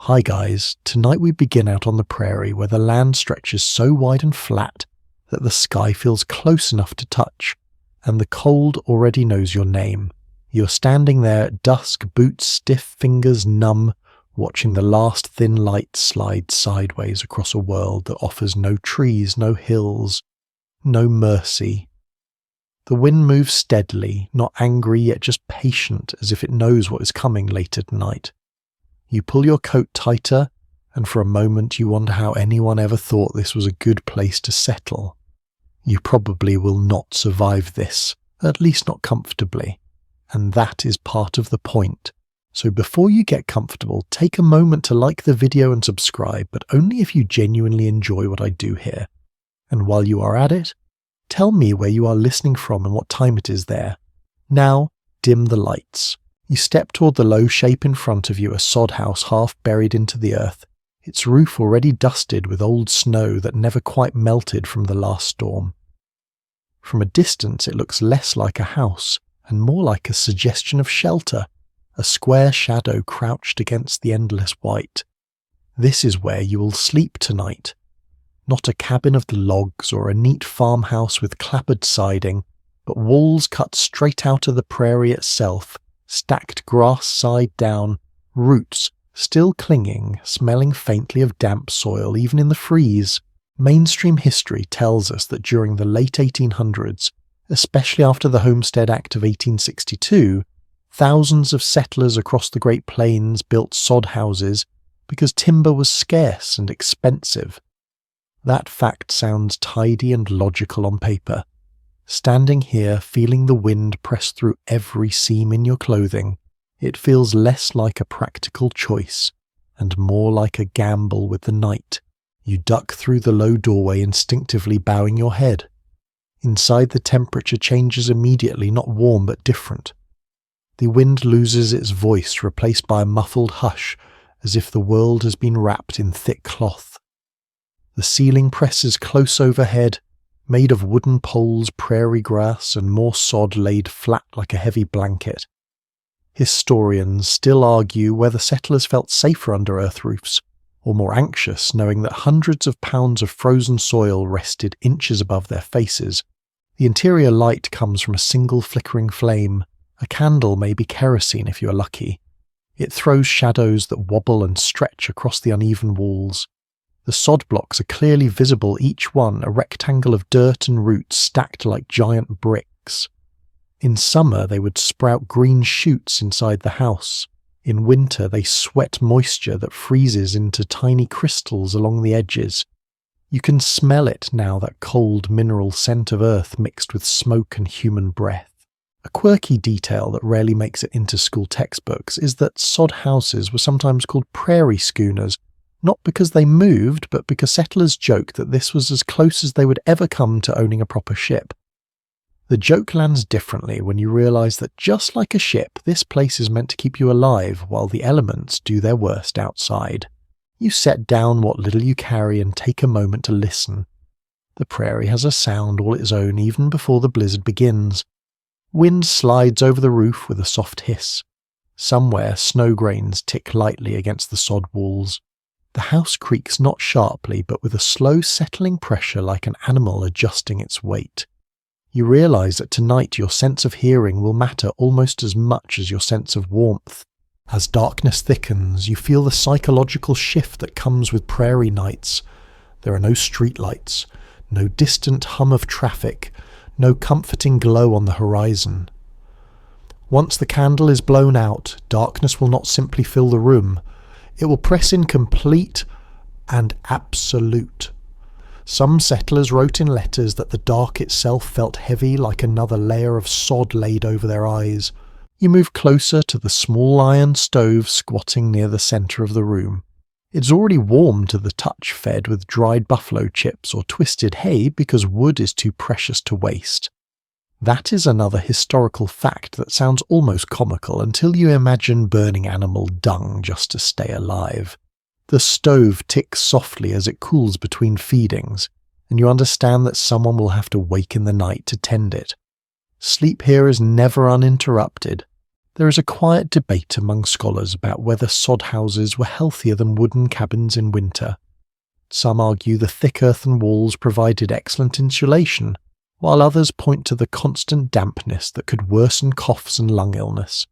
Hi guys, tonight we begin out on the prairie where the land stretches so wide and flat that the sky feels close enough to touch, and the cold already knows your name. You're standing there at dusk, boots stiff, fingers numb, watching the last thin light slide sideways across a world that offers no trees, no hills, no mercy. The wind moves steadily, not angry yet just patient, as if it knows what is coming later tonight. You pull your coat tighter, and for a moment you wonder how anyone ever thought this was a good place to settle. You probably will not survive this, at least not comfortably, and that is part of the point. So before you get comfortable, take a moment to like the video and subscribe, but only if you genuinely enjoy what I do here. And while you are at it, tell me where you are listening from and what time it is there. Now, dim the lights. You step toward the low shape in front of you, a sod house half buried into the earth, its roof already dusted with old snow that never quite melted from the last storm. From a distance it looks less like a house and more like a suggestion of shelter, a square shadow crouched against the endless white. This is where you will sleep tonight. Not a cabin of the logs or a neat farmhouse with clapboard siding, but walls cut straight out of the prairie itself, stacked grass side down, roots still clinging, smelling faintly of damp soil even in the freeze. Mainstream history tells us that during the late 1800s, especially after the Homestead Act of 1862, thousands of settlers across the Great Plains built sod houses because timber was scarce and expensive. That fact sounds tidy and logical on paper. Standing here, feeling the wind press through every seam in your clothing, it feels less like a practical choice and more like a gamble with the night. You duck through the low doorway, instinctively bowing your head. Inside, the temperature changes immediately, not warm but different. The wind loses its voice, replaced by a muffled hush, as if the world has been wrapped in thick cloth. The ceiling presses close overhead, made of wooden poles, prairie grass, and more sod laid flat like a heavy blanket. Historians still argue whether settlers felt safer under earth roofs, or more anxious knowing that hundreds of pounds of frozen soil rested inches above their faces. The interior light comes from a single flickering flame, a candle, maybe kerosene if you are lucky. It throws shadows that wobble and stretch across the uneven walls. The sod blocks are clearly visible, each one a rectangle of dirt and roots stacked like giant bricks. In summer they would sprout green shoots inside the house. In winter they sweat moisture that freezes into tiny crystals along the edges. You can smell it now, that cold mineral scent of earth mixed with smoke and human breath. A quirky detail that rarely makes it into school textbooks is that sod houses were sometimes called prairie schooners, not because they moved, but because settlers joked that this was as close as they would ever come to owning a proper ship. The joke lands differently when you realise that just like a ship, this place is meant to keep you alive while the elements do their worst outside. You set down what little you carry and take a moment to listen. The prairie has a sound all its own even before the blizzard begins. Wind slides over the roof with a soft hiss. Somewhere snow grains tick lightly against the sod walls. The house creaks not sharply, but with a slow settling pressure like an animal adjusting its weight. You realise that tonight your sense of hearing will matter almost as much as your sense of warmth. As darkness thickens, you feel the psychological shift that comes with prairie nights. There are no streetlights, no distant hum of traffic, no comforting glow on the horizon. Once the candle is blown out, darkness will not simply fill the room. It will press in complete and absolute. Some settlers wrote in letters that the dark itself felt heavy, like another layer of sod laid over their eyes. You move closer to the small iron stove squatting near the centre of the room. It's already warm to the touch, fed with dried buffalo chips or twisted hay because wood is too precious to waste. That is another historical fact that sounds almost comical until you imagine burning animal dung just to stay alive. The stove ticks softly as it cools between feedings, and you understand that someone will have to wake in the night to tend it. Sleep here is never uninterrupted. There is a quiet debate among scholars about whether sod houses were healthier than wooden cabins in winter. Some argue the thick earthen walls provided excellent insulation, while others point to the constant dampness that could worsen coughs and lung illness.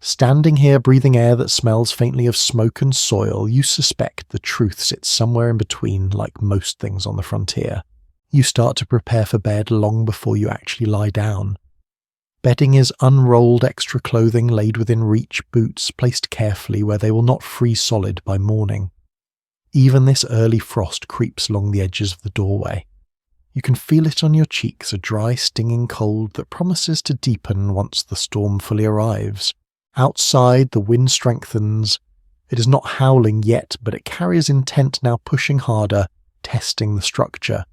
Standing here breathing air that smells faintly of smoke and soil, you suspect the truth sits somewhere in between, like most things on the frontier. You start to prepare for bed long before you actually lie down. Bedding is unrolled extra clothing laid within reach, boots placed carefully where they will not freeze solid by morning. Even this early frost creeps along the edges of the doorway. You can feel it on your cheeks, a dry, stinging cold that promises to deepen once the storm fully arrives. Outside, the wind strengthens. It is not howling yet, but it carries intent now, pushing harder, testing the structure.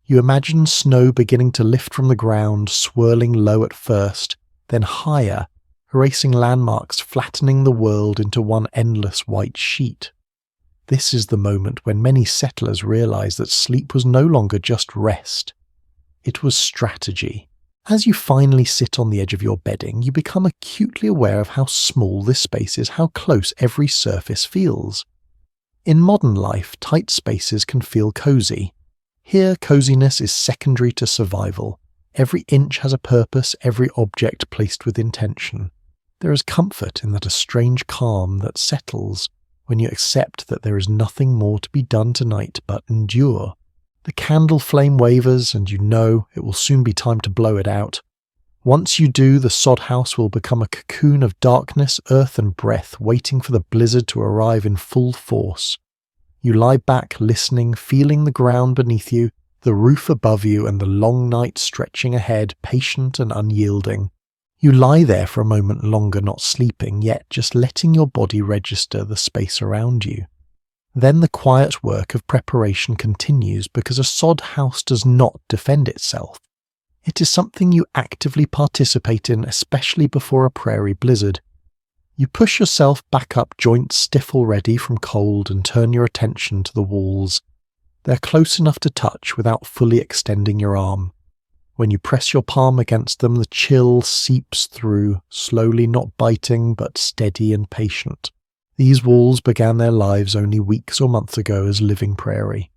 You imagine snow beginning to lift from the ground, swirling low at first, then higher, erasing landmarks, flattening the world into one endless white sheet. This is the moment when many settlers realize that sleep was no longer just rest. It was strategy. As you finally sit on the edge of your bedding, you become acutely aware of how small this space is, how close every surface feels. In modern life, tight spaces can feel cozy. Here, coziness is secondary to survival. Every inch has a purpose, every object placed with intention. There is comfort in that, a strange calm that settles when you accept that there is nothing more to be done tonight but endure. The candle flame wavers, and you know it will soon be time to blow it out. Once you do, the sod house will become a cocoon of darkness, earth and breath, waiting for the blizzard to arrive in full force. You lie back, listening, feeling the ground beneath you, the roof above you, and the long night stretching ahead, patient and unyielding. You lie there for a moment longer, not sleeping, yet just letting your body register the space around you. Then the quiet work of preparation continues, because a sod house does not defend itself. It is something you actively participate in, especially before a prairie blizzard. You push yourself back up, joints stiff already from cold, and turn your attention to the walls. They're close enough to touch without fully extending your arm. When you press your palm against them, the chill seeps through, slowly, not biting, but steady and patient. These walls began their lives only weeks or months ago as living prairie.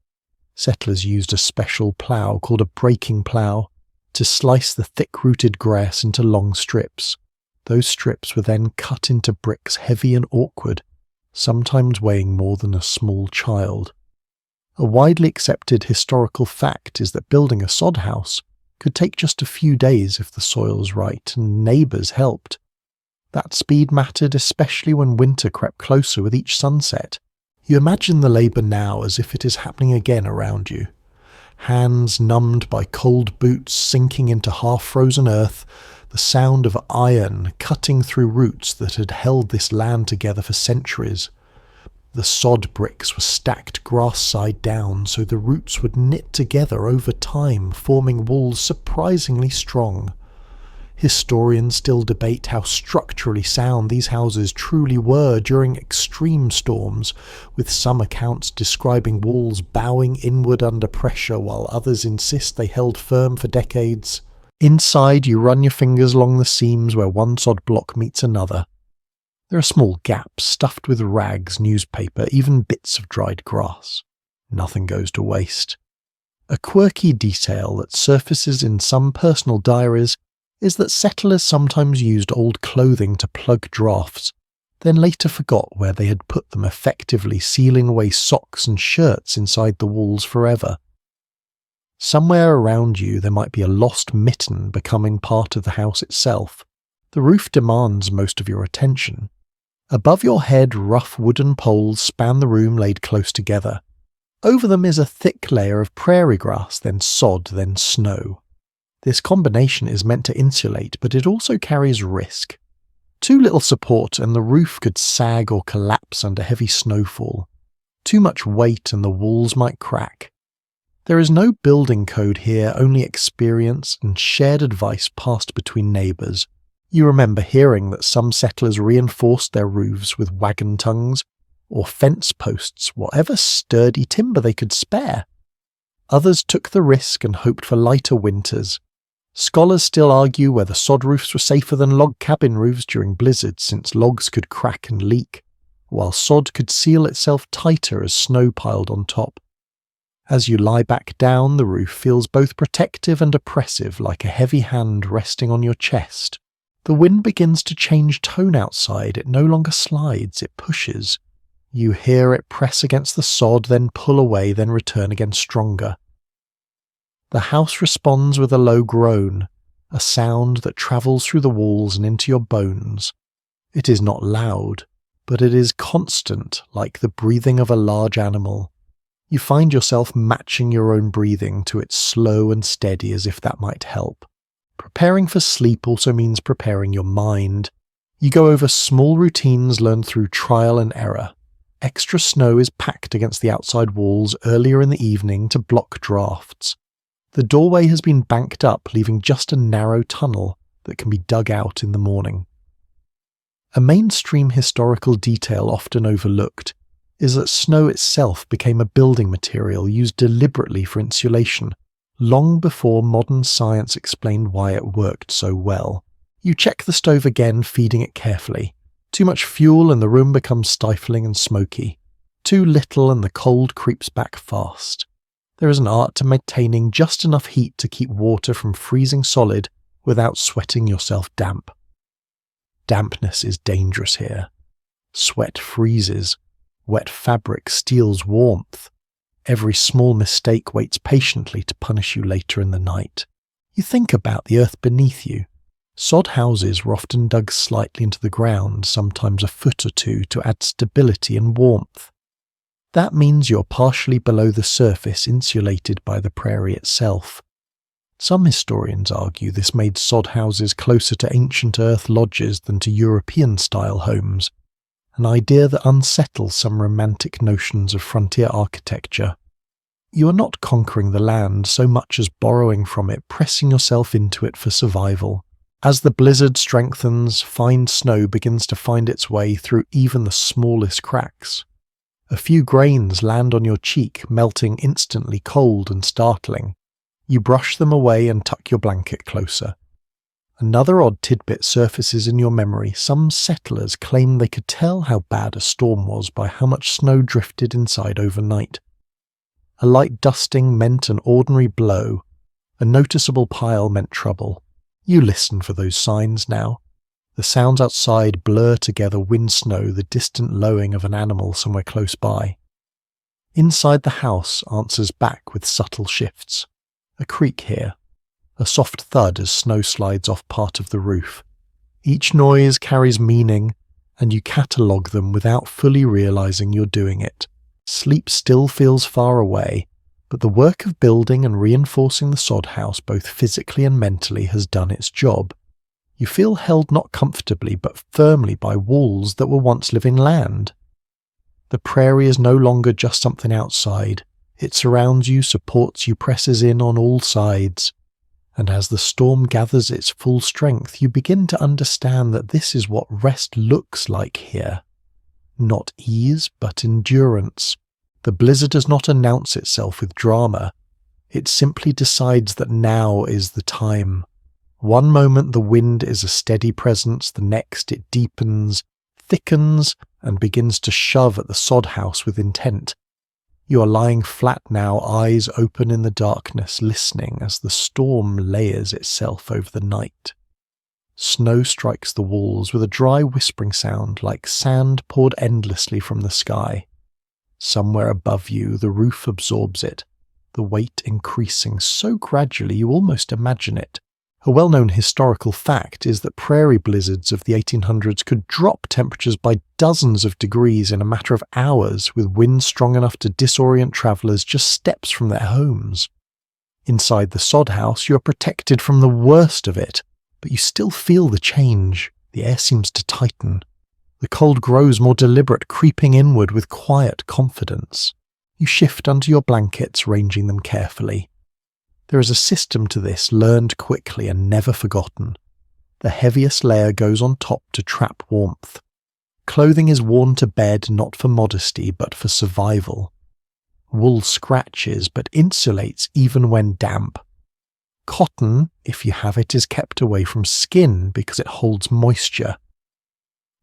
Settlers used a special plough called a breaking plough to slice the thick-rooted grass into long strips. Those strips were then cut into bricks heavy and awkward, sometimes weighing more than a small child. A widely accepted historical fact is that building a sod house could take just a few days if the soil was right and neighbours helped. That speed mattered, especially when winter crept closer with each sunset. You imagine the labour now as if it is happening again around you. Hands numbed by cold boots sinking into half-frozen earth, the sound of iron cutting through roots that had held this land together for centuries. The sod bricks were stacked grass side down, so the roots would knit together over time, forming walls surprisingly strong. Historians still debate how structurally sound these houses truly were during extreme storms, with some accounts describing walls bowing inward under pressure, while others insist they held firm for decades. Inside, you run your fingers along the seams where one sod block meets another. There are small gaps stuffed with rags, newspaper, even bits of dried grass. Nothing goes to waste. A quirky detail that surfaces in some personal diaries is that settlers sometimes used old clothing to plug drafts, then later forgot where they had put them, effectively sealing away socks and shirts inside the walls forever. Somewhere around you there might be a lost mitten becoming part of the house itself. The roof demands most of your attention. Above your head, rough wooden poles span the room laid close together. Over them is a thick layer of prairie grass, then sod, then snow. This combination is meant to insulate, but it also carries risk. Too little support and the roof could sag or collapse under heavy snowfall. Too much weight and the walls might crack. There is no building code here, only experience and shared advice passed between neighbours. You remember hearing that some settlers reinforced their roofs with wagon tongues or fence posts, whatever sturdy timber they could spare. Others took the risk and hoped for lighter winters. Scholars still argue whether sod roofs were safer than log cabin roofs during blizzards, since logs could crack and leak, while sod could seal itself tighter as snow piled on top. As you lie back down, the roof feels both protective and oppressive, like a heavy hand resting on your chest. The wind begins to change tone outside. It no longer slides, it pushes. You hear it press against the sod, then pull away, then return again stronger. The house responds with a low groan, a sound that travels through the walls and into your bones. It is not loud, but it is constant, like the breathing of a large animal. You find yourself matching your own breathing to its slow and steady, as if that might help. Preparing for sleep also means preparing your mind. You go over small routines learned through trial and error. Extra snow is packed against the outside walls earlier in the evening to block drafts. The doorway has been banked up, leaving just a narrow tunnel that can be dug out in the morning. A mainstream historical detail often overlooked is that snow itself became a building material used deliberately for insulation, long before modern science explained why it worked so well. You check the stove again, feeding it carefully. Too much fuel and the room becomes stifling and smoky. Too little and the cold creeps back fast. There is an art to maintaining just enough heat to keep water from freezing solid without sweating yourself damp. Dampness is dangerous here. Sweat freezes. Wet fabric steals warmth. Every small mistake waits patiently to punish you later in the night. You think about the earth beneath you. Sod houses were often dug slightly into the ground, sometimes a foot or two, to add stability and warmth. That means you're partially below the surface, insulated by the prairie itself. Some historians argue this made sod houses closer to ancient earth lodges than to European-style homes, an idea that unsettles some romantic notions of frontier architecture. You are not conquering the land so much as borrowing from it, pressing yourself into it for survival. As the blizzard strengthens, fine snow begins to find its way through even the smallest cracks. A few grains land on your cheek, melting instantly cold and startling. You brush them away and tuck your blanket closer. Another odd tidbit surfaces in your memory. Some settlers claim they could tell how bad a storm was by how much snow drifted inside overnight. A light dusting meant an ordinary blow. A noticeable pile meant trouble. You listen for those signs now. The sounds outside blur together wind snow, the distant lowing of an animal somewhere close by. Inside the house answers back with subtle shifts. A creak here. A soft thud as snow slides off part of the roof. Each noise carries meaning, and you catalogue them without fully realising you're doing it. Sleep still feels far away, but the work of building and reinforcing the sod house both physically and mentally has done its job. You feel held not comfortably but firmly by walls that were once living land. The prairie is no longer just something outside. It surrounds you, supports you, presses in on all sides. And as the storm gathers its full strength, you begin to understand that this is what rest looks like here. Not ease, but endurance. The blizzard does not announce itself with drama. It simply decides that now is the time. One moment the wind is a steady presence, the next it deepens, thickens, and begins to shove at the sod house with intent. You are lying flat now, eyes open in the darkness, listening as the storm layers itself over the night. Snow strikes the walls with a dry whispering sound like sand poured endlessly from the sky. Somewhere above you, the roof absorbs it, the weight increasing so gradually you almost imagine it. A well-known historical fact is that prairie blizzards of the 1800s could drop temperatures by dozens of degrees in a matter of hours, with winds strong enough to disorient travellers just steps from their homes. Inside the sod house, you are protected from the worst of it, but you still feel the change. The air seems to tighten. The cold grows more deliberate, creeping inward with quiet confidence. You shift under your blankets, ranging them carefully. There is a system to this, learned quickly and never forgotten. The heaviest layer goes on top to trap warmth. Clothing is worn to bed not for modesty but for survival. Wool scratches but insulates even when damp. Cotton, if you have it, is kept away from skin because it holds moisture.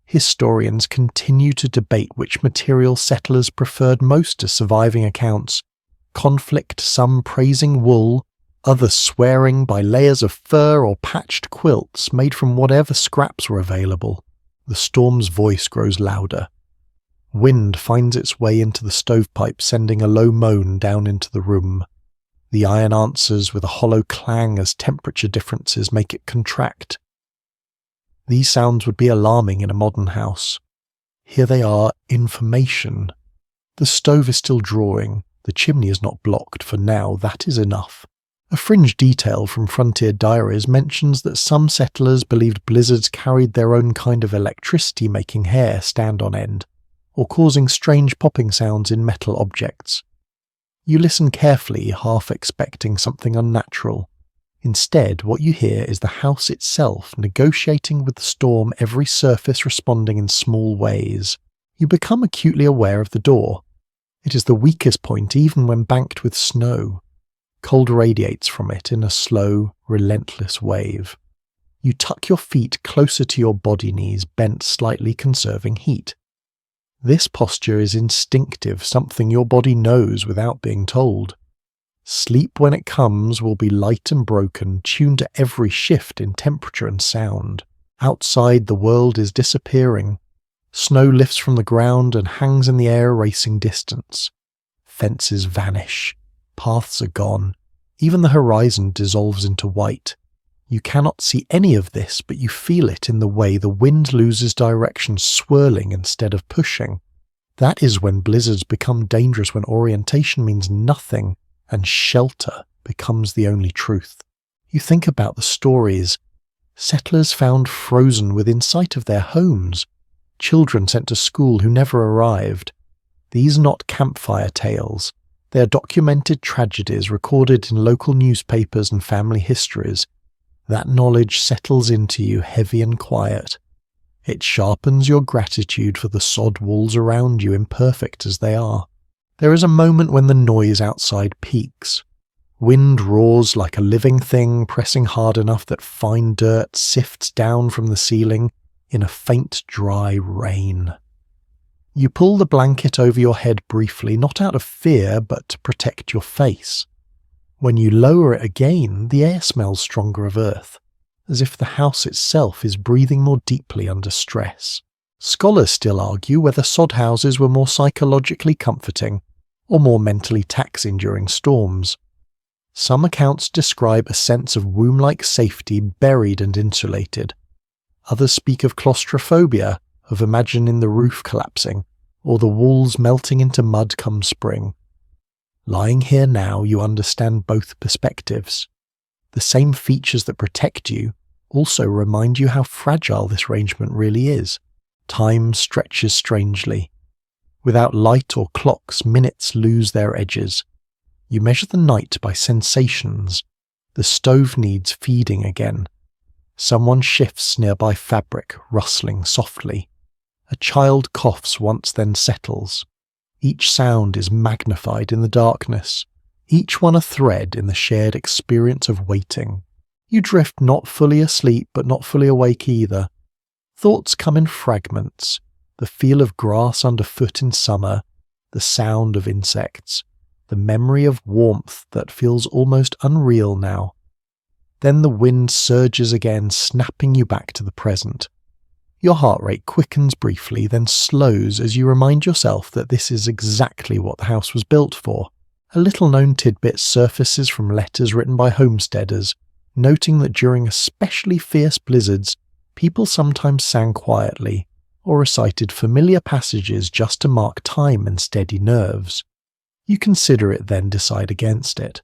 Historians continue to debate which material settlers preferred most to surviving accounts. Conflict, some praising wool, others swearing by layers of fur or patched quilts made from whatever scraps were available. The storm's voice grows louder. Wind finds its way into the stovepipe, sending a low moan down into the room. The iron answers with a hollow clang as temperature differences make it contract. These sounds would be alarming in a modern house. Here they are, information. The stove is still drawing. The chimney is not blocked. For now, that is enough. A fringe detail from frontier diaries mentions that some settlers believed blizzards carried their own kind of electricity, making hair stand on end, or causing strange popping sounds in metal objects. You listen carefully, half expecting something unnatural. Instead, what you hear is the house itself negotiating with the storm, every surface responding in small ways. You become acutely aware of the door. It is the weakest point even when banked with snow. Cold radiates from it in a slow, relentless wave. You tuck your feet closer to your body knees, bent slightly, conserving heat. This posture is instinctive, something your body knows without being told. Sleep, when it comes, will be light and broken, tuned to every shift in temperature and sound. Outside, the world is disappearing. Snow lifts from the ground and hangs in the air, racing distance. Fences vanish. Paths are gone. Even the horizon dissolves into white. You cannot see any of this, but you feel it in the way the wind loses direction, swirling instead of pushing. That is when blizzards become dangerous, when orientation means nothing and shelter becomes the only truth. You think about the stories. Settlers found frozen within sight of their homes. Children sent to school who never arrived. These are not campfire tales. They are documented tragedies recorded in local newspapers and family histories. That knowledge settles into you heavy and quiet. It sharpens your gratitude for the sod walls around you, imperfect as they are. There is a moment when the noise outside peaks. Wind roars like a living thing, pressing hard enough that fine dirt sifts down from the ceiling in a faint, dry rain. You pull the blanket over your head briefly, not out of fear, but to protect your face. When you lower it again, the air smells stronger of earth, as if the house itself is breathing more deeply under stress. Scholars still argue whether sod houses were more psychologically comforting or more mentally taxing during storms. Some accounts describe a sense of womb-like safety, buried and insulated. Others speak of claustrophobia, of imagining the roof collapsing, or the walls melting into mud come spring. Lying here now, you understand both perspectives. The same features that protect you also remind you how fragile this arrangement really is. Time stretches strangely. Without light or clocks, minutes lose their edges. You measure the night by sensations. The stove needs feeding again. Someone shifts nearby fabric, rustling softly. A child coughs once, then settles. Each sound is magnified in the darkness, each one a thread in the shared experience of waiting. You drift, not fully asleep, but not fully awake either. Thoughts come in fragments, the feel of grass underfoot in summer, the sound of insects, the memory of warmth that feels almost unreal now. Then the wind surges again, snapping you back to the present. Your heart rate quickens briefly, then slows as you remind yourself that this is exactly what the house was built for. A little-known tidbit surfaces from letters written by homesteaders, noting that during especially fierce blizzards, people sometimes sang quietly, or recited familiar passages just to mark time and steady nerves. You consider it, then decide against it.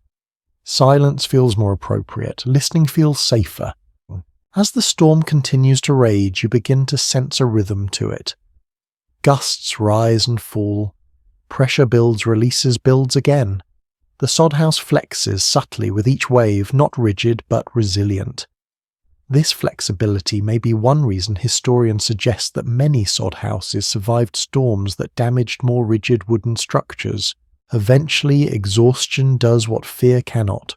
Silence feels more appropriate, listening feels safer. As the storm continues to rage, you begin to sense a rhythm to it. Gusts rise and fall. Pressure builds, releases, builds again. The sod house flexes subtly with each wave, not rigid but resilient. This flexibility may be one reason historians suggest that many sod houses survived storms that damaged more rigid wooden structures. Eventually, exhaustion does what fear cannot.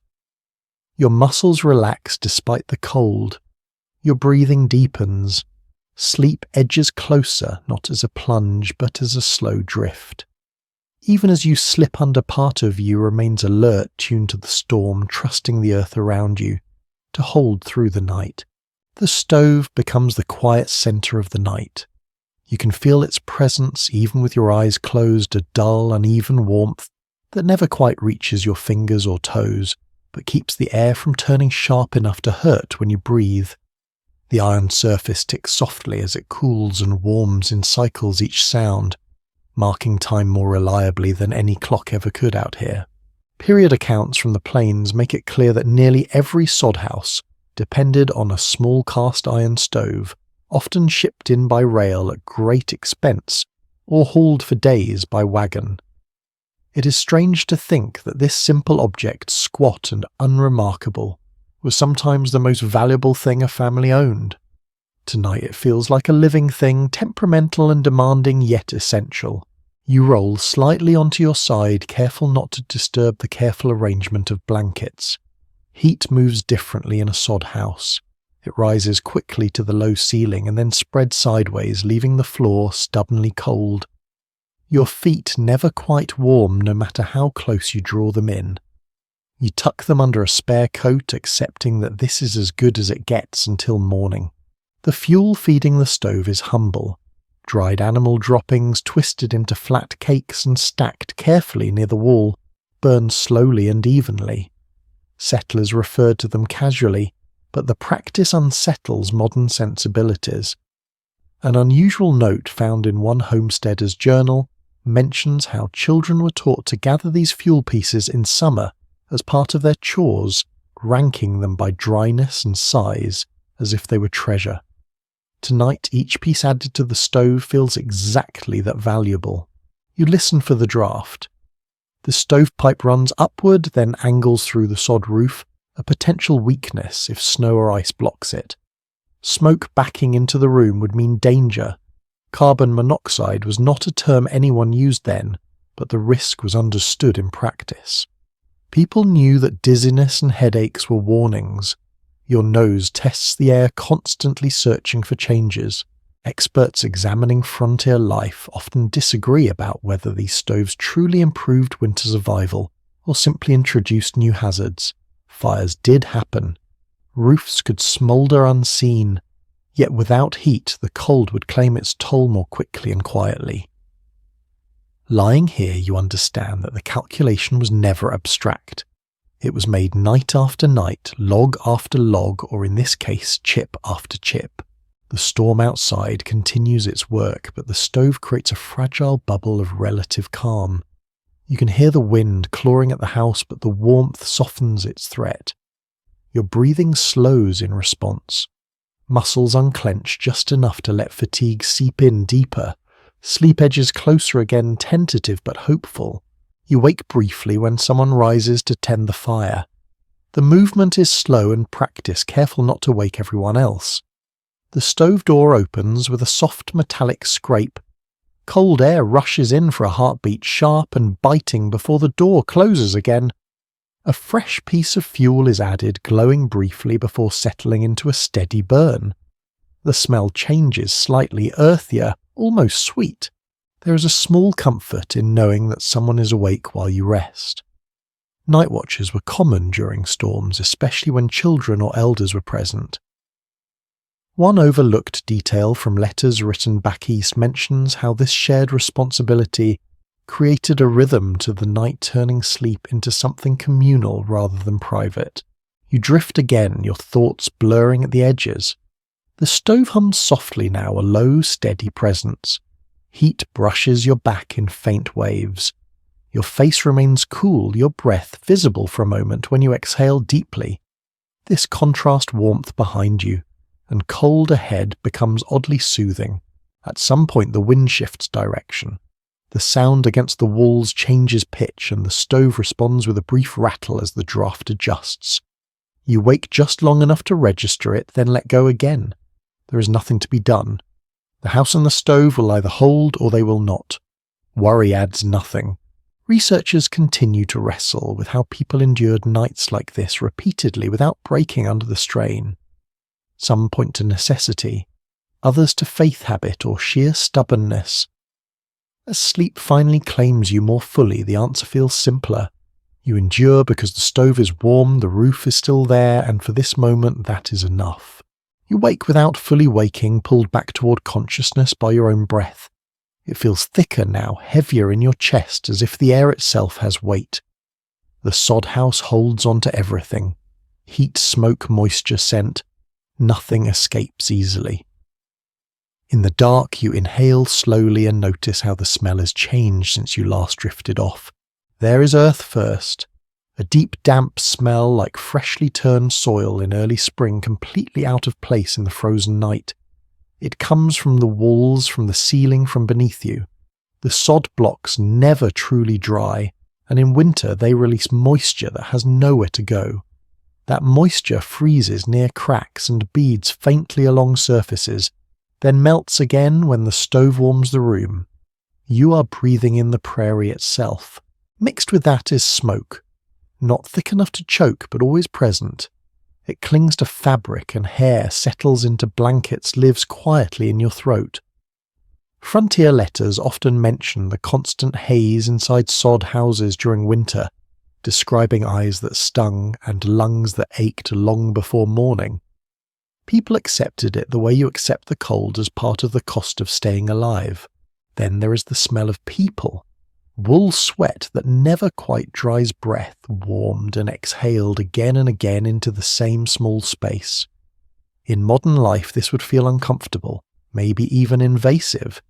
Your muscles relax despite the cold. Your breathing deepens. Sleep edges closer, not as a plunge, but as a slow drift. Even as you slip under, part of you remains alert, tuned to the storm, trusting the earth around you to hold through the night. The stove becomes the quiet center of the night. You can feel its presence even with your eyes closed, a dull, uneven warmth that never quite reaches your fingers or toes, but keeps the air from turning sharp enough to hurt when you breathe. The iron surface ticks softly as it cools and warms in cycles each sound, marking time more reliably than any clock ever could out here. Period accounts from the plains make it clear that nearly every sod house depended on a small cast iron stove, often shipped in by rail at great expense, or hauled for days by wagon. It is strange to think that this simple object, squat and unremarkable, was sometimes the most valuable thing a family owned. Tonight it feels like a living thing, temperamental and demanding yet essential. You roll slightly onto your side, careful not to disturb the careful arrangement of blankets. Heat moves differently in a sod house. It rises quickly to the low ceiling and then spreads sideways, leaving the floor stubbornly cold. Your feet never quite warm no matter how close you draw them in. You tuck them under a spare coat, accepting that this is as good as it gets until morning. The fuel feeding the stove is humble. Dried animal droppings twisted into flat cakes and stacked carefully near the wall, burn slowly and evenly. Settlers referred to them casually, but the practice unsettles modern sensibilities. An unusual note found in one homesteader's journal mentions how children were taught to gather these fuel pieces in summer as part of their chores, ranking them by dryness and size as if they were treasure. Tonight, each piece added to the stove feels exactly that valuable. You listen for the draft. The stovepipe runs upward, then angles through the sod roof, a potential weakness if snow or ice blocks it. Smoke backing into the room would mean danger. Carbon monoxide was not a term anyone used then, but the risk was understood in practice. People knew that dizziness and headaches were warnings. Your nose tests the air, constantly searching for changes. Experts examining frontier life often disagree about whether these stoves truly improved winter survival or simply introduced new hazards. Fires did happen. Roofs could smoulder unseen. Yet without heat, the cold would claim its toll more quickly and quietly. Lying here, you understand that the calculation was never abstract. It was made night after night, log after log, or in this case, chip after chip. The storm outside continues its work, but the stove creates a fragile bubble of relative calm. You can hear the wind clawing at the house, but the warmth softens its threat. Your breathing slows in response. Muscles unclench just enough to let fatigue seep in deeper. Sleep edges closer again, tentative but hopeful. You wake briefly when someone rises to tend the fire. The movement is slow and practice, careful not to wake everyone else. The stove door opens with a soft metallic scrape. Cold air rushes in for a heartbeat, sharp and biting before the door closes again. A fresh piece of fuel is added, glowing briefly before settling into a steady burn. The smell changes, slightly earthier, almost sweet. There is a small comfort in knowing that someone is awake while you rest. Night watches were common during storms, especially when children or elders were present. One overlooked detail from letters written back east mentions how this shared responsibility created a rhythm to the night, turning sleep into something communal rather than private. You drift again, your thoughts blurring at the edges. The stove hums softly now, a low, steady presence. Heat brushes your back in faint waves. Your face remains cool, your breath visible for a moment when you exhale deeply. This contrast warmth behind you, and cold ahead becomes oddly soothing. At some point the wind shifts direction. The sound against the walls changes pitch, and the stove responds with a brief rattle as the draft adjusts. You wake just long enough to register it, then let go again. There is nothing to be done. The house and the stove will either hold or they will not. Worry adds nothing. Researchers continue to wrestle with how people endured nights like this repeatedly without breaking under the strain. Some point to necessity, others to faith habit or sheer stubbornness. As sleep finally claims you more fully, the answer feels simpler. You endure because the stove is warm, the roof is still there, and for this moment that is enough. You wake without fully waking, pulled back toward consciousness by your own breath. It feels thicker now, heavier in your chest, as if the air itself has weight. The sod house holds on to everything. Heat, smoke, moisture, scent. Nothing escapes easily. In the dark, you inhale slowly and notice how the smell has changed since you last drifted off. There is earth first. A deep, damp smell like freshly turned soil in early spring, completely out of place in the frozen night. It comes from the walls, from the ceiling, from beneath you. The sod blocks never truly dry, and in winter they release moisture that has nowhere to go. That moisture freezes near cracks and beads faintly along surfaces, then melts again when the stove warms the room. You are breathing in the prairie itself. Mixed with that is smoke. Not thick enough to choke, but always present. It clings to fabric and hair, settles into blankets, lives quietly in your throat. Frontier letters often mention the constant haze inside sod houses during winter, describing eyes that stung and lungs that ached long before morning. People accepted it the way you accept the cold as part of the cost of staying alive. Then there is the smell of people. Wool sweat that never quite dries breath, warmed and exhaled again and again into the same small space. In modern life this would feel uncomfortable, maybe even invasive.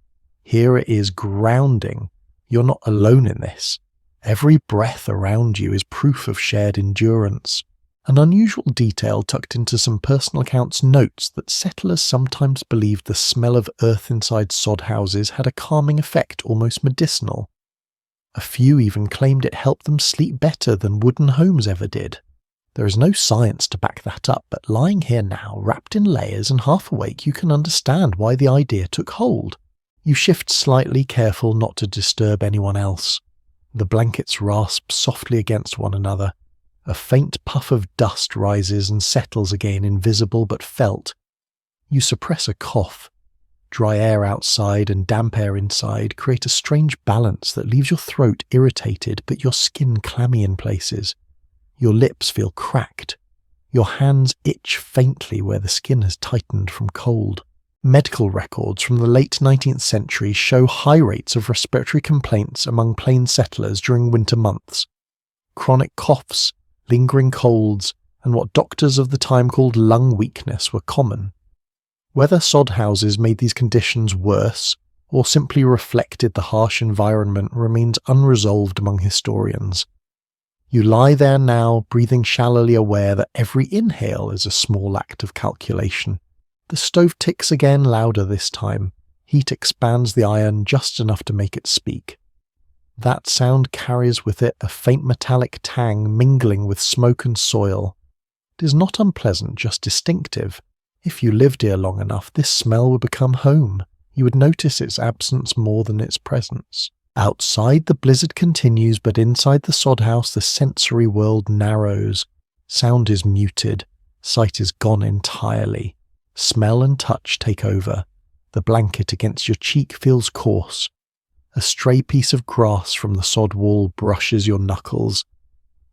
Here it is grounding. You're not alone in this. Every breath around you is proof of shared endurance. An unusual detail tucked into some personal accounts notes that settlers sometimes believed the smell of earth inside sod houses had a calming effect, almost medicinal. A few even claimed it helped them sleep better than wooden homes ever did. There is no science to back that up, but lying here now, wrapped in layers and half awake, you can understand why the idea took hold. You shift slightly, careful not to disturb anyone else. The blankets rasp softly against one another. A faint puff of dust rises and settles again, invisible but felt. You suppress a cough. Dry air outside and damp air inside create a strange balance that leaves your throat irritated but your skin clammy in places. Your lips feel cracked. Your hands itch faintly where the skin has tightened from cold. Medical records from the late 19th century show high rates of respiratory complaints among plain settlers during winter months. Chronic coughs, lingering colds, and what doctors of the time called lung weakness were common. Whether sod houses made these conditions worse or simply reflected the harsh environment remains unresolved among historians. You lie there now, breathing shallowly, aware that every inhale is a small act of calculation. The stove ticks again, louder this time. Heat expands the iron just enough to make it speak. That sound carries with it a faint metallic tang mingling with smoke and soil. It is not unpleasant, just distinctive. If you lived here long enough, this smell would become home. You would notice its absence more than its presence. Outside, the blizzard continues, but inside the sod house, the sensory world narrows. Sound is muted. Sight is gone entirely. Smell and touch take over. The blanket against your cheek feels coarse. A stray piece of grass from the sod wall brushes your knuckles.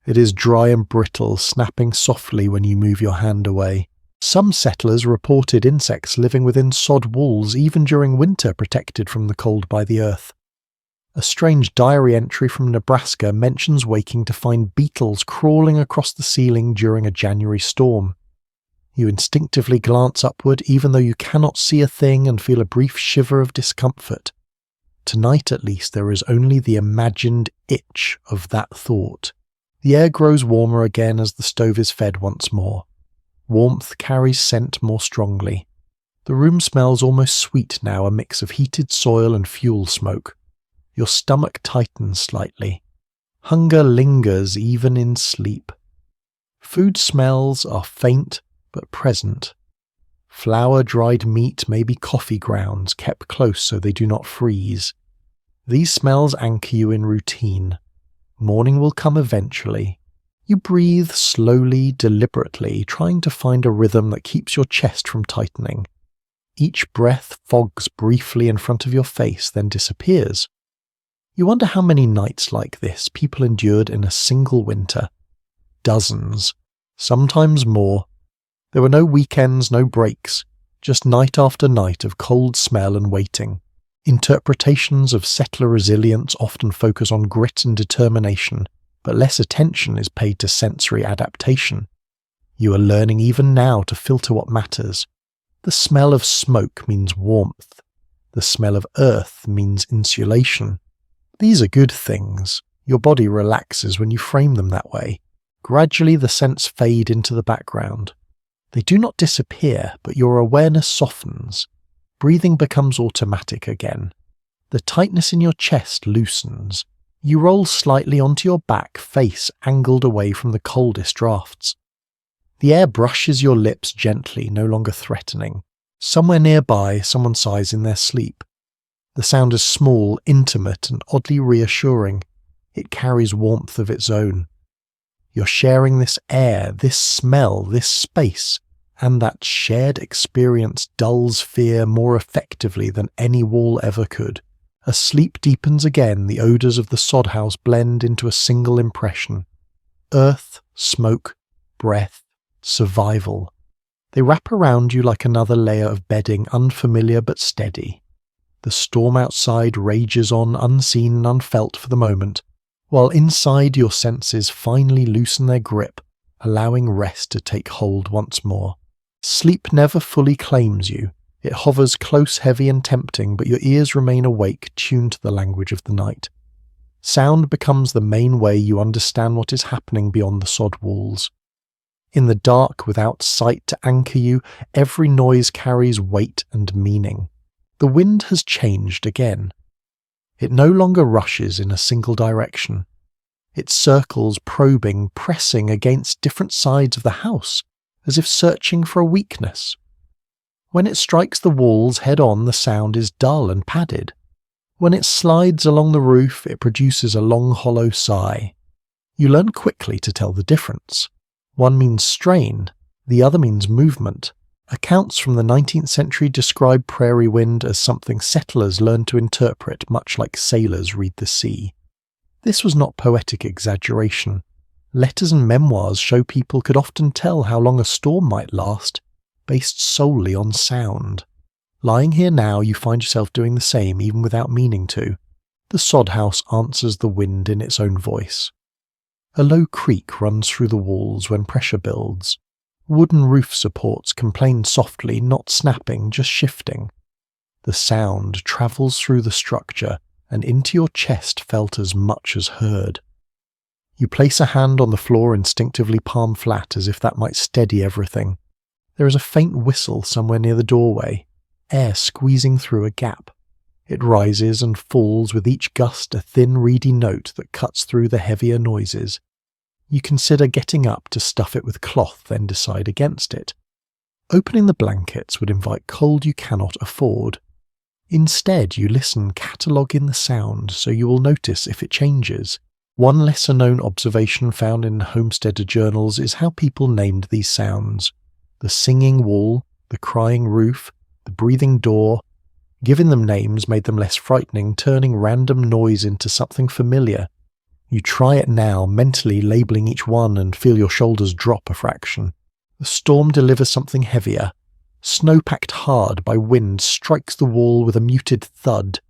It is dry and brittle, snapping softly when you move your hand away. Some settlers reported insects living within sod walls even during winter, protected from the cold by the earth. A strange diary entry from Nebraska mentions waking to find beetles crawling across the ceiling during a January storm. You instinctively glance upward even though you cannot see a thing and feel a brief shiver of discomfort. Tonight at least there is only the imagined itch of that thought. The air grows warmer again as the stove is fed once more. Warmth carries scent more strongly. The room smells almost sweet now, a mix of heated soil and fuel smoke. Your stomach tightens slightly. Hunger lingers even in sleep. Food smells are faint but present. Flour, dried meat, maybe coffee grounds, kept close so they do not freeze. These smells anchor you in routine. Morning will come eventually. You breathe slowly, deliberately, trying to find a rhythm that keeps your chest from tightening. Each breath fogs briefly in front of your face, then disappears. You wonder how many nights like this people endured in a single winter. Dozens, sometimes more. There were no weekends, no breaks, just night after night of cold smell and waiting. Interpretations of settler resilience often focus on grit and determination, but less attention is paid to sensory adaptation. You are learning even now to filter what matters. The smell of smoke means warmth. The smell of earth means insulation. These are good things. Your body relaxes when you frame them that way. Gradually the scents fade into the background. They do not disappear, but your awareness softens. Breathing becomes automatic again. The tightness in your chest loosens. You roll slightly onto your back, face angled away from the coldest drafts. The air brushes your lips gently, no longer threatening. Somewhere nearby, someone sighs in their sleep. The sound is small, intimate, and oddly reassuring. It carries warmth of its own. You're sharing this air, this smell, this space, and that shared experience dulls fear more effectively than any wall ever could. As sleep deepens again, the odours of the sod house blend into a single impression. Earth, smoke, breath, survival. They wrap around you like another layer of bedding, unfamiliar but steady. The storm outside rages on, unseen and unfelt for the moment, while inside your senses finally loosen their grip, allowing rest to take hold once more. Sleep never fully claims you. It hovers close, heavy and tempting, but your ears remain awake, tuned to the language of the night. Sound becomes the main way you understand what is happening beyond the sod walls. In the dark, without sight to anchor you, every noise carries weight and meaning. The wind has changed again. It no longer rushes in a single direction. It circles, probing, pressing against different sides of the house, as if searching for a weakness. When it strikes the walls head-on, the sound is dull and padded. When it slides along the roof, it produces a long, hollow sigh. You learn quickly to tell the difference. One means strain, the other means movement. Accounts from the 19th century describe prairie wind as something settlers learned to interpret much like sailors read the sea. This was not poetic exaggeration. Letters and memoirs show people could often tell how long a storm might last, based solely on sound. Lying here now, you find yourself doing the same even without meaning to. The sod house answers the wind in its own voice. A low creak runs through the walls when pressure builds. Wooden roof supports complain softly, not snapping, just shifting. The sound travels through the structure and into your chest, felt as much as heard. You place a hand on the floor, instinctively palm flat, as if that might steady everything. There is a faint whistle somewhere near the doorway, air squeezing through a gap. It rises and falls with each gust, a thin, reedy note that cuts through the heavier noises. You consider getting up to stuff it with cloth, then decide against it. Opening the blankets would invite cold you cannot afford. Instead, you listen, cataloguing the sound, so you will notice if it changes. One lesser-known observation found in homesteader journals is how people named these sounds. The singing wall, the crying roof, the breathing door. Giving them names made them less frightening, turning random noise into something familiar. You try it now, mentally labelling each one, and feel your shoulders drop a fraction. The storm delivers something heavier. Snow packed hard by wind strikes the wall with a muted thud.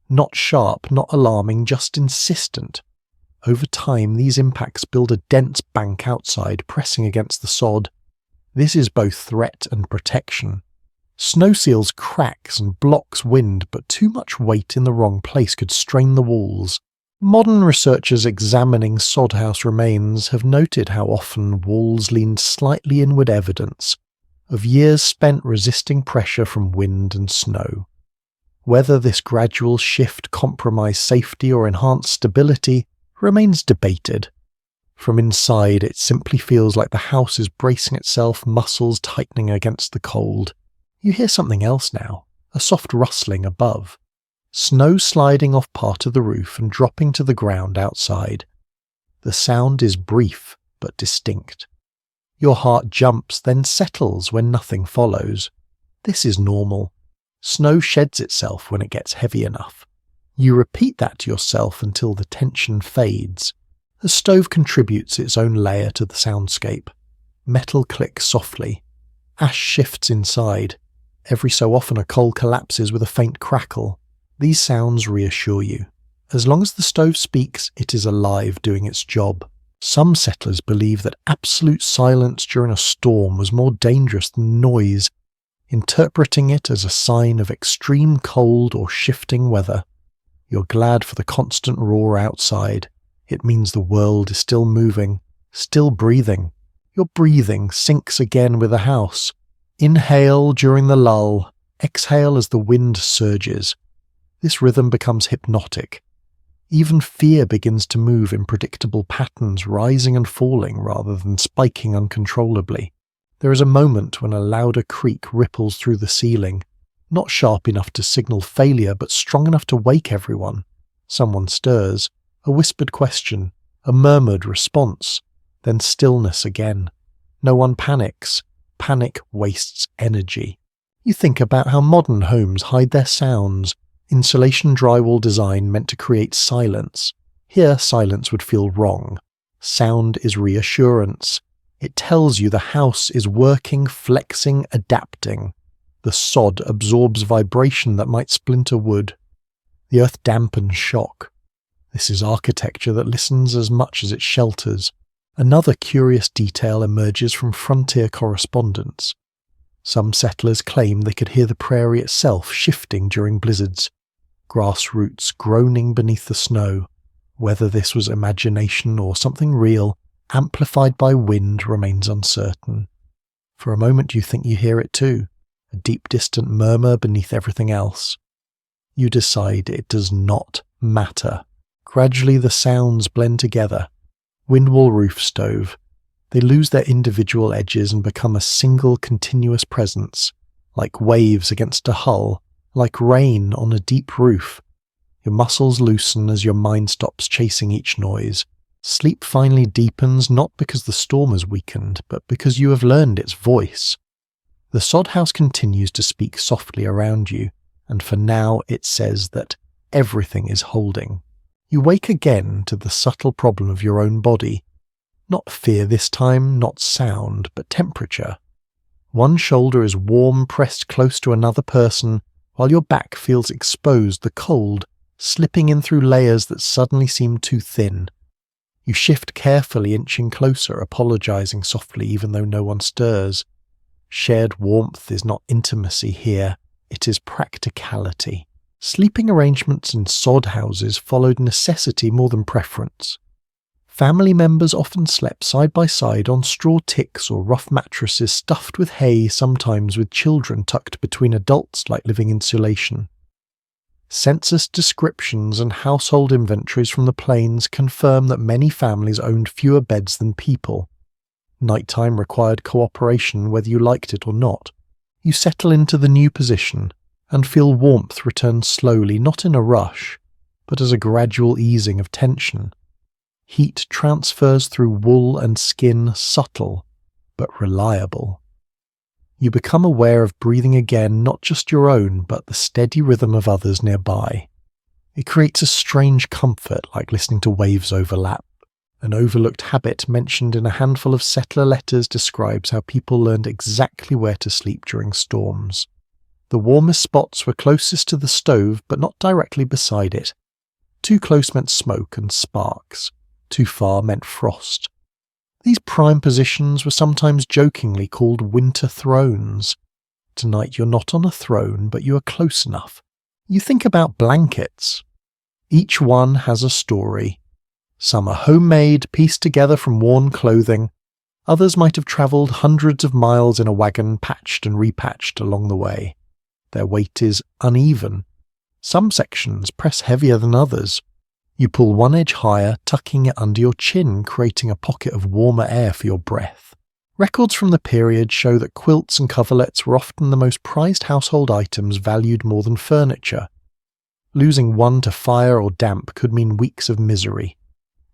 Not sharp, not alarming, just insistent. Over time, these impacts build a dense bank outside, pressing against the sod. This is both threat and protection. Snow seals cracks and blocks wind, but too much weight in the wrong place could strain the walls. Modern researchers examining sod house remains have noted how often walls leaned slightly inward, evidence of years spent resisting pressure from wind and snow. Whether this gradual shift compromised safety or enhanced stability remains debated. From inside, it simply feels like the house is bracing itself, muscles tightening against the cold. You hear something else now, a soft rustling above. Snow sliding off part of the roof and dropping to the ground outside. The sound is brief but distinct. Your heart jumps, then settles when nothing follows. This is normal. Snow sheds itself when it gets heavy enough. You repeat that to yourself until the tension fades. The stove contributes its own layer to the soundscape. Metal clicks softly. Ash shifts inside. Every so often a coal collapses with a faint crackle. These sounds reassure you. As long as the stove speaks, it is alive, doing its job. Some settlers believe that absolute silence during a storm was more dangerous than noise, interpreting it as a sign of extreme cold or shifting weather. You're glad for the constant roar outside. It means the world is still moving, still breathing. Your breathing syncs again with the house. Inhale during the lull, exhale as the wind surges. This rhythm becomes hypnotic. Even fear begins to move in predictable patterns, rising and falling rather than spiking uncontrollably. There is a moment when a louder creak ripples through the ceiling, not sharp enough to signal failure, but strong enough to wake everyone. Someone stirs, a whispered question, a murmured response, then stillness again. No one panics. Panic wastes energy. You think about how modern homes hide their sounds. Insulation drywall design meant to create silence. Here, silence would feel wrong. Sound is reassurance. It tells you the house is working, flexing, adapting. The sod absorbs vibration that might splinter wood. The earth dampens shock. This is architecture that listens as much as it shelters. Another curious detail emerges from frontier correspondence. Some settlers claim they could hear the prairie itself shifting during blizzards. Grass roots groaning beneath the snow. Whether this was imagination or something real, amplified by wind, remains uncertain. For a moment you think you hear it too, a deep distant murmur beneath everything else. You decide it does not matter. Gradually the sounds blend together. Windwall roof stove. They lose their individual edges and become a single continuous presence, like waves against a hull, like rain on a deep roof. Your muscles loosen as your mind stops chasing each noise. Sleep finally deepens, not because the storm has weakened, but because you have learned its voice. The sod house continues to speak softly around you, and for now it says that everything is holding. You wake again to the subtle problem of your own body. Not fear this time, not sound, but temperature. One shoulder is warm, pressed close to another person, while your back feels exposed, the cold slipping in through layers that suddenly seem too thin. You shift carefully, inching closer, apologizing softly even though no one stirs. Shared warmth is not intimacy here, it is practicality. Sleeping arrangements in sod houses followed necessity more than preference. Family members often slept side by side on straw ticks or rough mattresses stuffed with hay, sometimes with children tucked between adults like living insulation. Census descriptions and household inventories from the plains confirm that many families owned fewer beds than people. Nighttime required cooperation whether you liked it or not. You settle into the new position and feel warmth return slowly, not in a rush, but as a gradual easing of tension. Heat transfers through wool and skin, subtle but reliable. You become aware of breathing again, not just your own, but the steady rhythm of others nearby. It creates a strange comfort, like listening to waves overlap. An overlooked habit mentioned in a handful of settler letters describes how people learned exactly where to sleep during storms. The warmest spots were closest to the stove, but not directly beside it. Too close meant smoke and sparks. Too far meant frost. These prime positions were sometimes jokingly called winter thrones. Tonight you're not on a throne, but you are close enough. You think about blankets. Each one has a story. Some are homemade, pieced together from worn clothing. Others might have travelled hundreds of miles in a wagon, patched and repatched along the way. Their weight is uneven. Some sections press heavier than others. You pull one edge higher, tucking it under your chin, creating a pocket of warmer air for your breath. Records from the period show that quilts and coverlets were often the most prized household items, valued more than furniture. Losing one to fire or damp could mean weeks of misery.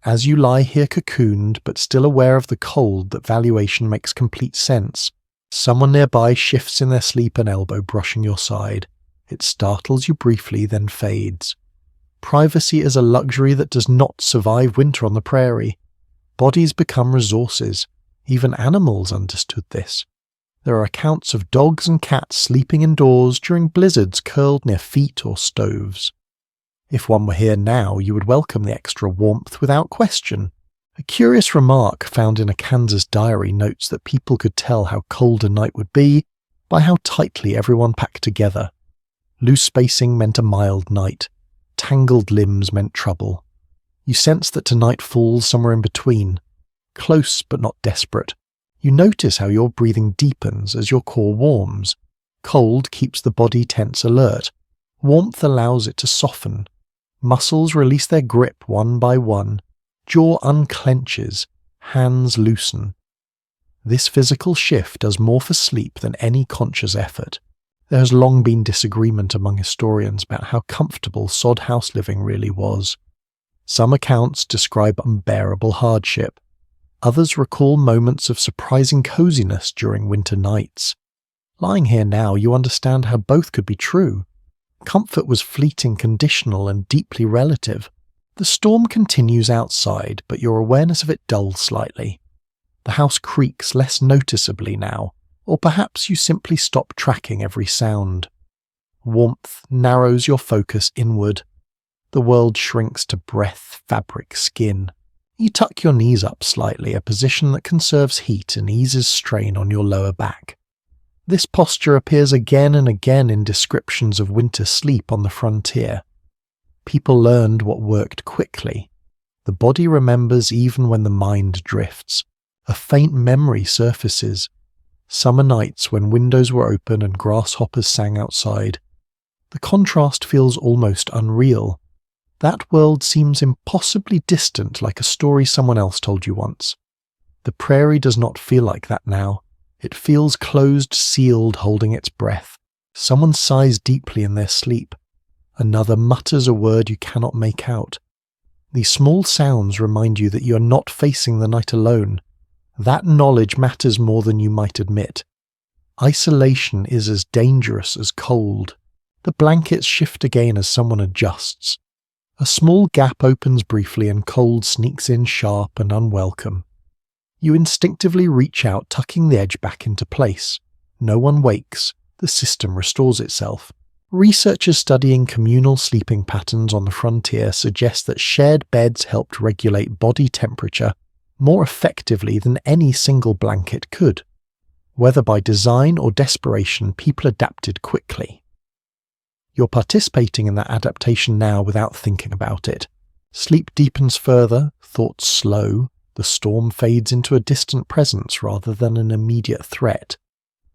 As you lie here cocooned but still aware of the cold, that valuation makes complete sense. Someone nearby shifts in their sleep, an elbow brushing your side. It startles you briefly, then fades. Privacy is a luxury that does not survive winter on the prairie. Bodies become resources. Even animals understood this. There are accounts of dogs and cats sleeping indoors during blizzards curled near feet or stoves. If one were here now, you would welcome the extra warmth without question. A curious remark found in a Kansas diary notes that people could tell how cold a night would be by how tightly everyone packed together. Loose spacing meant a mild night. Tangled limbs meant trouble. You sense that tonight falls somewhere in between. Close but not desperate. You notice how your breathing deepens as your core warms. Cold keeps the body tense alert. Warmth allows it to soften. Muscles release their grip one by one. Jaw unclenches. Hands loosen. This physical shift does more for sleep than any conscious effort. There has long been disagreement among historians about how comfortable sod house living really was. Some accounts describe unbearable hardship. Others recall moments of surprising coziness during winter nights. Lying here now, you understand how both could be true. Comfort was fleeting, conditional, and deeply relative. The storm continues outside, but your awareness of it dulls slightly. The house creaks less noticeably now, or perhaps you simply stop tracking every sound. Warmth narrows your focus inward. The world shrinks to breath, fabric, skin. You tuck your knees up slightly, a position that conserves heat and eases strain on your lower back. This posture appears again and again in descriptions of winter sleep on the frontier. People learned what worked quickly. The body remembers even when the mind drifts. A faint memory surfaces. Summer nights when windows were open and grasshoppers sang outside. The contrast feels almost unreal. That world seems impossibly distant, like a story someone else told you once. The prairie does not feel like that now. It feels closed, sealed, holding its breath. Someone sighs deeply in their sleep. Another mutters a word you cannot make out. These small sounds remind you that you are not facing the night alone. That knowledge matters more than you might admit. Isolation is as dangerous as cold. The blankets shift again as someone adjusts. A small gap opens briefly and cold sneaks in sharp and unwelcome. You instinctively reach out, tucking the edge back into place. No one wakes. The system restores itself. Researchers studying communal sleeping patterns on the frontier suggest that shared beds helped regulate body temperature more effectively than any single blanket could. Whether by design or desperation, people adapted quickly. You're participating in that adaptation now without thinking about it. Sleep deepens further, thoughts slow, the storm fades into a distant presence rather than an immediate threat.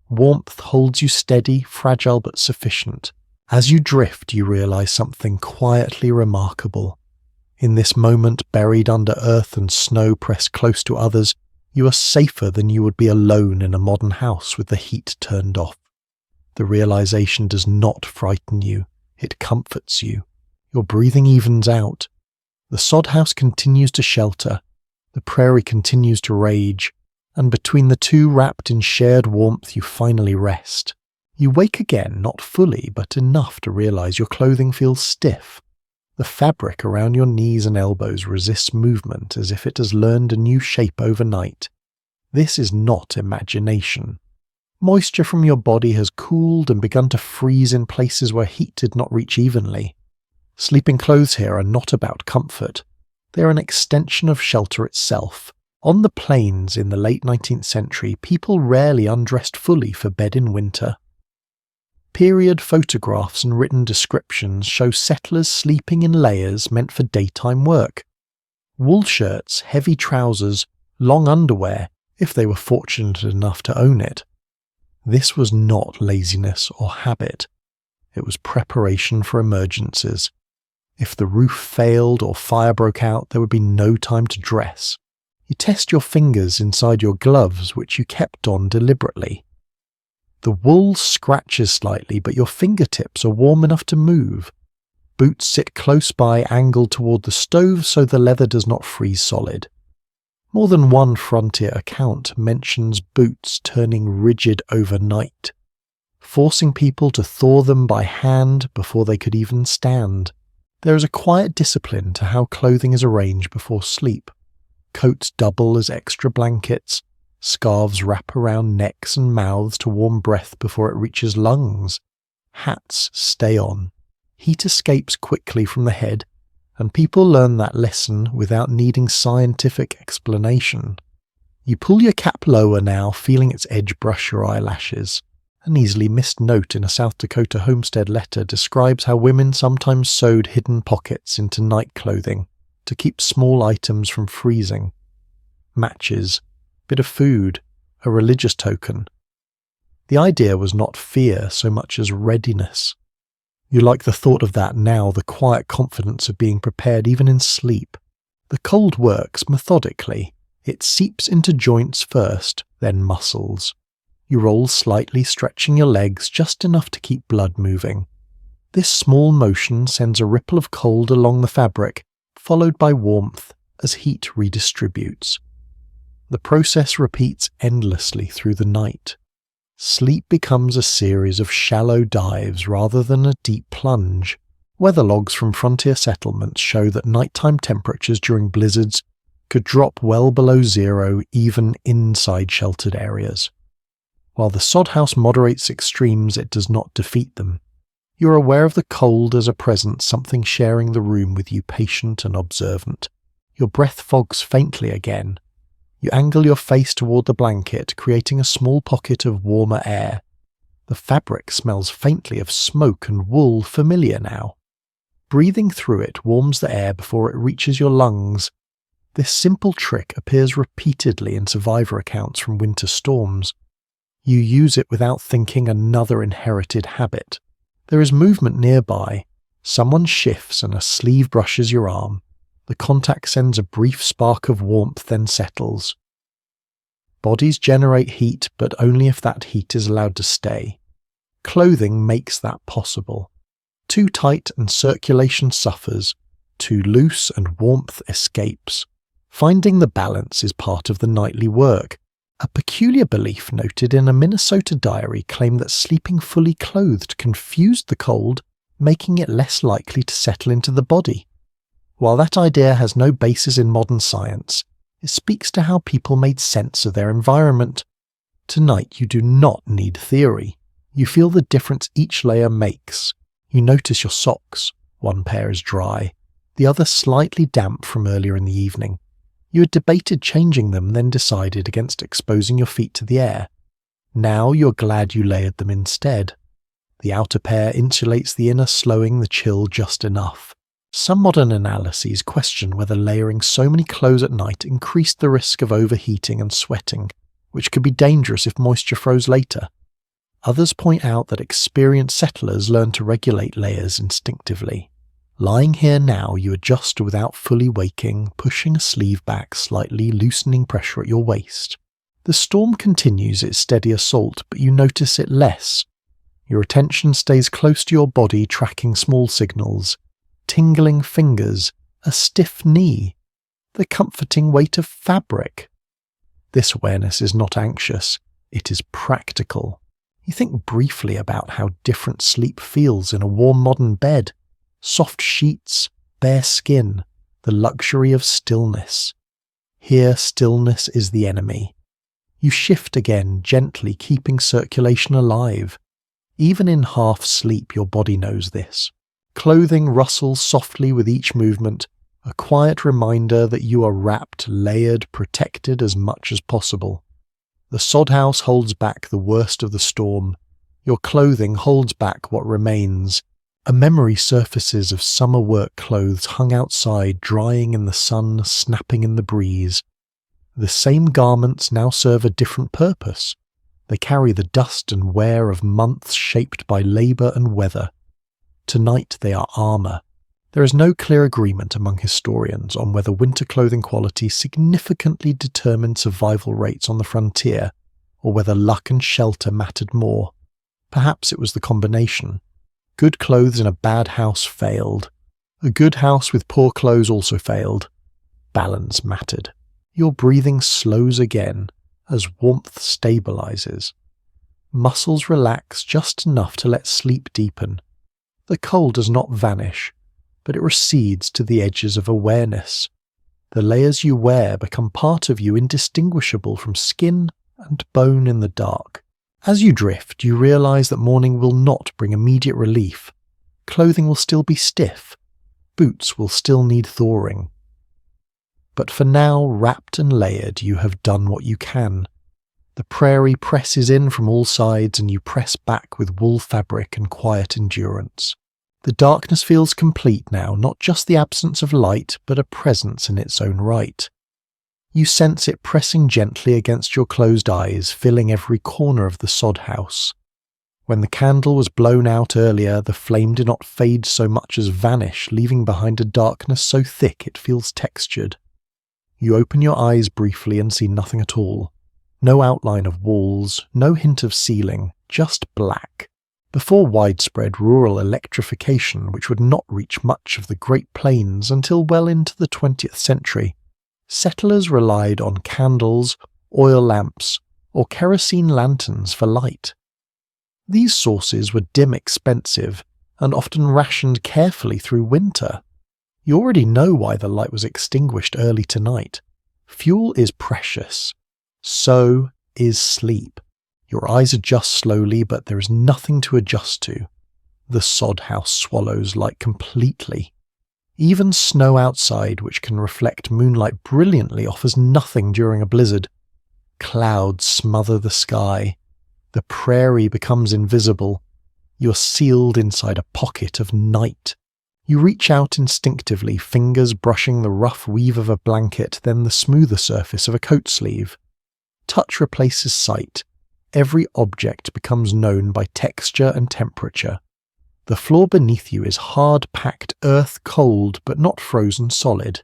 Warmth holds you steady, fragile but sufficient. As you drift, you realize something quietly remarkable. In this moment, buried under earth and snow pressed close to others, you are safer than you would be alone in a modern house with the heat turned off. The realization does not frighten you, it comforts you. Your breathing evens out. The sod house continues to shelter, the prairie continues to rage, and between the two, wrapped in shared warmth, you finally rest. You wake again, not fully, but enough to realize your clothing feels stiff. The fabric around your knees and elbows resists movement as if it has learned a new shape overnight. This is not imagination. Moisture from your body has cooled and begun to freeze in places where heat did not reach evenly. Sleeping clothes here are not about comfort. They are an extension of shelter itself. On the plains in the late 19th century, people rarely undressed fully for bed in winter. Period photographs and written descriptions show settlers sleeping in layers meant for daytime work. Wool shirts, heavy trousers, long underwear, if they were fortunate enough to own it. This was not laziness or habit. It was preparation for emergencies. If the roof failed or fire broke out, there would be no time to dress. You test your fingers inside your gloves, which you kept on deliberately. The wool scratches slightly, but your fingertips are warm enough to move. Boots sit close by, angled toward the stove so the leather does not freeze solid. More than one frontier account mentions boots turning rigid overnight, forcing people to thaw them by hand before they could even stand. There is a quiet discipline to how clothing is arranged before sleep. Coats double as extra blankets, scarves wrap around necks and mouths to warm breath before it reaches lungs. Hats stay on. Heat escapes quickly from the head, and people learn that lesson without needing scientific explanation. You pull your cap lower now, feeling its edge brush your eyelashes. An easily missed note in a South Dakota homestead letter describes how women sometimes sewed hidden pockets into night clothing to keep small items from freezing. Matches, bit of food, a religious token. The idea was not fear so much as readiness. You like the thought of that now, the quiet confidence of being prepared even in sleep. The cold works methodically. It seeps into joints first, then muscles. You roll slightly, stretching your legs just enough to keep blood moving. This small motion sends a ripple of cold along the fabric, followed by warmth as heat redistributes. The process repeats endlessly through the night. Sleep becomes a series of shallow dives rather than a deep plunge. Weather logs from frontier settlements show that nighttime temperatures during blizzards could drop well below zero even inside sheltered areas. While the sod house moderates extremes, it does not defeat them. You are aware of the cold as a presence, something sharing the room with you, patient and observant. Your breath fogs faintly again. You angle your face toward the blanket, creating a small pocket of warmer air. The fabric smells faintly of smoke and wool, familiar now. Breathing through it warms the air before it reaches your lungs. This simple trick appears repeatedly in survivor accounts from winter storms. You use it without thinking, another inherited habit. There is movement nearby. Someone shifts and a sleeve brushes your arm. The contact sends a brief spark of warmth, then settles. Bodies generate heat, but only if that heat is allowed to stay. Clothing makes that possible. Too tight and circulation suffers. Too loose and warmth escapes. Finding the balance is part of the nightly work. A peculiar belief noted in a Minnesota diary claimed that sleeping fully clothed confused the cold, making it less likely to settle into the body. While that idea has no basis in modern science, it speaks to how people made sense of their environment. Tonight you do not need theory. You feel the difference each layer makes. You notice your socks. One pair is dry, the other slightly damp from earlier in the evening. You had debated changing them, then decided against exposing your feet to the air. Now you're glad you layered them instead. The outer pair insulates the inner, slowing the chill just enough. Some modern analyses question whether layering so many clothes at night increased the risk of overheating and sweating, which could be dangerous if moisture froze later. Others point out that experienced settlers learn to regulate layers instinctively. Lying here now, you adjust without fully waking, pushing a sleeve back slightly, loosening pressure at your waist. The storm continues its steady assault, but you notice it less. Your attention stays close to your body, tracking small signals. Tingling fingers, a stiff knee, the comforting weight of fabric. This awareness is not anxious, it is practical. You think briefly about how different sleep feels in a warm modern bed. Soft sheets, bare skin, the luxury of stillness. Here stillness is the enemy. You shift again, gently keeping circulation alive. Even in half sleep your body knows this. Clothing rustles softly with each movement, a quiet reminder that you are wrapped, layered, protected as much as possible. The sod house holds back the worst of the storm. Your clothing holds back what remains. A memory surfaces of summer work clothes hung outside, drying in the sun, snapping in the breeze. The same garments now serve a different purpose. They carry the dust and wear of months shaped by labour and weather. Tonight they are armour. There is no clear agreement among historians on whether winter clothing quality significantly determined survival rates on the frontier, or whether luck and shelter mattered more. Perhaps it was the combination. Good clothes in a bad house failed. A good house with poor clothes also failed. Balance mattered. Your breathing slows again as warmth stabilizes. Muscles relax just enough to let sleep deepen. The cold does not vanish, but it recedes to the edges of awareness. The layers you wear become part of you, indistinguishable from skin and bone in the dark. As you drift, you realize that morning will not bring immediate relief. Clothing will still be stiff. Boots will still need thawing. But for now, wrapped and layered, you have done what you can. The prairie presses in from all sides and you press back with wool fabric and quiet endurance. The darkness feels complete now, not just the absence of light, but a presence in its own right. You sense it pressing gently against your closed eyes, filling every corner of the sod house. When the candle was blown out earlier, the flame did not fade so much as vanish, leaving behind a darkness so thick it feels textured. You open your eyes briefly and see nothing at all. No outline of walls, no hint of ceiling, just black. Before widespread rural electrification, which would not reach much of the Great Plains until well into the 20th century, settlers relied on candles, oil lamps, or kerosene lanterns for light. These sources were dim, expensive, and often rationed carefully through winter. You already know why the light was extinguished early tonight. Fuel is precious. So is sleep. Your eyes adjust slowly, but there is nothing to adjust to. The sod house swallows light completely. Even snow outside, which can reflect moonlight brilliantly, offers nothing during a blizzard. Clouds smother the sky. The prairie becomes invisible. You're sealed inside a pocket of night. You reach out instinctively, fingers brushing the rough weave of a blanket, then the smoother surface of a coat sleeve. Touch replaces sight. Every object becomes known by texture and temperature. The floor beneath you is hard-packed earth, cold but not frozen solid.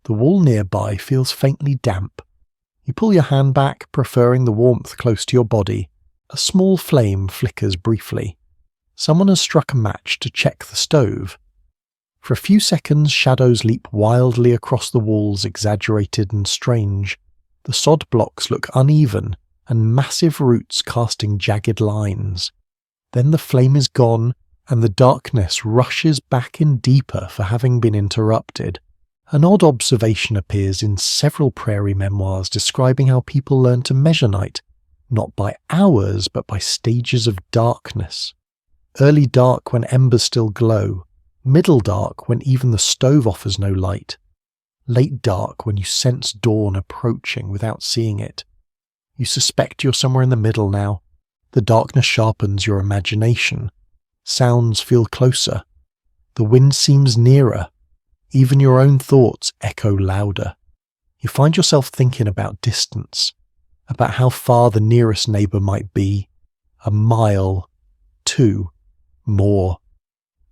The wall nearby feels faintly damp. You pull your hand back, preferring the warmth close to your body. A small flame flickers briefly. Someone has struck a match to check the stove. For a few seconds, shadows leap wildly across the walls, exaggerated and strange. The sod blocks look uneven, and massive roots casting jagged lines. Then the flame is gone, and the darkness rushes back in deeper for having been interrupted. An odd observation appears in several prairie memoirs describing how people learn to measure night, not by hours but by stages of darkness. Early dark when embers still glow, middle dark when even the stove offers no light, late dark when you sense dawn approaching without seeing it. You suspect you're somewhere in the middle now. The darkness sharpens your imagination. Sounds feel closer. The wind seems nearer. Even your own thoughts echo louder. You find yourself thinking about distance, about how far the nearest neighbour might be. A mile, 2, more.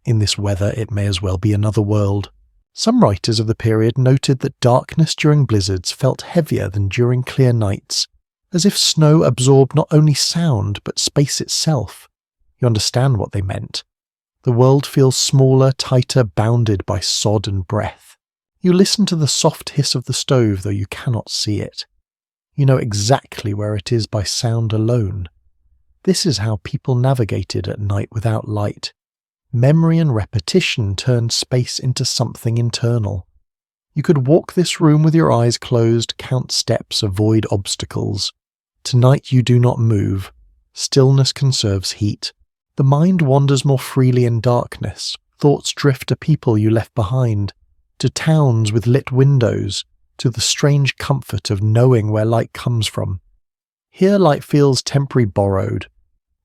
In this weather, it may as well be another world. Some writers of the period noted that darkness during blizzards felt heavier than during clear nights, as if snow absorbed not only sound but space itself. You understand what they meant. The world feels smaller, tighter, bounded by sod and breath. You listen to the soft hiss of the stove, though you cannot see it. You know exactly where it is by sound alone. This is how people navigated at night without light. Memory and repetition turned space into something internal. You could walk this room with your eyes closed, count steps, avoid obstacles. Tonight you do not move. Stillness conserves heat. The mind wanders more freely in darkness. Thoughts drift to people you left behind, to towns with lit windows, to the strange comfort of knowing where light comes from. Here light feels temporary borrowed.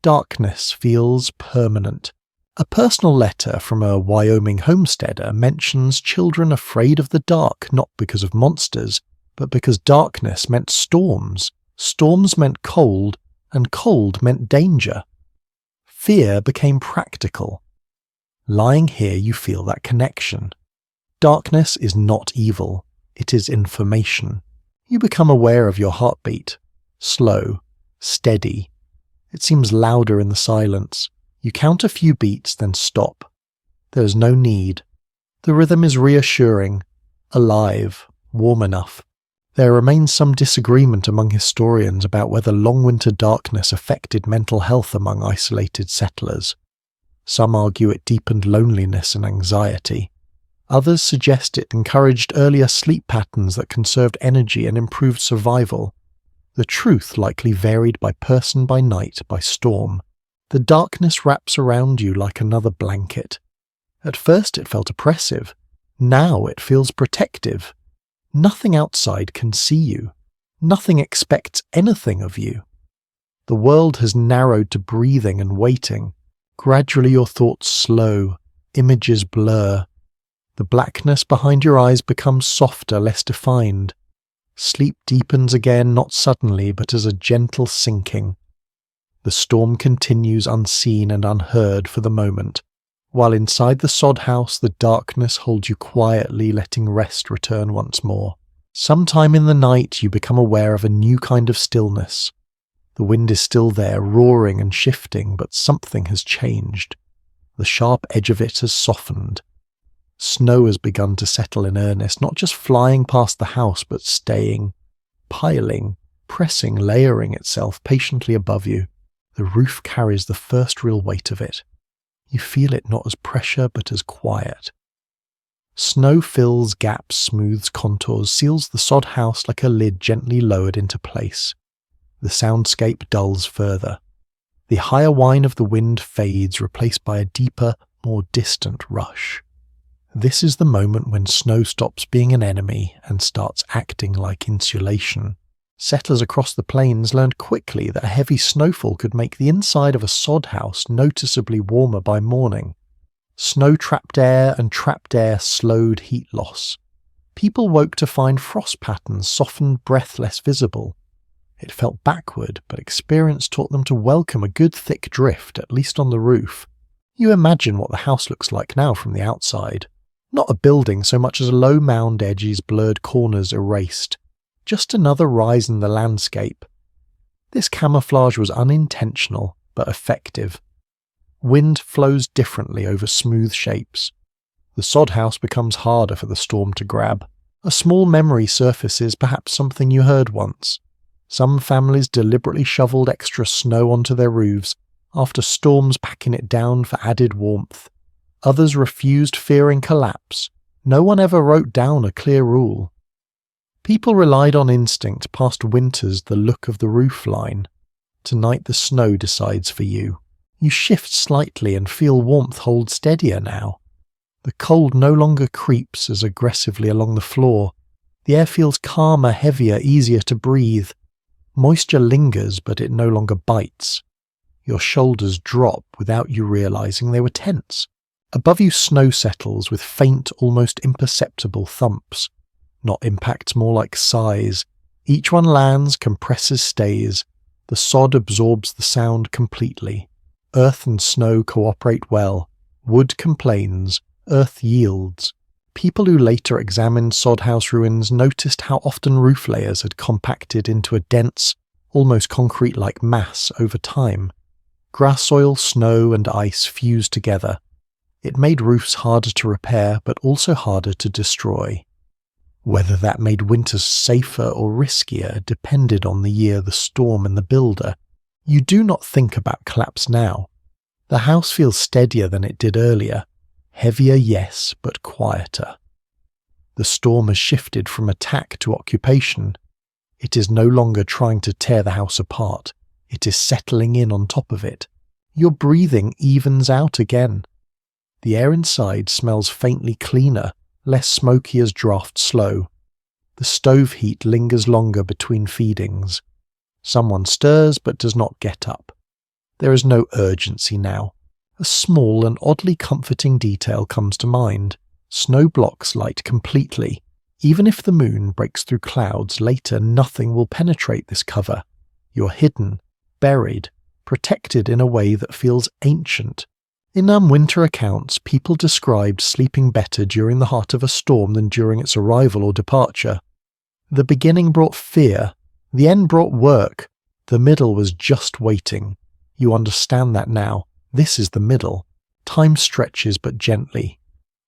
Darkness feels permanent. A personal letter from a Wyoming homesteader mentions children afraid of the dark not because of monsters, but because darkness meant storms. Storms meant cold, and cold meant danger. Fear became practical. Lying here, you feel that connection. Darkness is not evil. It is information. You become aware of your heartbeat. Slow, steady. It seems louder in the silence. You count a few beats, then stop. There is no need. The rhythm is reassuring, alive, warm enough. There remains some disagreement among historians about whether long winter darkness affected mental health among isolated settlers. Some argue it deepened loneliness and anxiety. Others suggest it encouraged earlier sleep patterns that conserved energy and improved survival. The truth likely varied by person, by night, by storm. The darkness wraps around you like another blanket. At first it felt oppressive. Now it feels protective. Nothing outside can see you. Nothing expects anything of you. The world has narrowed to breathing and waiting. Gradually your thoughts slow, images blur. The blackness behind your eyes becomes softer, less defined. Sleep deepens again, not suddenly, but as a gentle sinking. The storm continues unseen and unheard for the moment, while inside the sod house the darkness holds you quietly, letting rest return once more. Sometime in the night you become aware of a new kind of stillness. The wind is still there, roaring and shifting, but something has changed. The sharp edge of it has softened. Snow has begun to settle in earnest, not just flying past the house, but staying, piling, pressing, layering itself patiently above you. The roof carries the first real weight of it. You feel it not as pressure, but as quiet. Snow fills gaps, smooths contours, seals the sod house like a lid gently lowered into place. The soundscape dulls further. The higher whine of the wind fades, replaced by a deeper, more distant rush. This is the moment when snow stops being an enemy and starts acting like insulation. Settlers across the plains learned quickly that a heavy snowfall could make the inside of a sod house noticeably warmer by morning. Snow trapped air and trapped air slowed heat loss. People woke to find frost patterns softened, breath less visible. It felt backward, but experience taught them to welcome a good thick drift, at least on the roof. You imagine what the house looks like now from the outside. Not a building so much as a low mound edges, blurred corners erased. Just another rise in the landscape. This camouflage was unintentional, but effective. Wind flows differently over smooth shapes. The sod house becomes harder for the storm to grab. A small memory surfaces, perhaps something you heard once. Some families deliberately shoveled extra snow onto their roofs, after storms packing it down for added warmth. Others refused, fearing collapse. No one ever wrote down a clear rule. People relied on instinct, past winters the look of the roof line. Tonight the snow decides for you. You shift slightly and feel warmth hold steadier now. The cold no longer creeps as aggressively along the floor. The air feels calmer, heavier, easier to breathe. Moisture lingers, but it no longer bites. Your shoulders drop without you realizing they were tense. Above you snow settles with faint, almost imperceptible thumps. Not impacts, more like sighs. Each one lands, compresses, stays. The sod absorbs the sound completely. Earth and snow cooperate well. Wood complains. Earth yields. People who later examined sod house ruins noticed how often roof layers had compacted into a dense, almost concrete-like mass over time. Grass soil, snow, and ice fused together. It made roofs harder to repair, but also harder to destroy. Whether that made winters safer or riskier depended on the year, the storm, and the builder. You do not think about collapse now. The house feels steadier than it did earlier. Heavier, yes, but quieter. The storm has shifted from attack to occupation. It is no longer trying to tear the house apart. It is settling in on top of it. Your breathing evens out again. The air inside smells faintly cleaner, less smoky as drafts slow. The stove heat lingers longer between feedings. Someone stirs but does not get up. There is no urgency now. A small and oddly comforting detail comes to mind. Snow blocks light completely. Even if the moon breaks through clouds later, nothing will penetrate this cover. You're hidden, buried, protected in a way that feels ancient. In winter accounts, people described sleeping better during the heart of a storm than during its arrival or departure. The beginning brought fear. The end brought work. The middle was just waiting. You understand that now. This is the middle. Time stretches but gently.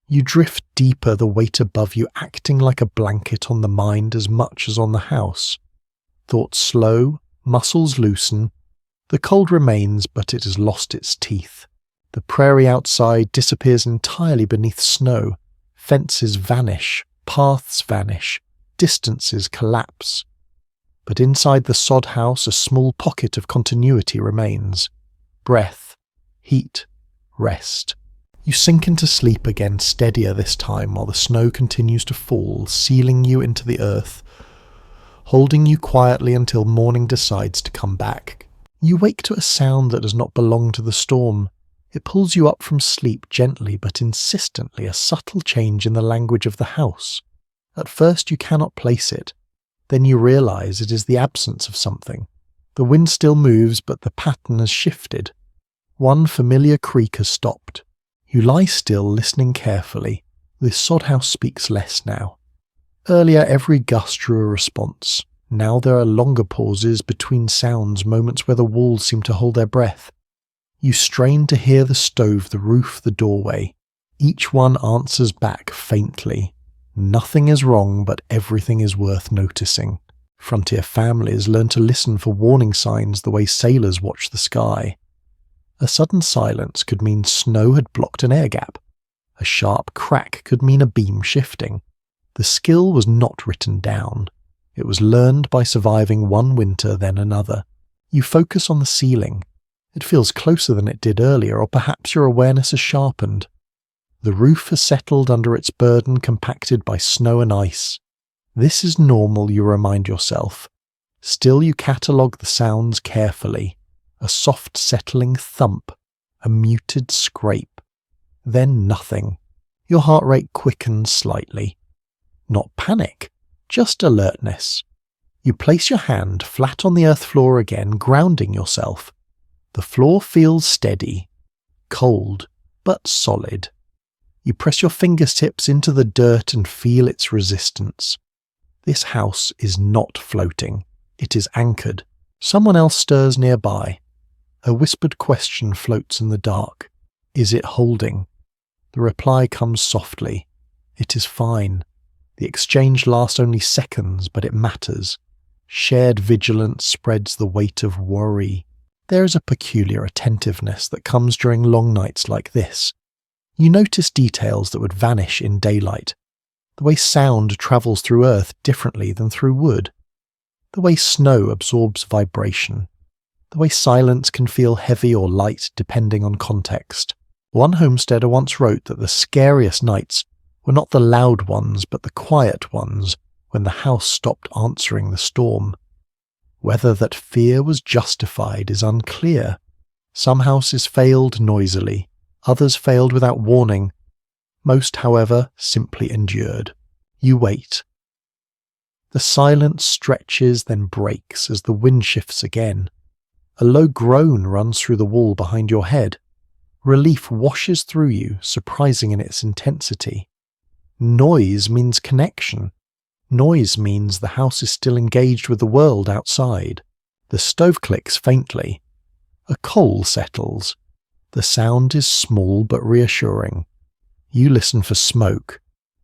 You drift deeper, the weight above you acting like a blanket on the mind as much as on the house. Thoughts slow, muscles loosen. The cold remains, but it has lost its teeth. The prairie outside disappears entirely beneath snow. Fences vanish, paths vanish, distances collapse. But inside the sod house, a small pocket of continuity remains. Breath, heat, rest. You sink into sleep again, steadier this time, while the snow continues to fall, sealing you into the earth, holding you quietly until morning decides to come back. You wake to a sound that does not belong to the storm. It pulls you up from sleep gently but insistently, a subtle change in the language of the house. At first you cannot place it. Then you realize it is the absence of something. The wind still moves, but the pattern has shifted. One familiar creak has stopped. You lie still, listening carefully. The sod house speaks less now. Earlier every gust drew a response. Now there are longer pauses between sounds, moments where the walls seem to hold their breath. You strain to hear the stove, the roof, the doorway. Each one answers back faintly. Nothing is wrong, but everything is worth noticing. Frontier families learn to listen for warning signs the way sailors watch the sky. A sudden silence could mean snow had blocked an air gap. A sharp crack could mean a beam shifting. The skill was not written down. It was learned by surviving one winter, then another. You focus on the ceiling. It feels closer than it did earlier, or perhaps your awareness has sharpened. The roof has settled under its burden, compacted by snow and ice. This is normal, you remind yourself. Still you catalogue the sounds carefully. A soft settling thump, a muted scrape. Then nothing. Your heart rate quickens slightly. Not panic, just alertness. You place your hand flat on the earth floor again, grounding yourself. The floor feels steady, cold, but solid. You press your fingertips into the dirt and feel its resistance. This house is not floating. It is anchored. Someone else stirs nearby. A whispered question floats in the dark. Is it holding? The reply comes softly. It is fine. The exchange lasts only seconds, but it matters. Shared vigilance spreads the weight of worry. There is a peculiar attentiveness that comes during long nights like this. You notice details that would vanish in daylight. The way sound travels through earth differently than through wood. The way snow absorbs vibration. The way silence can feel heavy or light depending on context. One homesteader once wrote that the scariest nights were not the loud ones but the quiet ones, when the house stopped answering the storm. Whether that fear was justified is unclear. Some houses failed noisily, others failed without warning. Most, however, simply endured. You wait. The silence stretches, then breaks as the wind shifts again. A low groan runs through the wall behind your head. Relief washes through you, surprising in its intensity. Noise means connection. Noise means the house is still engaged with the world outside. The stove clicks faintly. A coal settles. The sound is small but reassuring. You listen for smoke.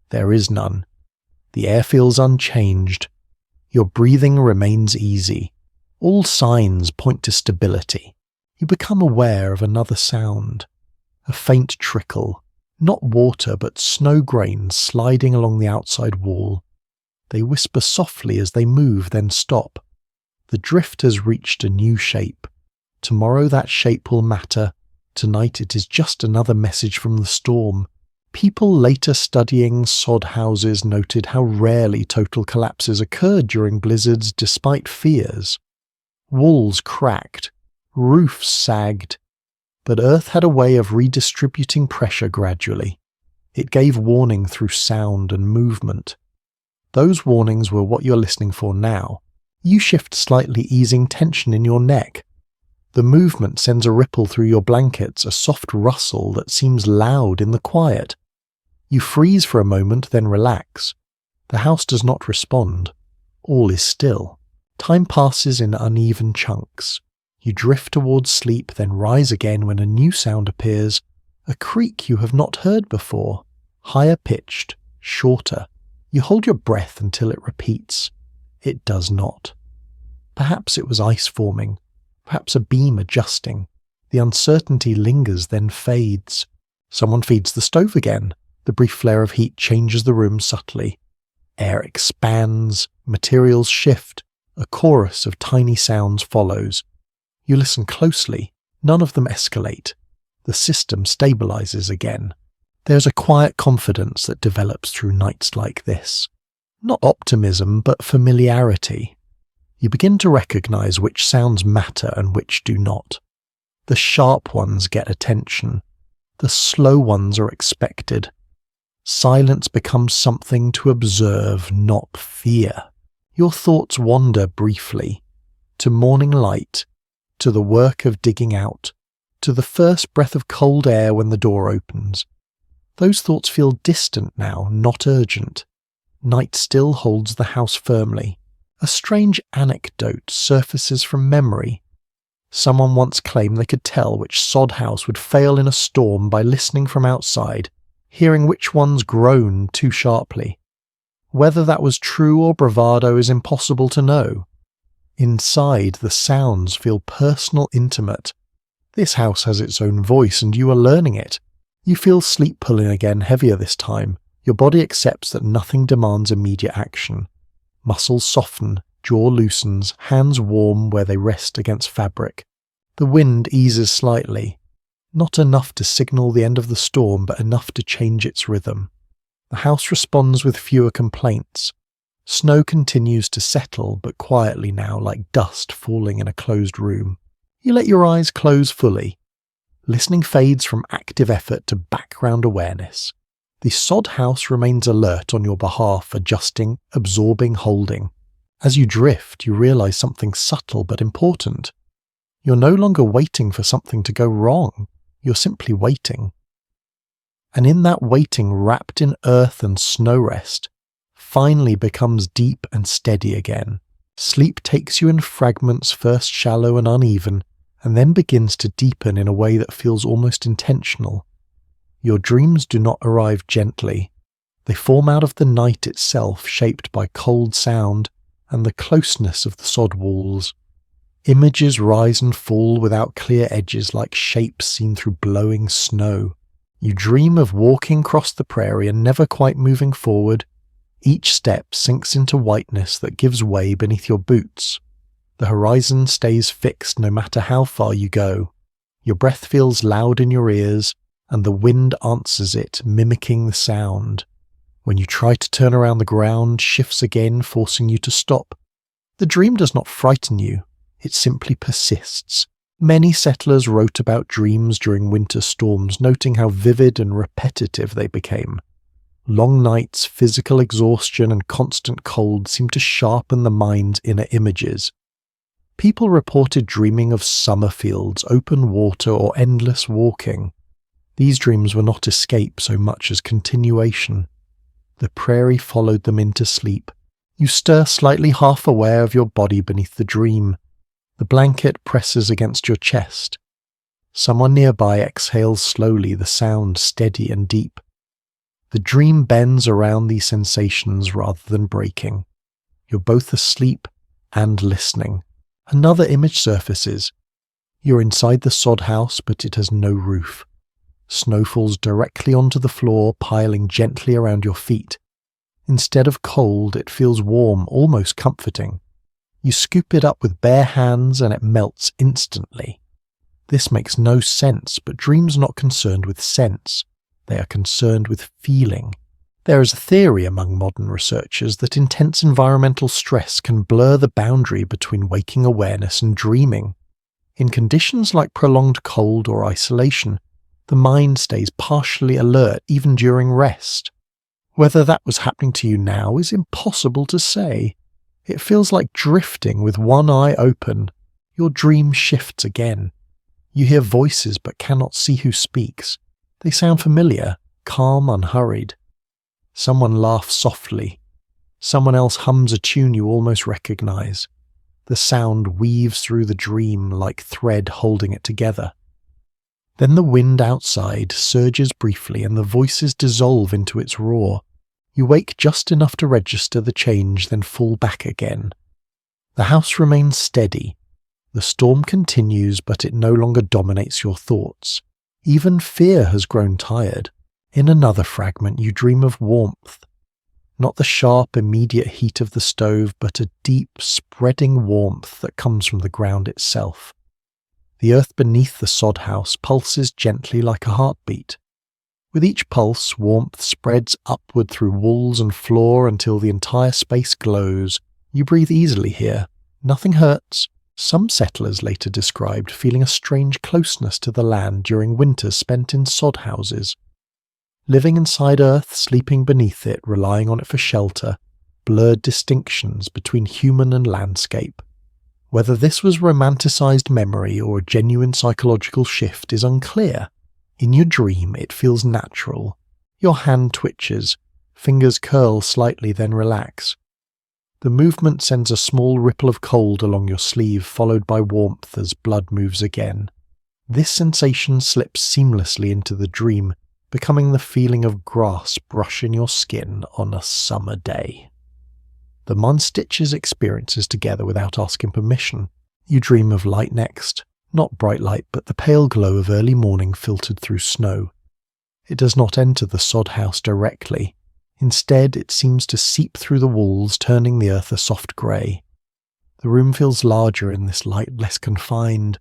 There is none. The air feels unchanged. Your breathing remains easy. All signs point to stability. You become aware of another sound. A faint trickle. Not water, but snow grains sliding along the outside wall. They whisper softly as they move, then stop. The drift has reached a new shape. Tomorrow that shape will matter. Tonight it is just another message from the storm. People later studying sod houses noted how rarely total collapses occurred during blizzards despite fears. Walls cracked, roofs sagged, but Earth had a way of redistributing pressure gradually. It gave warning through sound and movement. Those warnings were what you're listening for now. You shift slightly, easing tension in your neck. The movement sends a ripple through your blankets, a soft rustle that seems loud in the quiet. You freeze for a moment, then relax. The house does not respond. All is still. Time passes in uneven chunks. You drift towards sleep, then rise again when a new sound appears, a creak you have not heard before, higher pitched, shorter. You hold your breath until it repeats. It does not. Perhaps it was ice forming, perhaps a beam adjusting. The uncertainty lingers, then fades. Someone feeds the stove again. The brief flare of heat changes the room subtly. Air expands, materials shift, a chorus of tiny sounds follows. You listen closely, none of them escalate. The system stabilizes again. There's a quiet confidence that develops through nights like this. Not optimism, but familiarity. You begin to recognize which sounds matter and which do not. The sharp ones get attention. The slow ones are expected. Silence becomes something to observe, not fear. Your thoughts wander briefly, to morning light, to the work of digging out, to the first breath of cold air when the door opens. Those thoughts feel distant now, not urgent. Night still holds the house firmly. A strange anecdote surfaces from memory. Someone once claimed they could tell which sod house would fail in a storm by listening from outside, hearing which ones groaned too sharply. Whether that was true or bravado is impossible to know. Inside, the sounds feel personal, intimate. This house has its own voice, and you are learning it. You feel sleep pulling again, heavier this time. Your body accepts that nothing demands immediate action. Muscles soften, jaw loosens, hands warm where they rest against fabric. The wind eases slightly. Not enough to signal the end of the storm, but enough to change its rhythm. The house responds with fewer complaints. Snow continues to settle, but quietly now, like dust falling in a closed room. You let your eyes close fully. Listening fades from active effort to background awareness. The sod house remains alert on your behalf, adjusting, absorbing, holding. As you drift, you realize something subtle but important. You're no longer waiting for something to go wrong. You're simply waiting. And in that waiting, wrapped in earth and snow rest, finally becomes deep and steady again. Sleep takes you in fragments, first shallow and uneven, and then begins to deepen in a way that feels almost intentional. Your dreams do not arrive gently. They form out of the night itself, shaped by cold sound and the closeness of the sod walls. Images rise and fall without clear edges, like shapes seen through blowing snow. You dream of walking across the prairie and never quite moving forward. Each step sinks into whiteness that gives way beneath your boots. The horizon stays fixed no matter how far you go. Your breath feels loud in your ears, and the wind answers it, mimicking the sound. When you try to turn around, the ground shifts again, forcing you to stop. The dream does not frighten you, it simply persists. Many settlers wrote about dreams during winter storms, noting how vivid and repetitive they became. Long nights, physical exhaustion, and constant cold seemed to sharpen the mind's inner images. People reported dreaming of summer fields, open water, or endless walking. These dreams were not escape so much as continuation. The prairie followed them into sleep. You stir slightly, half aware of your body beneath the dream. The blanket presses against your chest. Someone nearby exhales slowly, the sound steady and deep. The dream bends around these sensations rather than breaking. You're both asleep and listening. Another image surfaces. You're inside the sod house, but it has no roof. Snow falls directly onto the floor, piling gently around your feet. Instead of cold, it feels warm, almost comforting. You scoop it up with bare hands and it melts instantly. This makes no sense, but dreams are not concerned with sense. They are concerned with feeling. There is a theory among modern researchers that intense environmental stress can blur the boundary between waking awareness and dreaming. In conditions like prolonged cold or isolation, the mind stays partially alert even during rest. Whether that was happening to you now is impossible to say. It feels like drifting with one eye open. Your dream shifts again. You hear voices but cannot see who speaks. They sound familiar, calm, unhurried. Someone laughs softly. Someone else hums a tune you almost recognize. The sound weaves through the dream like thread holding it together. Then the wind outside surges briefly and the voices dissolve into its roar. You wake just enough to register the change, then fall back again. The house remains steady. The storm continues, but it no longer dominates your thoughts. Even fear has grown tired. In another fragment you dream of warmth. Not the sharp, immediate heat of the stove, but a deep, spreading warmth that comes from the ground itself. The earth beneath the sod house pulses gently like a heartbeat. With each pulse, warmth spreads upward through walls and floor until the entire space glows. You breathe easily here. Nothing hurts. Some settlers later described feeling a strange closeness to the land during winters spent in sod houses. Living inside earth, sleeping beneath it, relying on it for shelter, blurred distinctions between human and landscape. Whether this was romanticized memory or a genuine psychological shift is unclear. In your dream, it feels natural. Your hand twitches, fingers curl slightly then relax. The movement sends a small ripple of cold along your sleeve, followed by warmth as blood moves again. This sensation slips seamlessly into the dream, becoming the feeling of grass brushing your skin on a summer day. The mind stitches experiences together without asking permission. You dream of light next, not bright light, but the pale glow of early morning filtered through snow. It does not enter the sod house directly. Instead, it seems to seep through the walls, turning the earth a soft grey. The room feels larger in this light, less confined.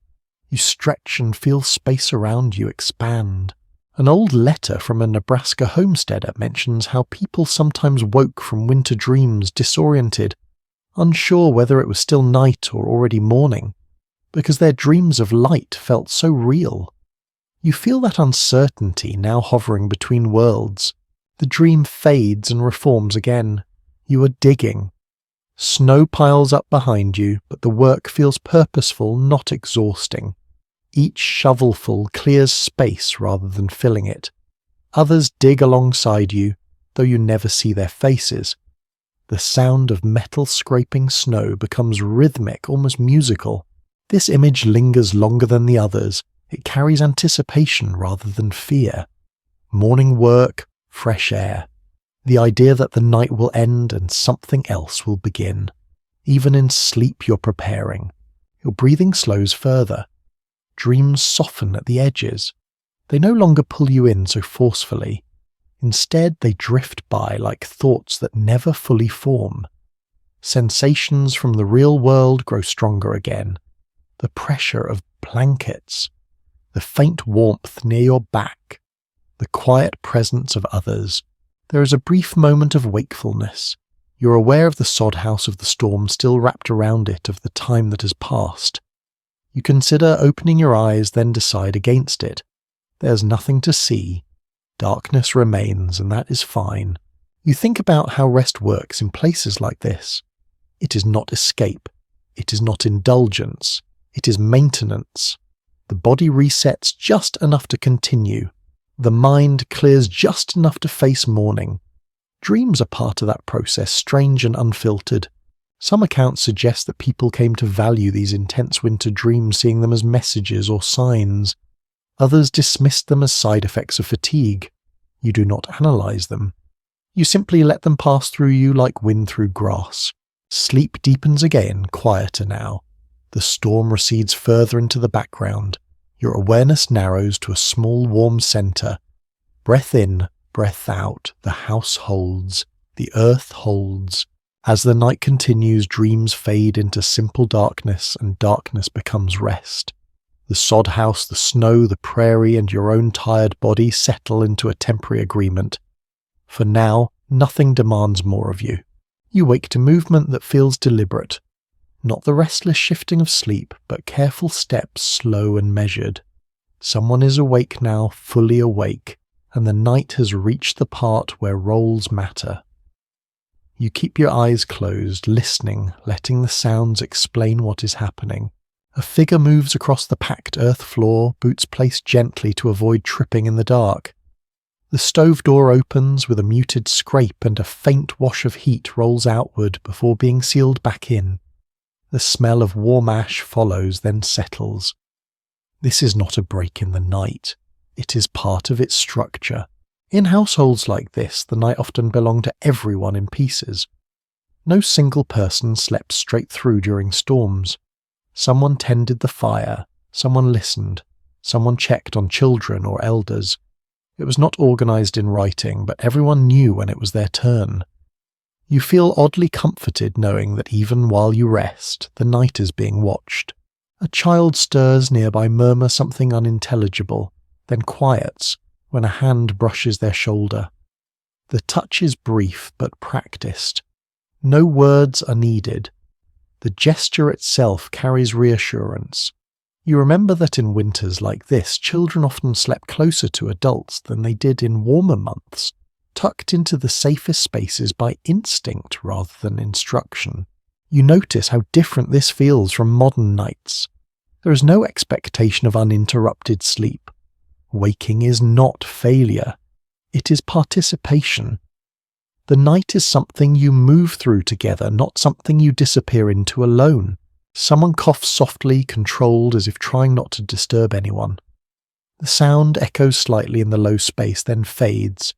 You stretch and feel space around you expand. An old letter from a Nebraska homesteader mentions how people sometimes woke from winter dreams disoriented, unsure whether it was still night or already morning, because their dreams of light felt so real. You feel that uncertainty now hovering between worlds. The dream fades and reforms again. You are digging. Snow piles up behind you, but the work feels purposeful, not exhausting. Each shovelful clears space rather than filling it. Others dig alongside you, though you never see their faces. The sound of metal scraping snow becomes rhythmic, almost musical. This image lingers longer than the others. It carries anticipation rather than fear. Morning work, fresh air. The idea that the night will end and something else will begin. Even in sleep you're preparing. Your breathing slows further. Dreams soften at the edges. They no longer pull you in so forcefully. Instead, they drift by like thoughts that never fully form. Sensations from the real world grow stronger again. The pressure of blankets, the faint warmth near your back, the quiet presence of others. There is a brief moment of wakefulness. You're aware of the sod house of the storm still wrapped around it, of the time that has passed. You consider opening your eyes, then decide against it. There's nothing to see. Darkness remains, and that is fine. You think about how rest works in places like this. It is not escape. It is not indulgence. It is maintenance. The body resets just enough to continue. The mind clears just enough to face morning. Dreams are part of that process, strange and unfiltered. Some accounts suggest that people came to value these intense winter dreams, seeing them as messages or signs. Others dismissed them as side effects of fatigue. You do not analyze them. You simply let them pass through you like wind through grass. Sleep deepens again, quieter now. The storm recedes further into the background. Your awareness narrows to a small warm center. Breath in, breath out. The house holds. The earth holds. As the night continues, dreams fade into simple darkness, and darkness becomes rest. The sod house, the snow, the prairie, and your own tired body settle into a temporary agreement. For now, nothing demands more of you. You wake to movement that feels deliberate. Not the restless shifting of sleep, but careful steps, slow and measured. Someone is awake now, fully awake, and the night has reached the part where roles matter. You keep your eyes closed, listening, letting the sounds explain what is happening. A figure moves across the packed earth floor, boots placed gently to avoid tripping in the dark. The stove door opens with a muted scrape and a faint wash of heat rolls outward before being sealed back in. The smell of warm ash follows, then settles. This is not a break in the night. It is part of its structure. In households like this, the night often belonged to everyone in pieces. No single person slept straight through during storms. Someone tended the fire, someone listened, someone checked on children or elders. It was not organized in writing, but everyone knew when it was their turn. You feel oddly comforted knowing that even while you rest, the night is being watched. A child stirs nearby, murmurs something unintelligible, then quiets when a hand brushes their shoulder. The touch is brief but practiced. No words are needed. The gesture itself carries reassurance. You remember that in winters like this, children often slept closer to adults than they did in warmer months, tucked into the safest spaces by instinct rather than instruction. You notice how different this feels from modern nights. There is no expectation of uninterrupted sleep. Waking is not failure. It is participation. The night is something you move through together, not something you disappear into alone. Someone coughs softly, controlled, as if trying not to disturb anyone. The sound echoes slightly in the low space, then fades.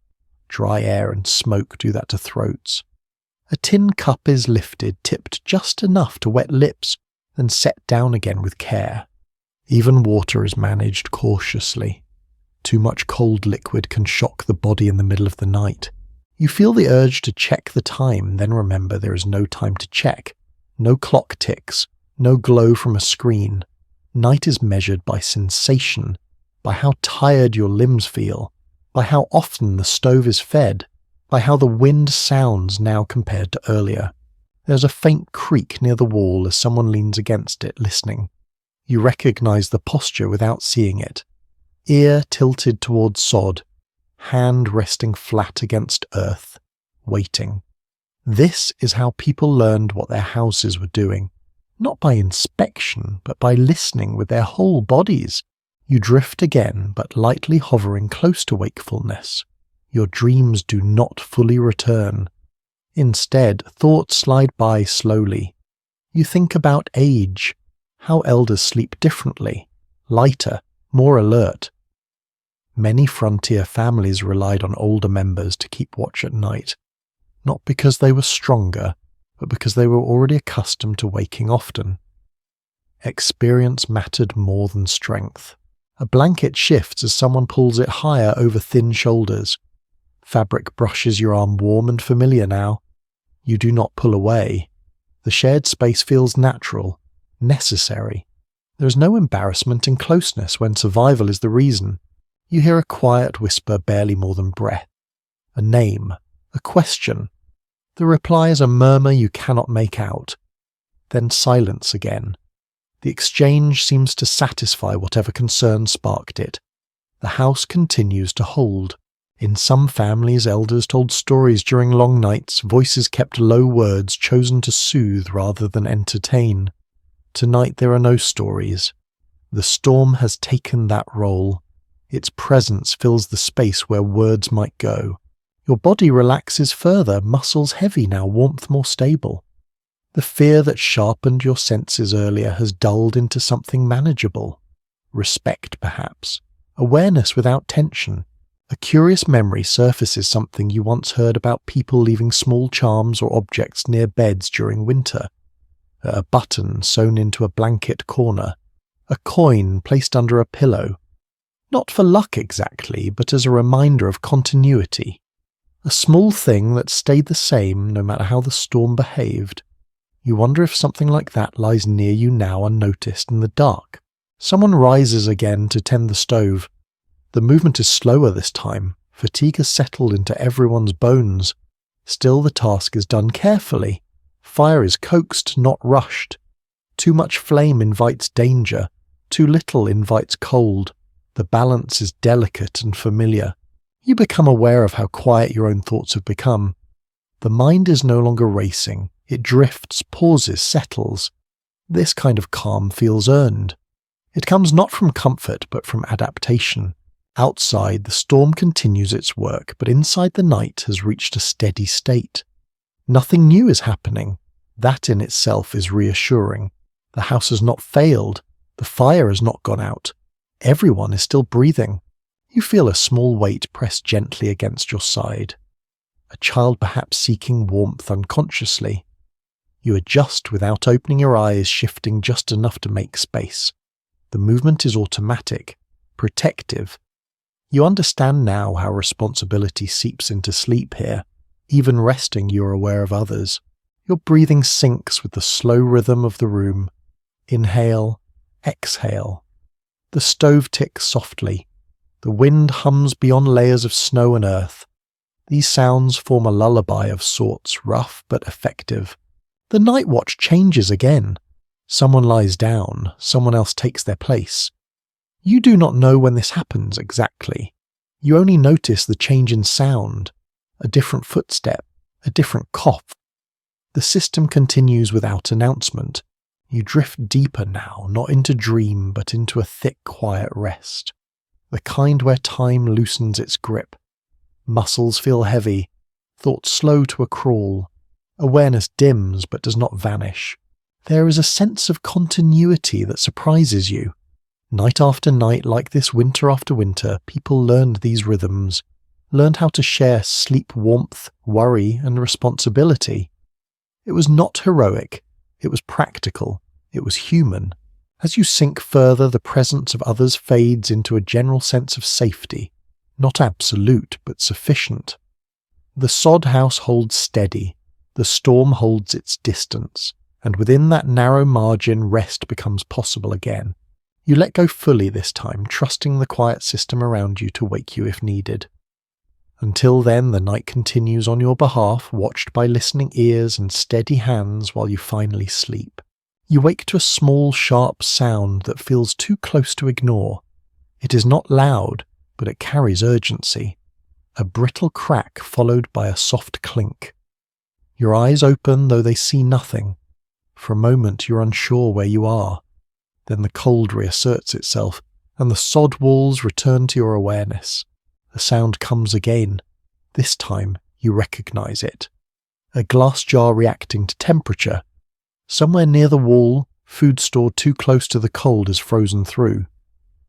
Dry air and smoke do that to throats. A tin cup is lifted, tipped just enough to wet lips, then set down again with care. Even water is managed cautiously. Too much cold liquid can shock the body in the middle of the night. You feel the urge to check the time, then remember there is no time to check. No clock ticks, no glow from a screen. Night is measured by sensation, by how tired your limbs feel, by how often the stove is fed, by how the wind sounds now compared to earlier. There's a faint creak near the wall as someone leans against it, listening. You recognize the posture without seeing it. Ear tilted towards sod, hand resting flat against earth, waiting. This is how people learned what their houses were doing, not by inspection, but by listening with their whole bodies. You drift again, but lightly hovering close to wakefulness. Your dreams do not fully return. Instead, thoughts slide by slowly. You think about age, how elders sleep differently, lighter, more alert. Many frontier families relied on older members to keep watch at night, not because they were stronger, but because they were already accustomed to waking often. Experience mattered more than strength. A blanket shifts as someone pulls it higher over thin shoulders. Fabric brushes your arm, warm and familiar now. You do not pull away. The shared space feels natural, necessary. There is no embarrassment in closeness when survival is the reason. You hear a quiet whisper, barely more than breath. A name, a question. The reply is a murmur you cannot make out. Then silence again. The exchange seems to satisfy whatever concern sparked it. The house continues to hold. In some families, elders told stories during long nights, voices kept low, words chosen to soothe rather than entertain. Tonight there are no stories. The storm has taken that role. Its presence fills the space where words might go. Your body relaxes further, muscles heavy now, warmth more stable. The fear that sharpened your senses earlier has dulled into something manageable. Respect, perhaps. Awareness without tension. A curious memory surfaces something you once heard about people leaving small charms or objects near beds during winter. A button sewn into a blanket corner. A coin placed under a pillow. Not for luck exactly, but as a reminder of continuity. A small thing that stayed the same no matter how the storm behaved. You wonder if something like that lies near you now unnoticed in the dark. Someone rises again to tend the stove. The movement is slower this time. Fatigue has settled into everyone's bones. Still the task is done carefully. Fire is coaxed, not rushed. Too much flame invites danger. Too little invites cold. The balance is delicate and familiar. You become aware of how quiet your own thoughts have become. The mind is no longer racing. It drifts, pauses, settles. This kind of calm feels earned. It comes not from comfort, but from adaptation. Outside, the storm continues its work, but inside the night has reached a steady state. Nothing new is happening. That in itself is reassuring. The house has not failed. The fire has not gone out. Everyone is still breathing. You feel a small weight pressed gently against your side. A child perhaps seeking warmth unconsciously. You adjust without opening your eyes, shifting just enough to make space. The movement is automatic, protective. You understand now how responsibility seeps into sleep here. Even resting, you're aware of others. Your breathing syncs with the slow rhythm of the room. Inhale, exhale. The stove ticks softly. The wind hums beyond layers of snow and earth. These sounds form a lullaby of sorts, rough but effective. The night watch changes again. Someone lies down, someone else takes their place. You do not know when this happens exactly. You only notice the change in sound, a different footstep, a different cough. The system continues without announcement. You drift deeper now, not into dream, but into a thick, quiet rest. The kind where time loosens its grip. Muscles feel heavy, thoughts slow to a crawl. Awareness dims but does not vanish. There is a sense of continuity that surprises you. Night after night, like this, winter after winter, people learned these rhythms, learned how to share sleep warmth, worry, and responsibility. It was not heroic, it was practical, it was human. As you sink further, the presence of others fades into a general sense of safety, not absolute, but sufficient. The sod house holds steady, the storm holds its distance, and within that narrow margin rest becomes possible again. You let go fully this time, trusting the quiet system around you to wake you if needed. Until then, the night continues on your behalf, watched by listening ears and steady hands while you finally sleep. You wake to a small, sharp sound that feels too close to ignore. It is not loud, but it carries urgency. A brittle crack followed by a soft clink. Your eyes open, though they see nothing. For a moment you're unsure where you are. Then the cold reasserts itself, and the sod walls return to your awareness. The sound comes again. This time you recognize it. A glass jar reacting to temperature. Somewhere near the wall, food stored too close to the cold is frozen through.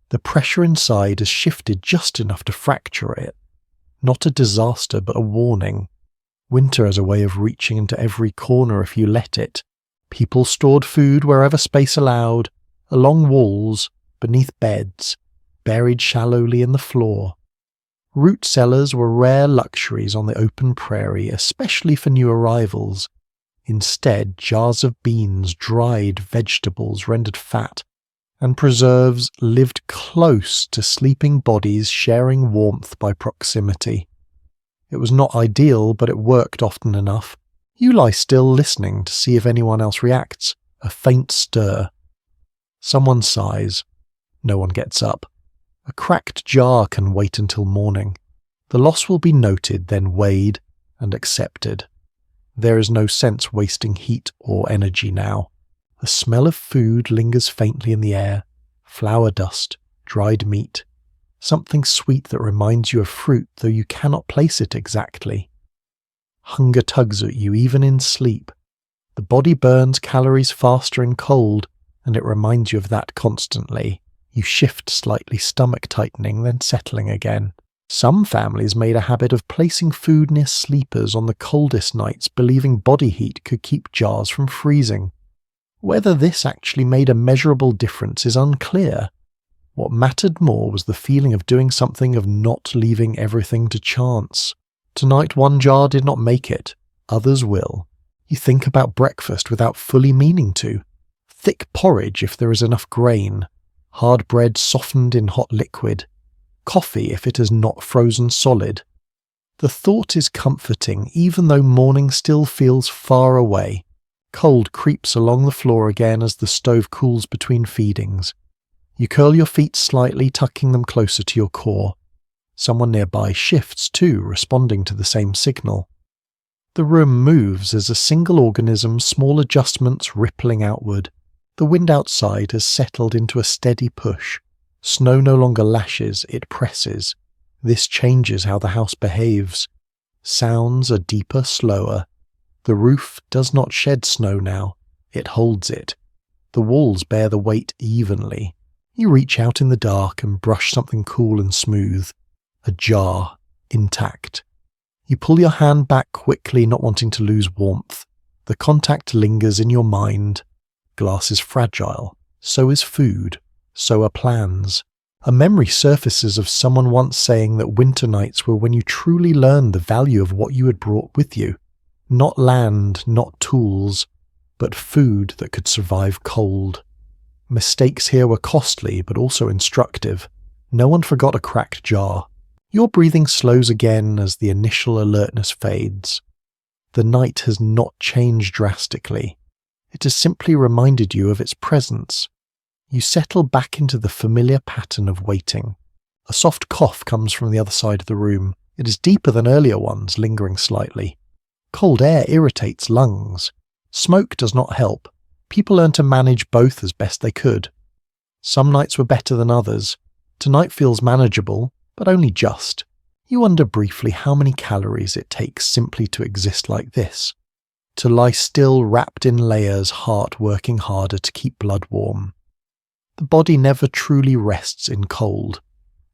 The pressure inside has shifted just enough to fracture it. Not a disaster, but a warning. Winter has a way of reaching into every corner if you let it. People stored food wherever space allowed, along walls, beneath beds, buried shallowly in the floor. Root cellars were rare luxuries on the open prairie, especially for new arrivals. Instead, jars of beans, dried vegetables rendered fat, and preserves lived close to sleeping bodies sharing warmth by proximity. It was not ideal, but it worked often enough. You lie still listening to see if anyone else reacts. A faint stir. Someone sighs. No one gets up. A cracked jar can wait until morning. The loss will be noted, then weighed and accepted. There is no sense wasting heat or energy now. The smell of food lingers faintly in the air. Flour dust, dried meat. Something sweet that reminds you of fruit, though you cannot place it exactly. Hunger tugs at you even in sleep. The body burns calories faster in cold, and it reminds you of that constantly. You shift slightly, stomach tightening, then settling again. Some families made a habit of placing food near sleepers on the coldest nights, believing body heat could keep jars from freezing. Whether this actually made a measurable difference is unclear. What mattered more was the feeling of doing something, of not leaving everything to chance. Tonight one jar did not make it, others will. You think about breakfast without fully meaning to. Thick porridge if there is enough grain. Hard bread softened in hot liquid. Coffee if it is not frozen solid. The thought is comforting, even though morning still feels far away. Cold creeps along the floor again as the stove cools between feedings. You curl your feet slightly, tucking them closer to your core. Someone nearby shifts too, responding to the same signal. The room moves as a single organism, small adjustments rippling outward. The wind outside has settled into a steady push. Snow no longer lashes, it presses. This changes how the house behaves. Sounds are deeper, slower. The roof does not shed snow now, it holds it. The walls bear the weight evenly. You reach out in the dark and brush something cool and smooth. A jar, intact. You pull your hand back quickly, not wanting to lose warmth. The contact lingers in your mind. Glass is fragile. So is food. So are plans. A memory surfaces of someone once saying that winter nights were when you truly learned the value of what you had brought with you. Not land, not tools, but food that could survive cold. Mistakes here were costly, but also instructive. No one forgot a cracked jar. Your breathing slows again as the initial alertness fades. The night has not changed drastically. It has simply reminded you of its presence. You settle back into the familiar pattern of waiting. A soft cough comes from the other side of the room. It is deeper than earlier ones, lingering slightly. Cold air irritates lungs. Smoke does not help. People learn to manage both as best they could. Some nights were better than others. Tonight feels manageable, but only just. You wonder briefly how many calories it takes simply to exist like this. To lie still, wrapped in layers, heart working harder to keep blood warm. The body never truly rests in cold.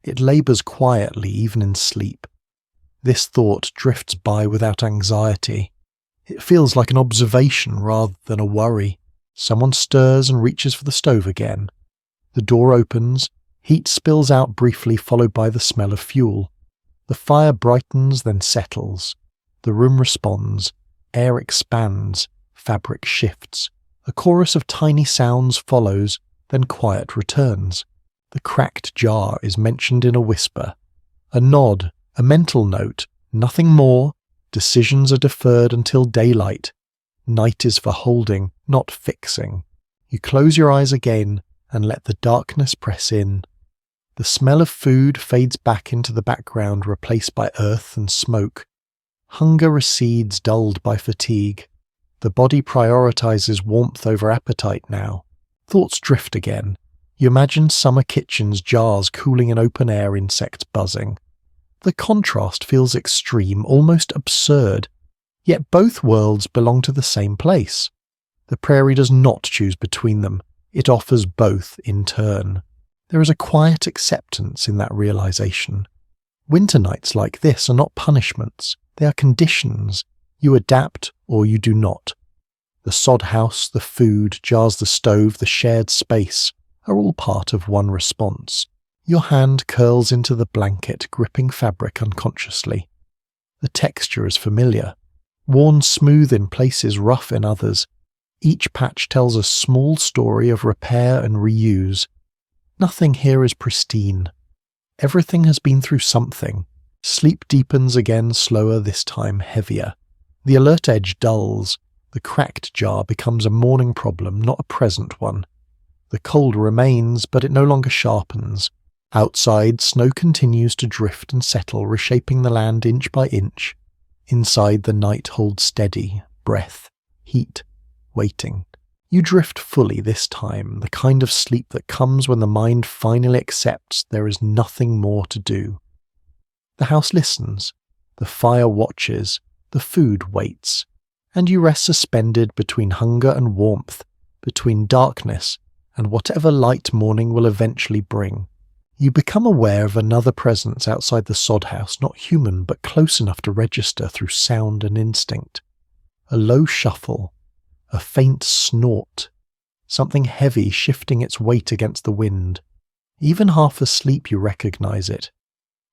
It labours quietly, even in sleep. This thought drifts by without anxiety. It feels like an observation rather than a worry. Someone stirs and reaches for the stove again. The door opens. Heat spills out briefly, followed by the smell of fuel. The fire brightens, then settles. The room responds. Air expands. Fabric shifts. A chorus of tiny sounds follows, then quiet returns. The cracked jar is mentioned in a whisper. A nod, a mental note, nothing more. Decisions are deferred until daylight. Night is for holding, not fixing. You close your eyes again and let the darkness press in. The smell of food fades back into the background, replaced by earth and smoke. Hunger recedes, dulled by fatigue. The body prioritizes warmth over appetite now. Thoughts drift again. You imagine summer kitchens, jars cooling in open air, insects buzzing. The contrast feels extreme, almost absurd. Yet both worlds belong to the same place. The prairie does not choose between them. It offers both in turn. There is a quiet acceptance in that realization. Winter nights like this are not punishments. They are conditions. You adapt or you do not. The sod house, the food, jars, the stove, the shared space are all part of one response. Your hand curls into the blanket, gripping fabric unconsciously. The texture is familiar. Worn smooth in places, rough in others. Each patch tells a small story of repair and reuse. Nothing here is pristine. Everything has been through something. Sleep deepens again, slower, this time heavier. The alert edge dulls. The cracked jar becomes a morning problem, not a present one. The cold remains, but it no longer sharpens. Outside, snow continues to drift and settle, reshaping the land inch by inch. Inside, the night holds steady, breath, heat, waiting. You drift fully this time, the kind of sleep that comes when the mind finally accepts there is nothing more to do. The house listens, the fire watches, the food waits, and you rest suspended between hunger and warmth, between darkness and whatever light morning will eventually bring. You become aware of another presence outside the sod house, not human but close enough to register through sound and instinct. A low shuffle, a faint snort, something heavy shifting its weight against the wind. Even half asleep you recognize it.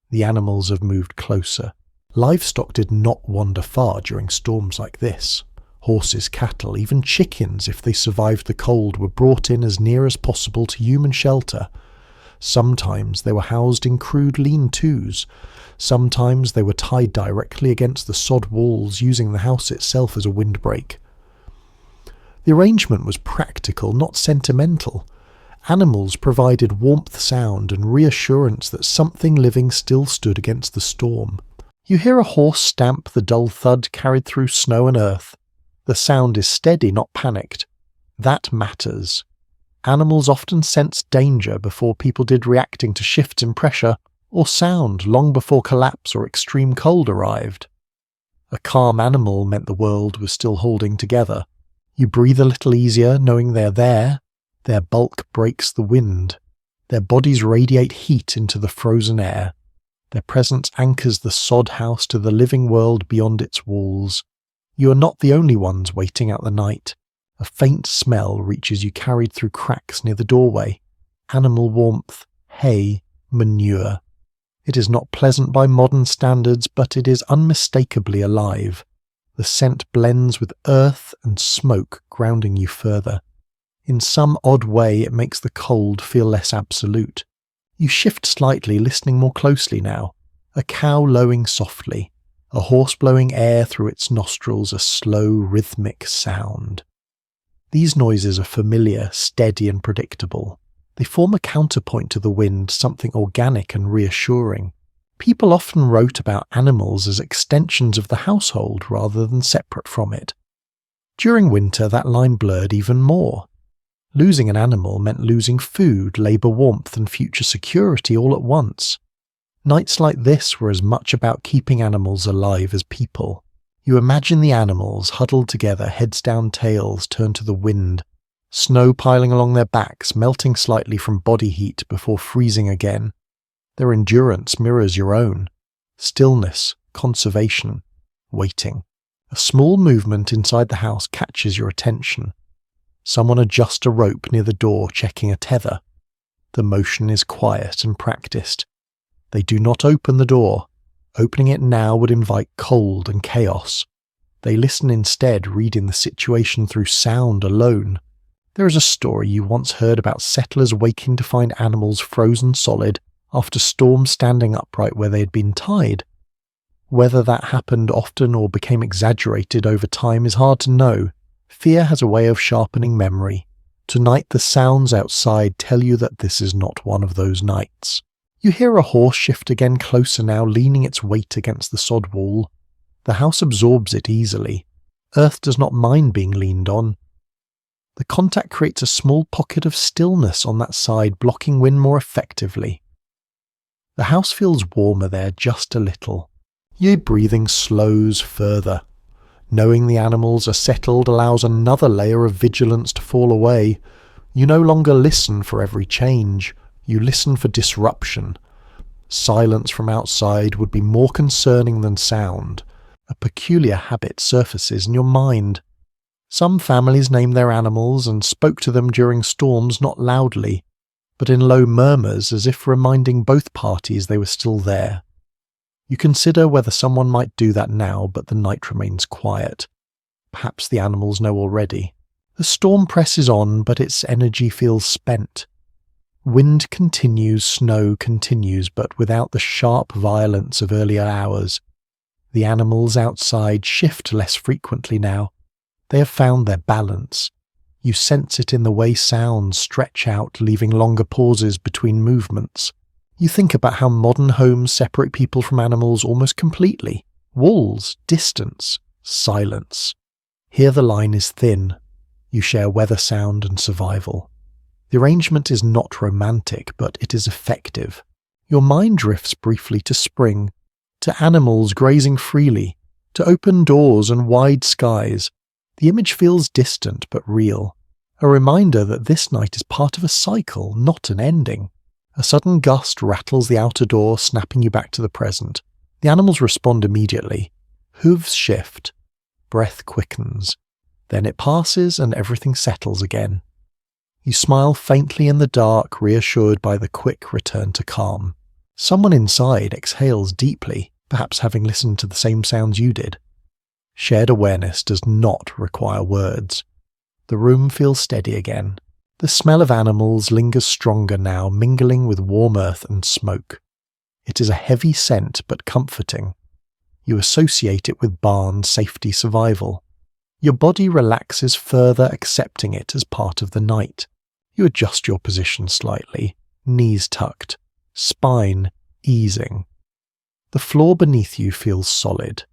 The animals have moved closer. Livestock did not wander far during storms like this. Horses, cattle, even chickens, if they survived the cold, were brought in as near as possible to human shelter. Sometimes they were housed in crude lean-tos. Sometimes they were tied directly against the sod walls, using the house itself as a windbreak. The arrangement was practical, not sentimental. Animals provided warmth, sound, and reassurance that something living still stood against the storm. You hear a horse stamp, the dull thud carried through snow and earth. The sound is steady, not panicked. That matters. Animals often sensed danger before people did, reacting to shifts in pressure or sound long before collapse or extreme cold arrived. A calm animal meant the world was still holding together. You breathe a little easier knowing they're there. Their bulk breaks the wind. Their bodies radiate heat into the frozen air. Their presence anchors the sod house to the living world beyond its walls. You are not the only ones waiting out the night. A faint smell reaches you carried through cracks near the doorway. Animal warmth, hay, manure. It is not pleasant by modern standards, but it is unmistakably alive. The scent blends with earth and smoke, grounding you further. In some odd way, it makes the cold feel less absolute. You shift slightly, listening more closely now. A cow lowing softly. A horse blowing air through its nostrils, a slow, rhythmic sound. These noises are familiar, steady and predictable. They form a counterpoint to the wind, something organic and reassuring. People often wrote about animals as extensions of the household rather than separate from it. During winter, that line blurred even more. Losing an animal meant losing food, labour warmth and future security all at once. Nights like this were as much about keeping animals alive as people. You imagine the animals huddled together, heads down, tails turned to the wind, snow piling along their backs, melting slightly from body heat before freezing again. Their endurance mirrors your own. Stillness, conservation, waiting. A small movement inside the house catches your attention. Someone adjusts a rope near the door, checking a tether. The motion is quiet and practiced. They do not open the door. Opening it now would invite cold and chaos. They listen instead, reading the situation through sound alone. There is a story you once heard about settlers waking to find animals frozen solid after storms standing upright where they had been tied. Whether that happened often or became exaggerated over time is hard to know. Fear has a way of sharpening memory. Tonight the sounds outside tell you that this is not one of those nights. You hear a horse shift again, closer now, leaning its weight against the sod wall. The house absorbs it easily. Earth does not mind being leaned on. The contact creates a small pocket of stillness on that side, blocking wind more effectively. The house feels warmer there just a little. Your breathing slows further. Knowing the animals are settled allows another layer of vigilance to fall away. You no longer listen for every change. You listen for disruption. Silence from outside would be more concerning than sound. A peculiar habit surfaces in your mind. Some families named their animals and spoke to them during storms, not loudly, but in low murmurs, as if reminding both parties they were still there. You consider whether someone might do that now, but the night remains quiet. Perhaps the animals know already. The storm presses on, but its energy feels spent. Wind continues, snow continues, but without the sharp violence of earlier hours. The animals outside shift less frequently now. They have found their balance. You sense it in the way sounds stretch out, leaving longer pauses between movements. You think about how modern homes separate people from animals almost completely. Walls, distance, silence. Here the line is thin. You share weather sound and survival. The arrangement is not romantic, but it is effective. Your mind drifts briefly to spring, to animals grazing freely, to open doors and wide skies. The image feels distant but real, a reminder that this night is part of a cycle, not an ending. A sudden gust rattles the outer door, snapping you back to the present. The animals respond immediately. Hooves shift. Breath quickens. Then it passes and everything settles again. You smile faintly in the dark, reassured by the quick return to calm. Someone inside exhales deeply, perhaps having listened to the same sounds you did. Shared awareness does not require words. The room feels steady again. The smell of animals lingers stronger now, mingling with warm earth and smoke. It is a heavy scent, but comforting. You associate it with barn, safety, survival. Your body relaxes further, accepting it as part of the night. You adjust your position slightly, knees tucked, spine easing. The floor beneath you feels solid.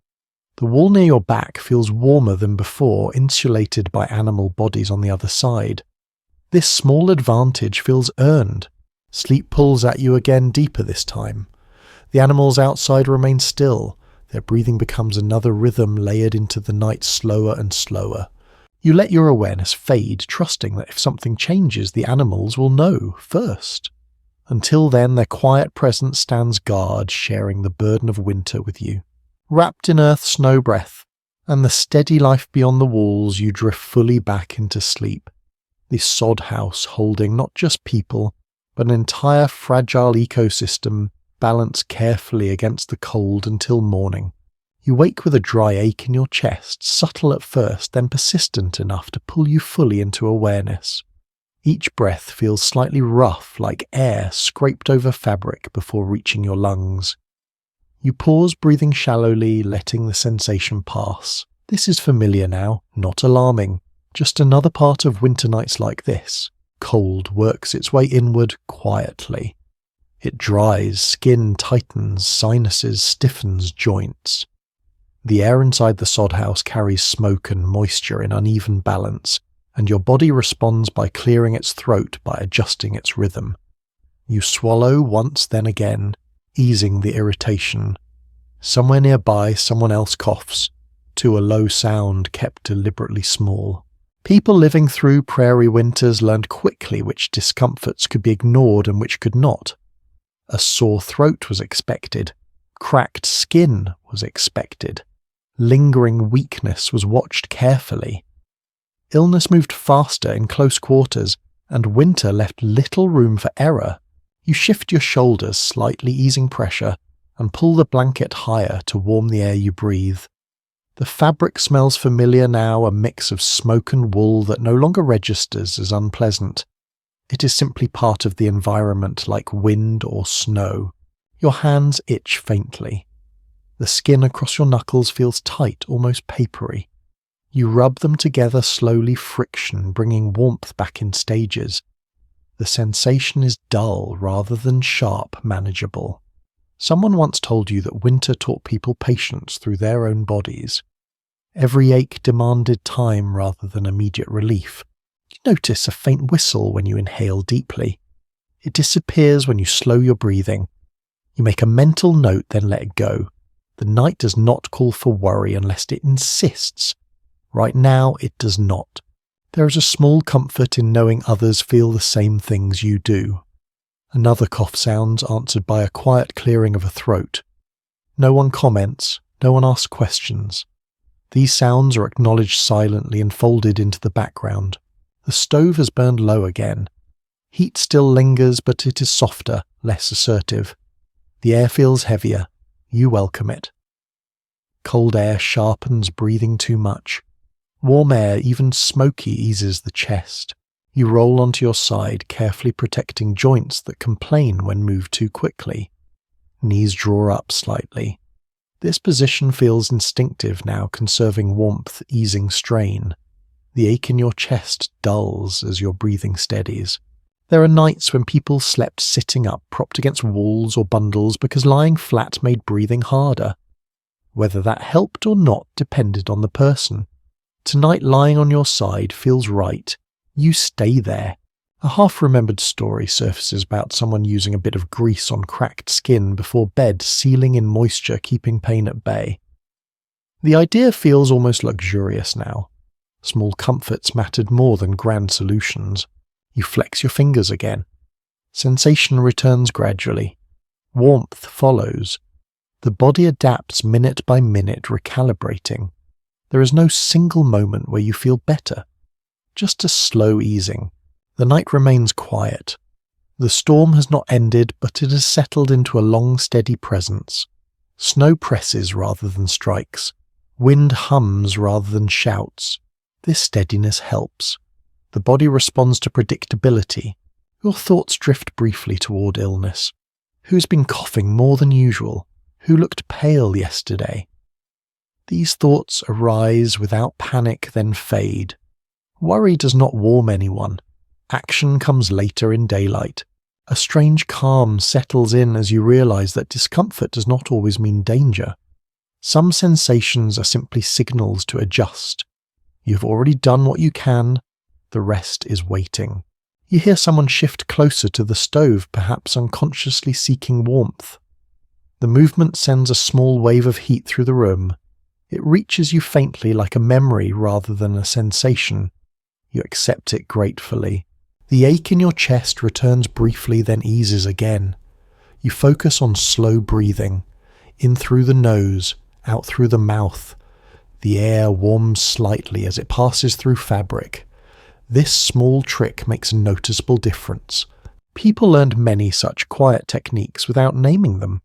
The wall near your back feels warmer than before, insulated by animal bodies on the other side. This small advantage feels earned. Sleep pulls at you again, deeper this time. The animals outside remain still, Their breathing becomes another rhythm layered into the night slower and slower. You let your awareness fade, trusting that if something changes, the animals will know first. Until then, their quiet presence stands guard, sharing the burden of winter with you. Wrapped in earth's snow breath and the steady life beyond the walls, you drift fully back into sleep. The sod house holding not just people, but an entire fragile ecosystem balanced carefully against the cold until morning. You wake with a dry ache in your chest, subtle at first, then persistent enough to pull you fully into awareness. Each breath feels slightly rough, like air scraped over fabric before reaching your lungs. You pause, breathing shallowly, letting the sensation pass. This is familiar now, not alarming. Just another part of winter nights like this. Cold works its way inward quietly. It dries, skin tightens, sinuses stiffens, joints. The air inside the sod house carries smoke and moisture in uneven balance, and your body responds by clearing its throat by adjusting its rhythm. You swallow once, then again, easing the irritation. Somewhere nearby, someone else coughs, to a low sound kept deliberately small. People living through prairie winters learned quickly which discomforts could be ignored and which could not. A sore throat was expected. Cracked skin was expected. Lingering weakness was watched carefully. Illness moved faster in close quarters, and winter left little room for error. You shift your shoulders, slightly easing pressure, and pull the blanket higher to warm the air you breathe. The fabric smells familiar now, a mix of smoke and wool that no longer registers as unpleasant. It is simply part of the environment, like wind or snow. Your hands itch faintly. The skin across your knuckles feels tight, almost papery. You rub them together slowly, friction bringing warmth back in stages. The sensation is dull rather than sharp, manageable. Someone once told you that winter taught people patience through their own bodies. Every ache demanded time rather than immediate relief. You notice a faint whistle when you inhale deeply. It disappears when you slow your breathing. You make a mental note, then let it go. The night does not call for worry unless it insists. Right now, it does not. There is a small comfort in knowing others feel the same things you do. Another cough sounds, answered by a quiet clearing of a throat. No one comments, no one asks questions. These sounds are acknowledged silently and folded into the background. The stove has burned low again. Heat still lingers, but it is softer, less assertive. The air feels heavier. You welcome it. Cold air sharpens breathing too much. Warm air, even smoky, eases the chest. You roll onto your side, carefully protecting joints that complain when moved too quickly. Knees draw up slightly. This position feels instinctive now, conserving warmth, easing strain. The ache in your chest dulls as your breathing steadies. There are nights when people slept sitting up, propped against walls or bundles because lying flat made breathing harder. Whether that helped or not depended on the person. Tonight, lying on your side feels right. You stay there. A half-remembered story surfaces about someone using a bit of grease on cracked skin before bed, sealing in moisture, keeping pain at bay. The idea feels almost luxurious now. Small comforts mattered more than grand solutions. You flex your fingers again. Sensation returns gradually. Warmth follows. The body adapts minute by minute, recalibrating. There is no single moment where you feel better. Just a slow easing. The night remains quiet. The storm has not ended, but it has settled into a long, steady presence. Snow presses rather than strikes. Wind hums rather than shouts. This steadiness helps. The body responds to predictability. Your thoughts drift briefly toward illness. Who's been coughing more than usual? Who looked pale yesterday? These thoughts arise without panic, then fade. Worry does not warm anyone. Action comes later in daylight. A strange calm settles in as you realize that discomfort does not always mean danger. Some sensations are simply signals to adjust. You've already done what you can. The rest is waiting. You hear someone shift closer to the stove, perhaps unconsciously seeking warmth. The movement sends a small wave of heat through the room. It reaches you faintly like a memory rather than a sensation. You accept it gratefully. The ache in your chest returns briefly, then eases again. You focus on slow breathing, in through the nose, out through the mouth. The air warms slightly as it passes through fabric. This small trick makes a noticeable difference. People learned many such quiet techniques without naming them.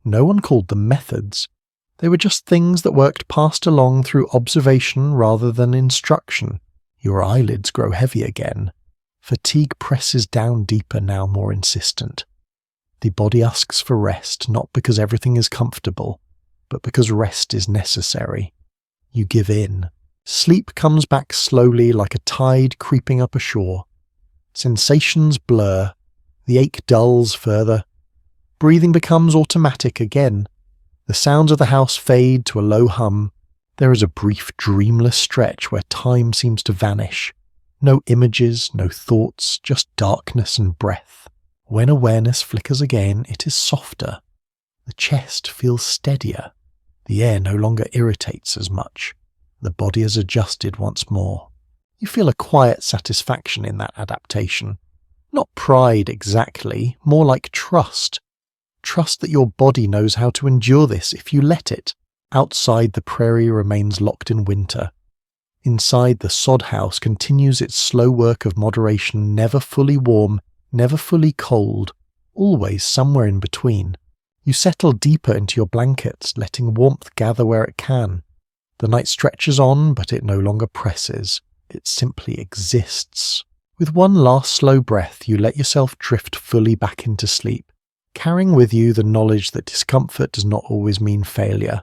No one called them methods. They were just things that worked passed along through observation rather than instruction. Your eyelids grow heavy again. Fatigue presses down deeper, now more insistent. The body asks for rest, not because everything is comfortable, but because rest is necessary. You give in. Sleep comes back slowly like a tide creeping up ashore. Sensations blur. The ache dulls further. Breathing becomes automatic again. The sounds of the house fade to a low hum. There is a brief dreamless stretch where time seems to vanish. No images, no thoughts, just darkness and breath. When awareness flickers again, it is softer. The chest feels steadier. The air no longer irritates as much. The body is adjusted once more. You feel a quiet satisfaction in that adaptation. Not pride exactly, more like trust. Trust that your body knows how to endure this if you let it. Outside, the prairie remains locked in winter. Inside, the sod house continues its slow work of moderation, never fully warm, never fully cold, always somewhere in between. You settle deeper into your blankets, letting warmth gather where it can. The night stretches on, but it no longer presses. It simply exists. With one last slow breath, you let yourself drift fully back into sleep, carrying with you the knowledge that discomfort does not always mean failure.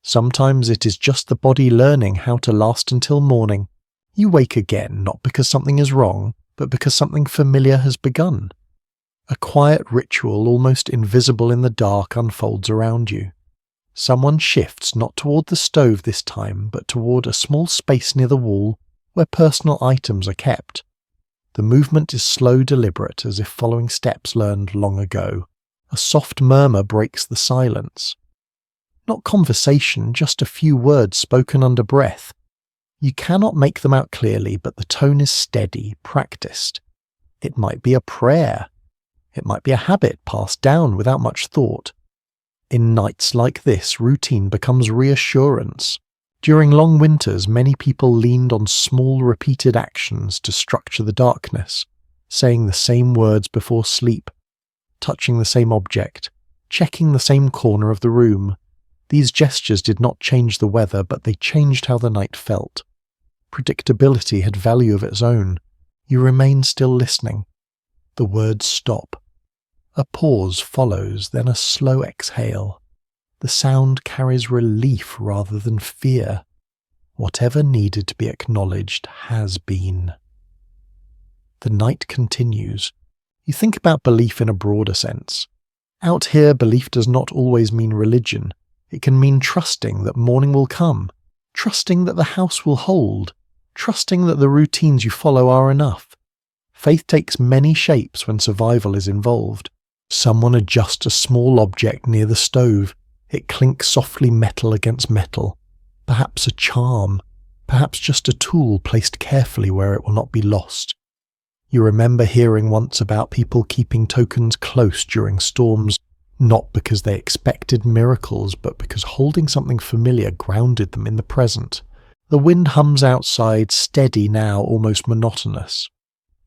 Sometimes it is just the body learning how to last until morning. You wake again, not because something is wrong, but because something familiar has begun. A quiet ritual, almost invisible in the dark, unfolds around you. Someone shifts not toward the stove this time, but toward a small space near the wall where personal items are kept. The movement is slow, deliberate, as if following steps learned long ago. A soft murmur breaks the silence. Not conversation, just a few words spoken under breath. You cannot make them out clearly, but the tone is steady, practiced. It might be a prayer. It might be a habit passed down without much thought. In nights like this, routine becomes reassurance. During long winters, many people leaned on small repeated actions to structure the darkness, saying the same words before sleep, touching the same object, checking the same corner of the room. These gestures did not change the weather, but they changed how the night felt. Predictability had value of its own. You remain still listening. The words stop. A pause follows, then a slow exhale. The sound carries relief rather than fear. Whatever needed to be acknowledged has been. The night continues. You think about belief in a broader sense. Out here, belief does not always mean religion. It can mean trusting that morning will come, trusting that the house will hold, trusting that the routines you follow are enough. Faith takes many shapes when survival is involved. Someone adjusts a small object near the stove. It clinks softly metal against metal. Perhaps a charm, perhaps just a tool placed carefully where it will not be lost. You remember hearing once about people keeping tokens close during storms, not because they expected miracles, but because holding something familiar grounded them in the present. The wind hums outside, steady now, almost monotonous.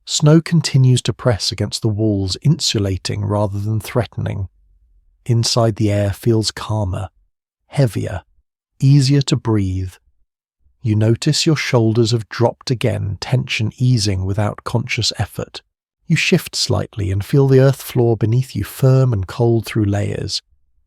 Snow continues to press against the walls, insulating rather than threatening. Inside, the air feels calmer, heavier, easier to breathe. You notice your shoulders have dropped again, tension easing without conscious effort. You shift slightly and feel the earth floor beneath you firm and cold through layers.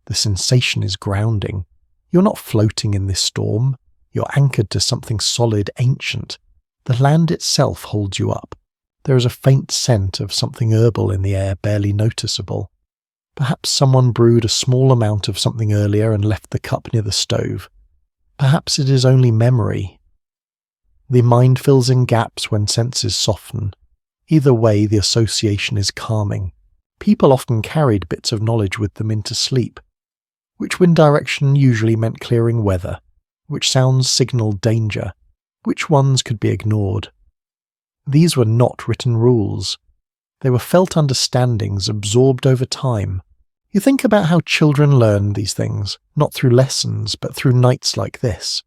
The sensation is grounding. You're not floating in this storm. You're anchored to something solid, ancient. The land itself holds you up. There is a faint scent of something herbal in the air, barely noticeable. Perhaps someone brewed a small amount of something earlier and left the cup near the stove. Perhaps it is only memory. The mind fills in gaps when senses soften. Either way, the association is calming. People often carried bits of knowledge with them into sleep. Which wind direction usually meant clearing weather? Which sounds signalled danger? Which ones could be ignored? These were not written rules. They were felt understandings absorbed over time. You think about how children learn these things, not through lessons, but through nights like this.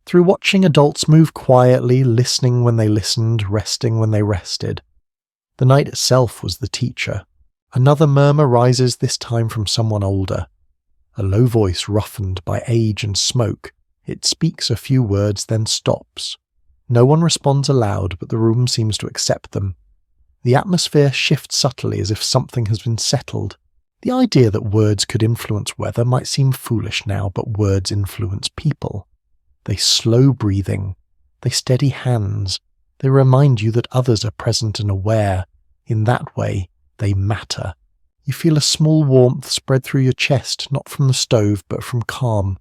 Through watching adults move quietly, listening when they listened, resting when they rested. The night itself was the teacher. Another murmur rises, this time from someone older. A low voice roughened by age and smoke. It speaks a few words, then stops. No one responds aloud, but the room seems to accept them. The atmosphere shifts subtly as if something has been settled. The idea that words could influence weather might seem foolish now, but words influence people. They slow breathing. They steady hands. They remind you that others are present and aware. In that way, they matter. You feel a small warmth spread through your chest, not from the stove, but from calm.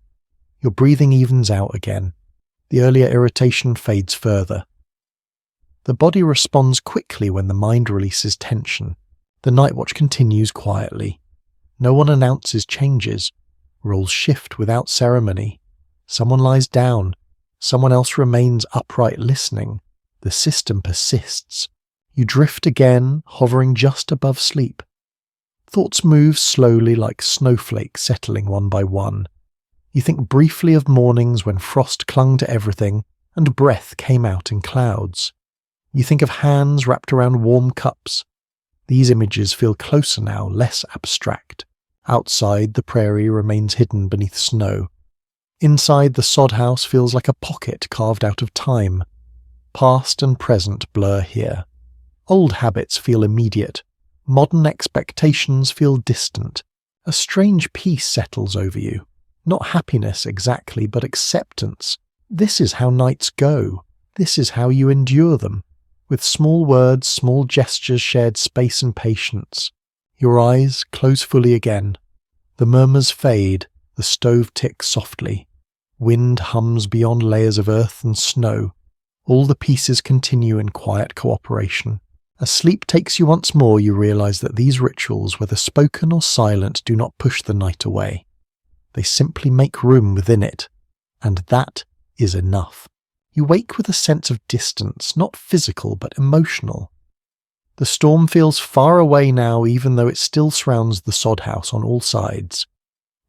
Your breathing evens out again. The earlier irritation fades further. The body responds quickly when the mind releases tension. The night watch continues quietly. No one announces changes. Roles shift without ceremony. Someone lies down. Someone else remains upright listening. The system persists. You drift again, hovering just above sleep. Thoughts move slowly like snowflakes settling one by one. You think briefly of mornings when frost clung to everything and breath came out in clouds. You think of hands wrapped around warm cups. These images feel closer now, less abstract. Outside, the prairie remains hidden beneath snow. Inside, the sod house feels like a pocket carved out of time. Past and present blur here. Old habits feel immediate. Modern expectations feel distant. A strange peace settles over you. Not happiness exactly, but acceptance. This is how nights go. This is how you endure them. With small words, small gestures, shared space and patience. Your eyes close fully again. The murmurs fade. The stove ticks softly. Wind hums beyond layers of earth and snow. All the pieces continue in quiet cooperation. As sleep takes you once more, you realize that these rituals, whether spoken or silent, do not push the night away. They simply make room within it. And that is enough. You wake with a sense of distance, not physical but emotional. The storm feels far away now, even though it still surrounds the sod house on all sides.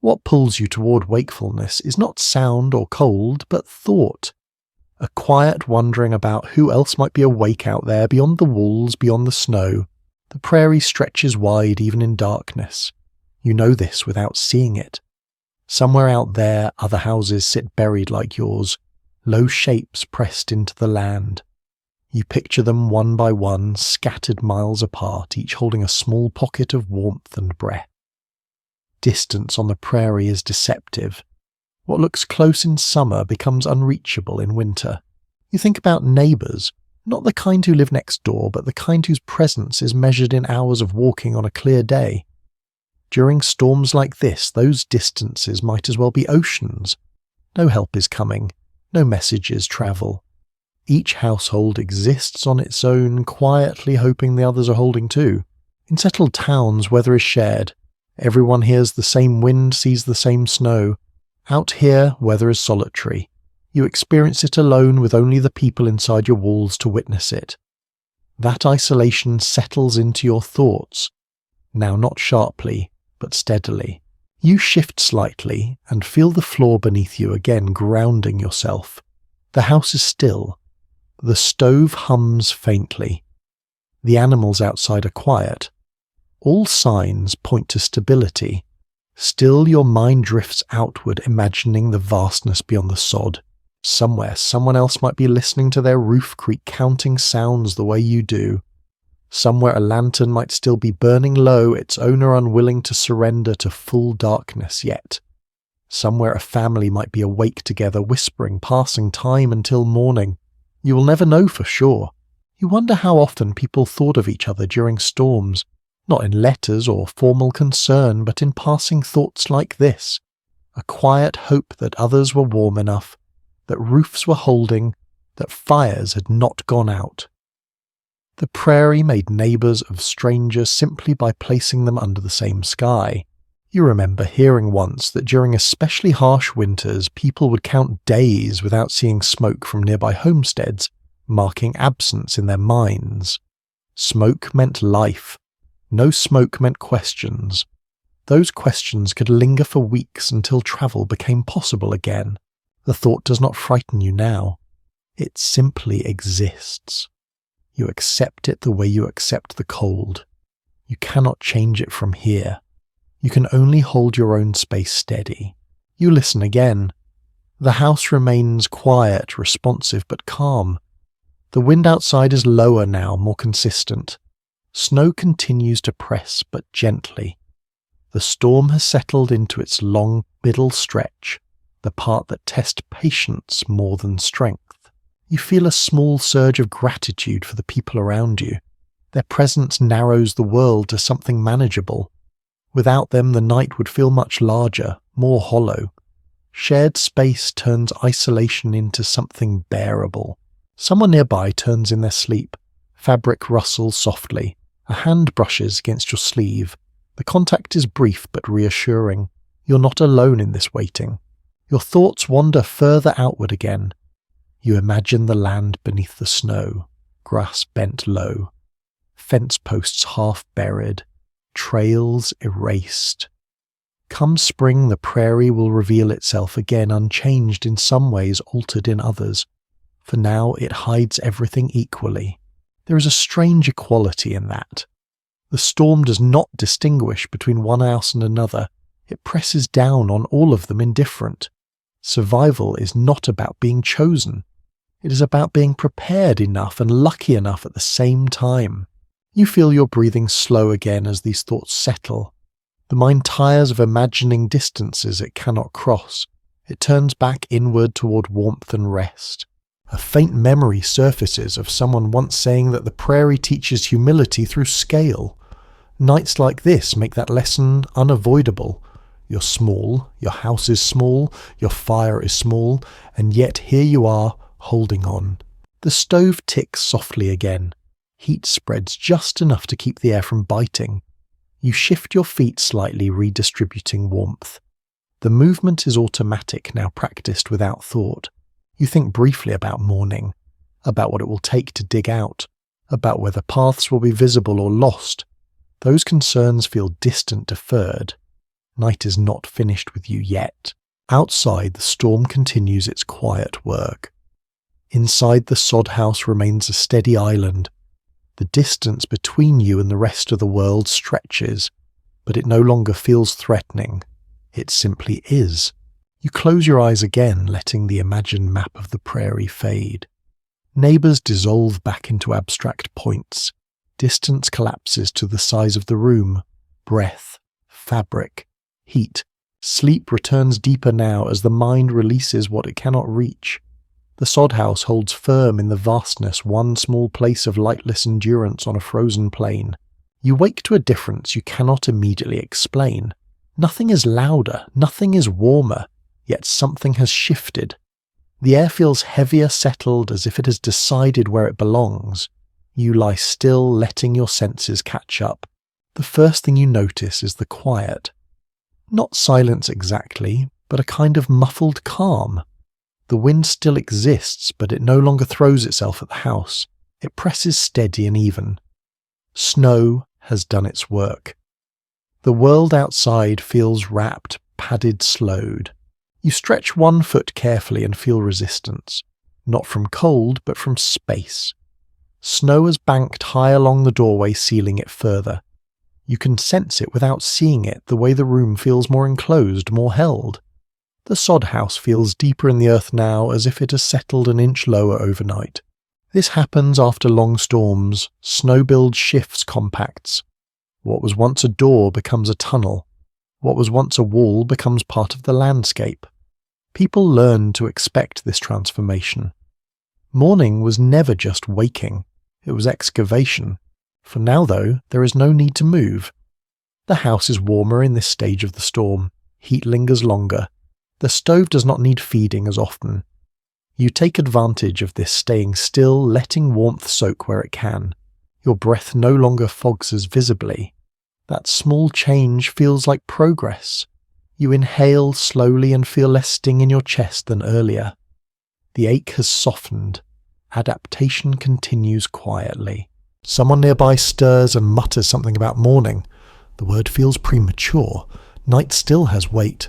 What pulls you toward wakefulness is not sound or cold, but thought. A quiet wondering about who else might be awake out there, beyond the walls, beyond the snow. The prairie stretches wide even in darkness. You know this without seeing it. Somewhere out there, other houses sit buried like yours, low shapes pressed into the land. You picture them one by one, scattered miles apart, each holding a small pocket of warmth and breath. Distance on the prairie is deceptive. What looks close in summer becomes unreachable in winter. You think about neighbours, not the kind who live next door, but the kind whose presence is measured in hours of walking on a clear day. During storms like this, those distances might as well be oceans. No help is coming. No messages travel. Each household exists on its own, quietly hoping the others are holding too. In settled towns, weather is shared. Everyone hears the same wind, sees the same snow. Out here, weather is solitary. You experience it alone with only the people inside your walls to witness it. That isolation settles into your thoughts. Now not sharply, but steadily. You shift slightly and feel the floor beneath you again, grounding yourself. The house is still. The stove hums faintly. The animals outside are quiet. All signs point to stability. Still your mind drifts outward, imagining the vastness beyond the sod. Somewhere, someone else might be listening to their roof creak, counting sounds the way you do. Somewhere a lantern might still be burning low, its owner unwilling to surrender to full darkness yet. Somewhere a family might be awake together, whispering, passing time until morning. You will never know for sure. You wonder how often people thought of each other during storms. Not in letters or formal concern, but in passing thoughts like this. A quiet hope that others were warm enough, that roofs were holding, that fires had not gone out. The prairie made neighbours of strangers simply by placing them under the same sky. You remember hearing once that during especially harsh winters, people would count days without seeing smoke from nearby homesteads, marking absence in their minds. Smoke meant life. No smoke meant questions. Those questions could linger for weeks until travel became possible again. The thought does not frighten you now. It simply exists. You accept it the way you accept the cold. You cannot change it from here. You can only hold your own space steady. You listen again. The house remains quiet, responsive, but calm. The wind outside is lower now, more consistent. Snow continues to press, but gently. The storm has settled into its long middle stretch, the part that tests patience more than strength. You feel a small surge of gratitude for the people around you. Their presence narrows the world to something manageable. Without them, the night would feel much larger, more hollow. Shared space turns isolation into something bearable. Someone nearby turns in their sleep. Fabric rustles softly. A hand brushes against your sleeve. The contact is brief but reassuring. You're not alone in this waiting. Your thoughts wander further outward again. You imagine the land beneath the snow, grass bent low, fence posts half buried, trails erased. Come spring, the prairie will reveal itself again, unchanged in some ways, altered in others. For now it hides everything equally. There is a strange equality in that. The storm does not distinguish between one house and another. It presses down on all of them indifferent. Survival is not about being chosen. It is about being prepared enough and lucky enough at the same time. You feel your breathing slow again as these thoughts settle. The mind tires of imagining distances it cannot cross. It turns back inward toward warmth and rest. A faint memory surfaces of someone once saying that the prairie teaches humility through scale. Nights like this make that lesson unavoidable. You're small, your house is small, your fire is small, and yet here you are, holding on. The stove ticks softly again. Heat spreads just enough to keep the air from biting. You shift your feet slightly, redistributing warmth. The movement is automatic, now practiced without thought. You think briefly about morning, about what it will take to dig out, about whether paths will be visible or lost. Those concerns feel distant, deferred. Night is not finished with you yet. Outside, the storm continues its quiet work. Inside, the sod house remains a steady island. The distance between you and the rest of the world stretches, but it no longer feels threatening. It simply is. You close your eyes again, letting the imagined map of the prairie fade. Neighbours dissolve back into abstract points. Distance collapses to the size of the room. Breath, fabric, heat. Sleep returns deeper now as the mind releases what it cannot reach. The sod house holds firm in the vastness, one small place of lightless endurance on a frozen plain. You wake to a difference you cannot immediately explain. Nothing is louder, nothing is warmer, yet something has shifted. The air feels heavier, settled, as if it has decided where it belongs. You lie still, letting your senses catch up. The first thing you notice is the quiet. Not silence exactly, but a kind of muffled calm. The wind still exists, but it no longer throws itself at the house. It presses steady and even. Snow has done its work. The world outside feels wrapped, padded, slowed. You stretch one foot carefully and feel resistance. Not from cold, but from space. Snow has banked high along the doorway, sealing it further. You can sense it without seeing it, the way the room feels more enclosed, more held. The sod house feels deeper in the earth now, as if it has settled an inch lower overnight. This happens after long storms. Snow builds shifts, compacts. What was once a door becomes a tunnel. What was once a wall becomes part of the landscape. People learn to expect this transformation. Morning was never just waking. It was excavation. For now, though, there is no need to move. The house is warmer in this stage of the storm. Heat lingers longer. The stove does not need feeding as often. You take advantage of this staying still, letting warmth soak where it can. Your breath no longer fogs as visibly. That small change feels like progress. You inhale slowly and feel less sting in your chest than earlier. The ache has softened. Adaptation continues quietly. Someone nearby stirs and mutters something about morning. The word feels premature. Night still has weight.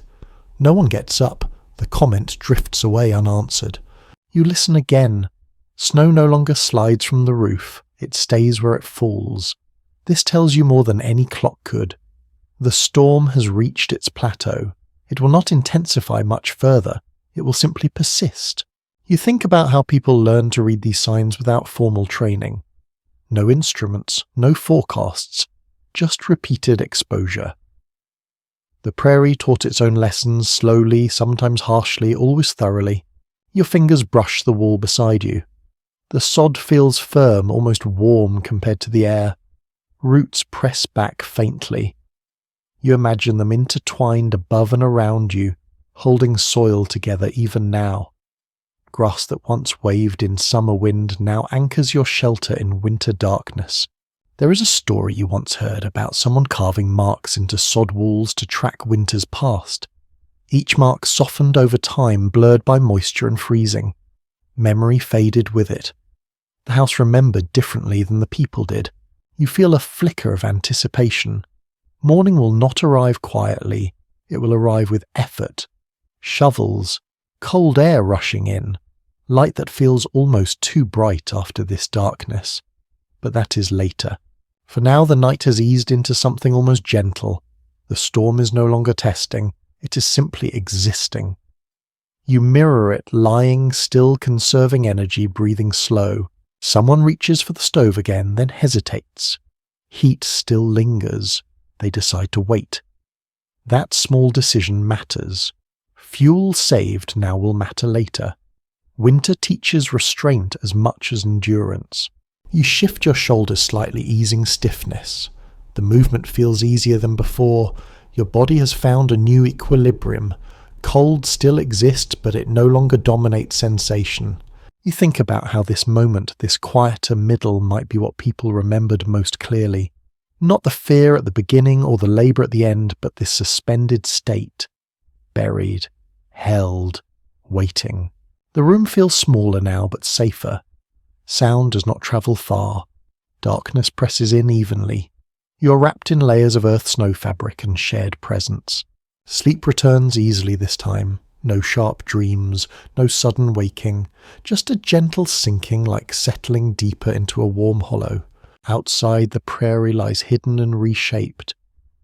No one gets up. The comment drifts away unanswered. You listen again. Snow no longer slides from the roof. It stays where it falls. This tells you more than any clock could. The storm has reached its plateau. It will not intensify much further. It will simply persist. You think about how people learn to read these signs without formal training. No instruments, no forecasts, just repeated exposure. The prairie taught its own lessons slowly, sometimes harshly, always thoroughly. Your fingers brush the wall beside you. The sod feels firm, almost warm compared to the air. Roots press back faintly. You imagine them intertwined above and around you, holding soil together even now. Grass that once waved in summer wind now anchors your shelter in winter darkness. There is a story you once heard about someone carving marks into sod walls to track winters past. Each mark softened over time, blurred by moisture and freezing. Memory faded with it. The house remembered differently than the people did. You feel a flicker of anticipation. Morning will not arrive quietly. It will arrive with effort. Shovels, cold air rushing in, light that feels almost too bright after this darkness. But that is later. For now the night has eased into something almost gentle. The storm is no longer testing. It is simply existing. You mirror it, lying still, conserving energy, breathing slow. Someone reaches for the stove again, then hesitates. Heat still lingers. They decide to wait. That small decision matters. Fuel saved now will matter later. Winter teaches restraint as much as endurance. You shift your shoulders slightly, easing stiffness. The movement feels easier than before. Your body has found a new equilibrium. Cold still exists, but it no longer dominates sensation. You think about how this moment, this quieter middle, might be what people remembered most clearly. Not the fear at the beginning or the labour at the end, but this suspended state. Buried, held, waiting. The room feels smaller now, but safer. Sound does not travel far. Darkness presses in evenly. You are wrapped in layers of earth snow fabric and shared presence. Sleep returns easily this time. No sharp dreams, no sudden waking, just a gentle sinking like settling deeper into a warm hollow. Outside the prairie lies hidden and reshaped.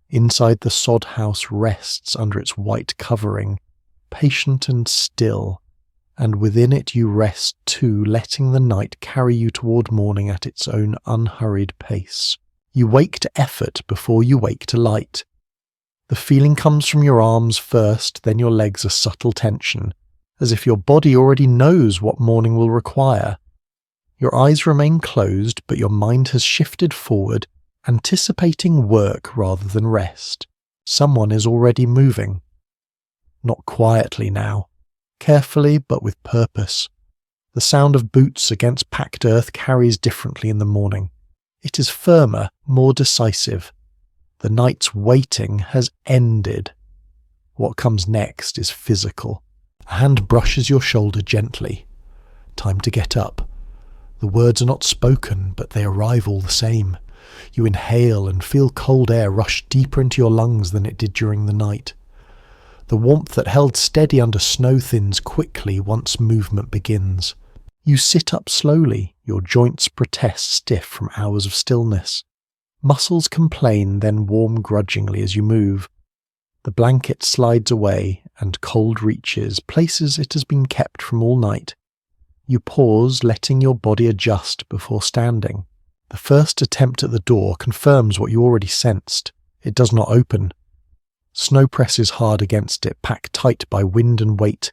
Inside the sod house rests under its white covering, patient and still. And within it you rest too, letting the night carry you toward morning at its own unhurried pace. You wake to effort before you wake to light. The feeling comes from your arms first, then your legs a subtle tension, as if your body already knows what morning will require. Your eyes remain closed, but your mind has shifted forward, anticipating work rather than rest. Someone is already moving. Not quietly now. Carefully, but with purpose. The sound of boots against packed earth carries differently in the morning. It is firmer, more decisive. The night's waiting has ended. What comes next is physical. A hand brushes your shoulder gently. Time to get up. The words are not spoken, but they arrive all the same. You inhale and feel cold air rush deeper into your lungs than it did during the night. The warmth that held steady under snow thins quickly once movement begins. You sit up slowly, your joints protest stiff from hours of stillness. Muscles complain, then warm grudgingly as you move. The blanket slides away, and cold reaches places it has been kept from all night. You pause, letting your body adjust before standing. The first attempt at the door confirms what you already sensed. It does not open. Snow presses hard against it, packed tight by wind and weight.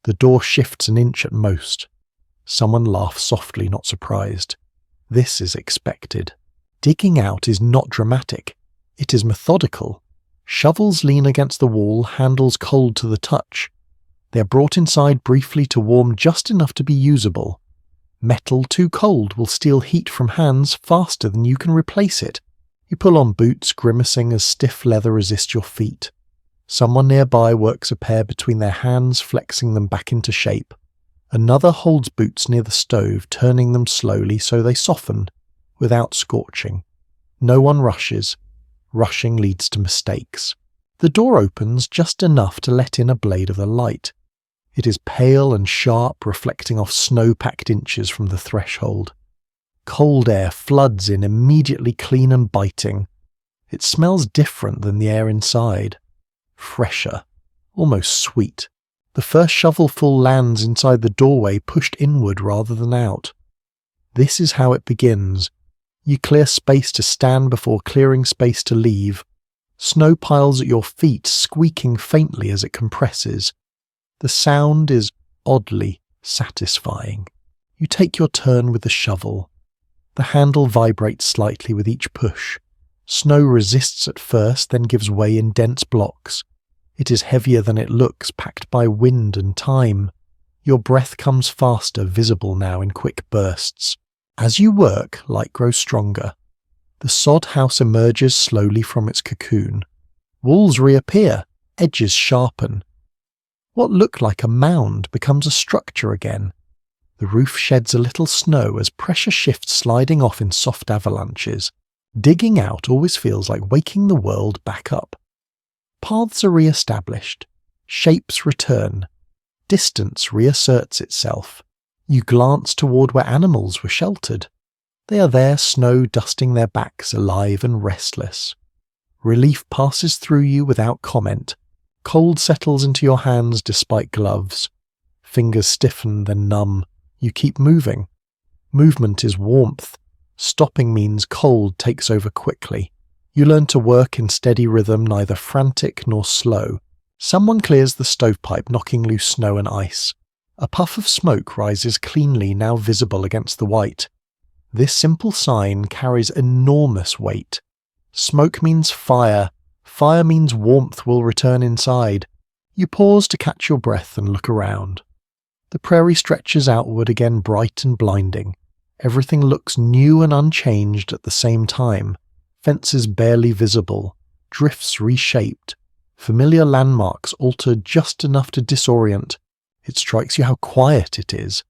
The door shifts an inch at most. Someone laughs softly, not surprised. This is expected. Digging out is not dramatic. It is methodical. Shovels lean against the wall, handles cold to the touch. They are brought inside briefly to warm just enough to be usable. Metal too cold will steal heat from hands faster than you can replace it. You pull on boots, grimacing as stiff leather resists your feet. Someone nearby works a pair between their hands, flexing them back into shape. Another holds boots near the stove, turning them slowly so they soften, without scorching. No one rushes. Rushing leads to mistakes. The door opens just enough to let in a blade of the light. It is pale and sharp, reflecting off snow-packed inches from the threshold. Cold air floods in, immediately clean and biting. It smells different than the air inside. Fresher, almost sweet. The first shovelful lands inside the doorway, pushed inward rather than out. This is how it begins. You clear space to stand before clearing space to leave. Snow piles at your feet, squeaking faintly as it compresses. The sound is oddly satisfying. You take your turn with the shovel. The handle vibrates slightly with each push. Snow resists at first, then gives way in dense blocks. It is heavier than it looks, packed by wind and time. Your breath comes faster, visible now in quick bursts. As you work, light grows stronger. The sod house emerges slowly from its cocoon. Walls reappear, edges sharpen. What looked like a mound becomes a structure again. The roof sheds a little snow as pressure shifts, sliding off in soft avalanches. Digging out always feels like waking the world back up. Paths are re-established. Shapes return. Distance reasserts itself. You glance toward where animals were sheltered. They are there, snow dusting their backs, alive and restless. Relief passes through you without comment. Cold settles into your hands despite gloves. Fingers stiffen, then numb. You keep moving. Movement is warmth. Stopping means cold takes over quickly. You learn to work in steady rhythm, neither frantic nor slow. Someone clears the stovepipe, knocking loose snow and ice. A puff of smoke rises cleanly, now visible against the white. This simple sign carries enormous weight. Smoke means fire. Fire means warmth will return inside. You pause to catch your breath and look around. The prairie stretches outward again, bright and blinding. Everything looks new and unchanged at the same time. Fences barely visible, drifts reshaped, familiar landmarks altered just enough to disorient. It strikes you how quiet it is.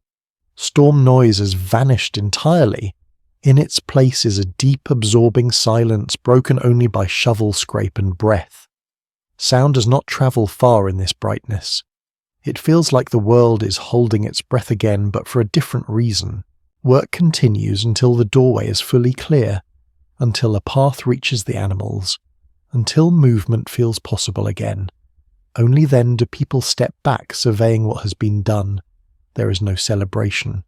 Storm noise has vanished entirely. In its place is a deep, absorbing silence, broken only by shovel scrape and breath. Sound does not travel far in this brightness. It feels like the world is holding its breath again, but for a different reason. Work continues until the doorway is fully clear, until a path reaches the animals, until movement feels possible again. Only then do people step back, surveying what has been done. There is no celebration.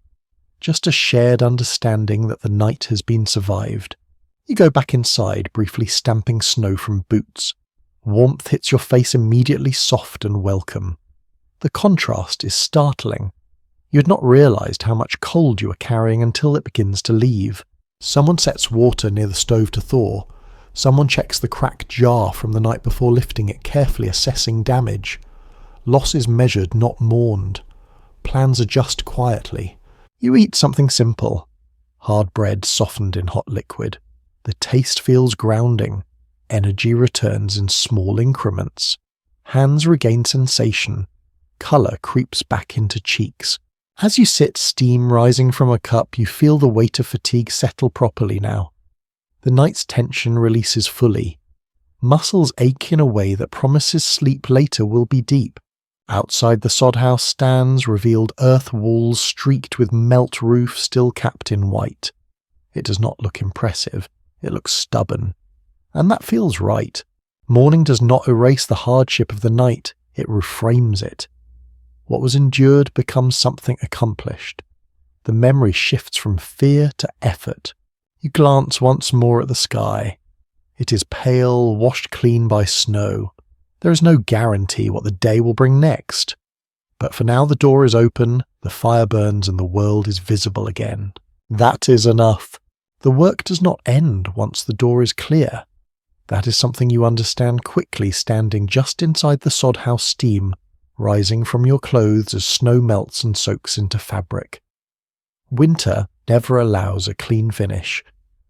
Just a shared understanding that the night has been survived. You go back inside, briefly stamping snow from boots. Warmth hits your face, immediately soft and welcome. The contrast is startling. You had not realized how much cold you were carrying until it begins to leave. Someone sets water near the stove to thaw. Someone checks the cracked jar from the night before, lifting it, carefully assessing damage. Loss is measured, not mourned. Plans adjust quietly. You eat something simple. Hard bread softened in hot liquid. The taste feels grounding. Energy returns in small increments. Hands regain sensation. Colour creeps back into cheeks. As you sit, steam rising from a cup, you feel the weight of fatigue settle properly now. The night's tension releases fully. Muscles ache in a way that promises sleep later will be deep. Outside the sod house stands, revealed earth walls streaked with melt roof still capped in white. It does not look impressive. It looks stubborn. And that feels right. Morning does not erase the hardship of the night. It reframes it. What was endured becomes something accomplished. The memory shifts from fear to effort. You glance once more at the sky. It is pale, washed clean by snow. There is no guarantee what the day will bring next. But for now the door is open, the fire burns, and the world is visible again. That is enough. The work does not end once the door is clear. That is something you understand quickly, standing just inside the sod house steam, rising from your clothes as snow melts and soaks into fabric. Winter never allows a clean finish.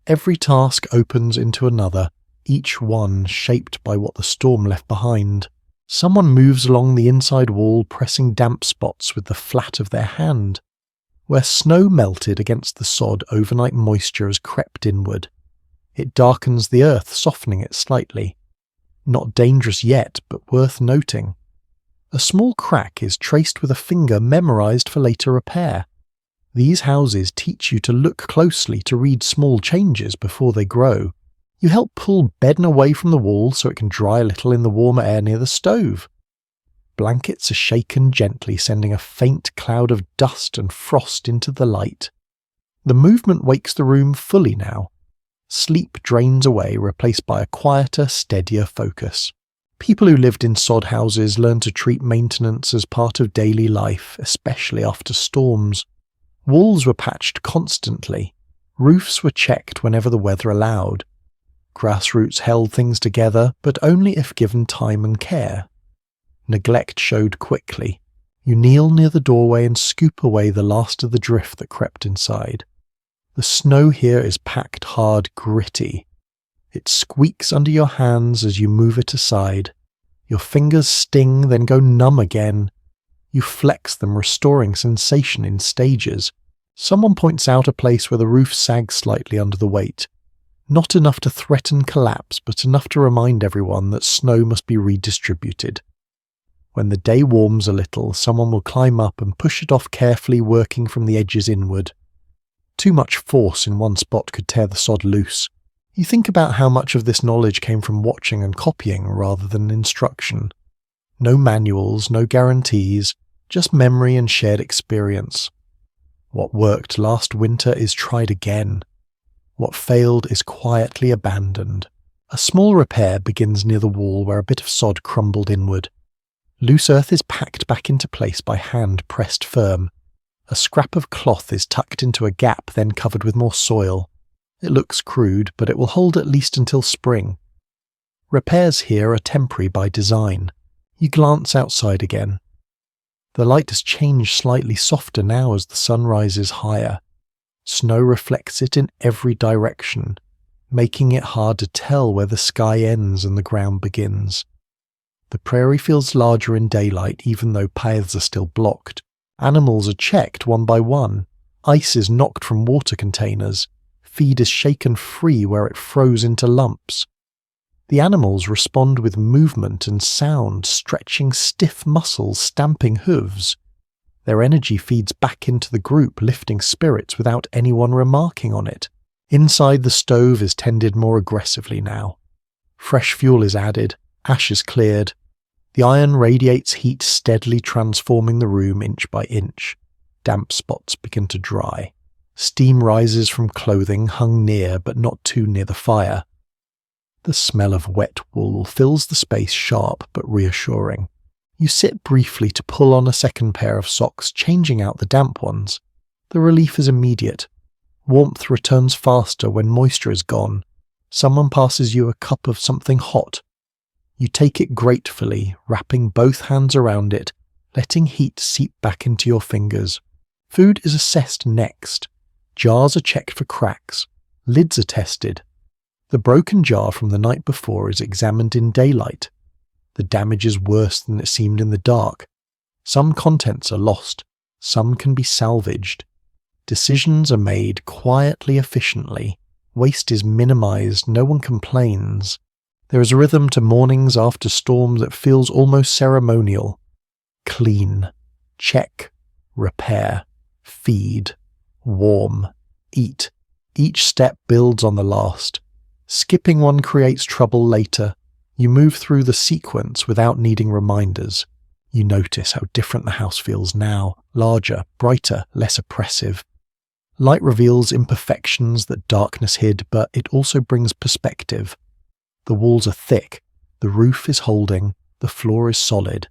Every task opens into another, each one shaped by what the storm left behind. Someone moves along the inside wall, pressing damp spots with the flat of their hand. Where snow melted against the sod, overnight moisture has crept inward. It darkens the earth, softening it slightly. Not dangerous yet, but worth noting. A small crack is traced with a finger memorized for later repair. These houses teach you to look closely to read small changes before they grow. You help pull bedding away from the wall so it can dry a little in the warmer air near the stove. Blankets are shaken gently, sending a faint cloud of dust and frost into the light. The movement wakes the room fully now. Sleep drains away, replaced by a quieter, steadier focus. People who lived in sod houses learn to treat maintenance as part of daily life, especially after storms. Walls were patched constantly. Roofs were checked whenever the weather allowed. Grass roots held things together, but only if given time and care. Neglect showed quickly. You kneel near the doorway and scoop away the last of the drift that crept inside. The snow here is packed hard, gritty. It squeaks under your hands as you move it aside. Your fingers sting, then go numb again. You flex them, restoring sensation in stages. Someone points out a place where the roof sags slightly under the weight. Not enough to threaten collapse, but enough to remind everyone that snow must be redistributed. When the day warms a little, someone will climb up and push it off carefully, working from the edges inward. Too much force in one spot could tear the sod loose. You think about how much of this knowledge came from watching and copying rather than instruction. No manuals, no guarantees, just memory and shared experience. What worked last winter is tried again. What failed is quietly abandoned. A small repair begins near the wall where a bit of sod crumbled inward. Loose earth is packed back into place by hand pressed firm. A scrap of cloth is tucked into a gap, then covered with more soil. It looks crude, but it will hold at least until spring. Repairs here are temporary by design. You glance outside again. The light has changed slightly softer now as the sun rises higher. Snow reflects it in every direction, making it hard to tell where the sky ends and the ground begins. The prairie feels larger in daylight, even though paths are still blocked. Animals are checked one by one. Ice is knocked from water containers. Feed is shaken free where it froze into lumps. The animals respond with movement and sound, stretching stiff muscles, stamping hooves. Their energy feeds back into the group, lifting spirits without anyone remarking on it. Inside, the stove is tended more aggressively now. Fresh fuel is added, ashes cleared. The iron radiates heat, steadily transforming the room inch by inch. Damp spots begin to dry. Steam rises from clothing hung near but not too near the fire. The smell of wet wool fills the space, sharp but reassuring. You sit briefly to pull on a second pair of socks, changing out the damp ones. The relief is immediate. Warmth returns faster when moisture is gone. Someone passes you a cup of something hot. You take it gratefully, wrapping both hands around it, letting heat seep back into your fingers. Food is assessed next. Jars are checked for cracks. Lids are tested. The broken jar from the night before is examined in daylight. The damage is worse than it seemed in the dark. Some contents are lost. Some can be salvaged. Decisions are made quietly, efficiently. Waste is minimized. No one complains. There is a rhythm to mornings after storms that feels almost ceremonial. Clean. Check. Repair. Feed. Warm. Eat. Each step builds on the last. Skipping one creates trouble later. You move through the sequence without needing reminders. You notice how different the house feels now, larger, brighter, less oppressive. Light reveals imperfections that darkness hid, but it also brings perspective. The walls are thick, the roof is holding, the floor is solid.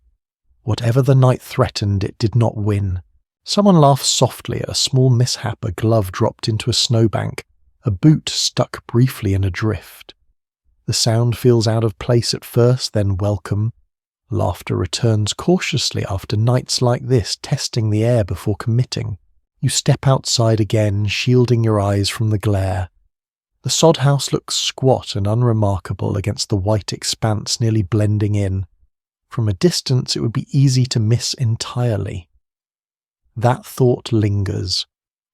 Whatever the night threatened, it did not win. Someone laughs softly at a small mishap, a glove dropped into a snowbank, a boot stuck briefly in a drift. The sound feels out of place at first, then welcome. Laughter returns cautiously after nights like this, testing the air before committing. You step outside again, shielding your eyes from the glare. The sod house looks squat and unremarkable against the white expanse nearly blending in. From a distance it would be easy to miss entirely. That thought lingers.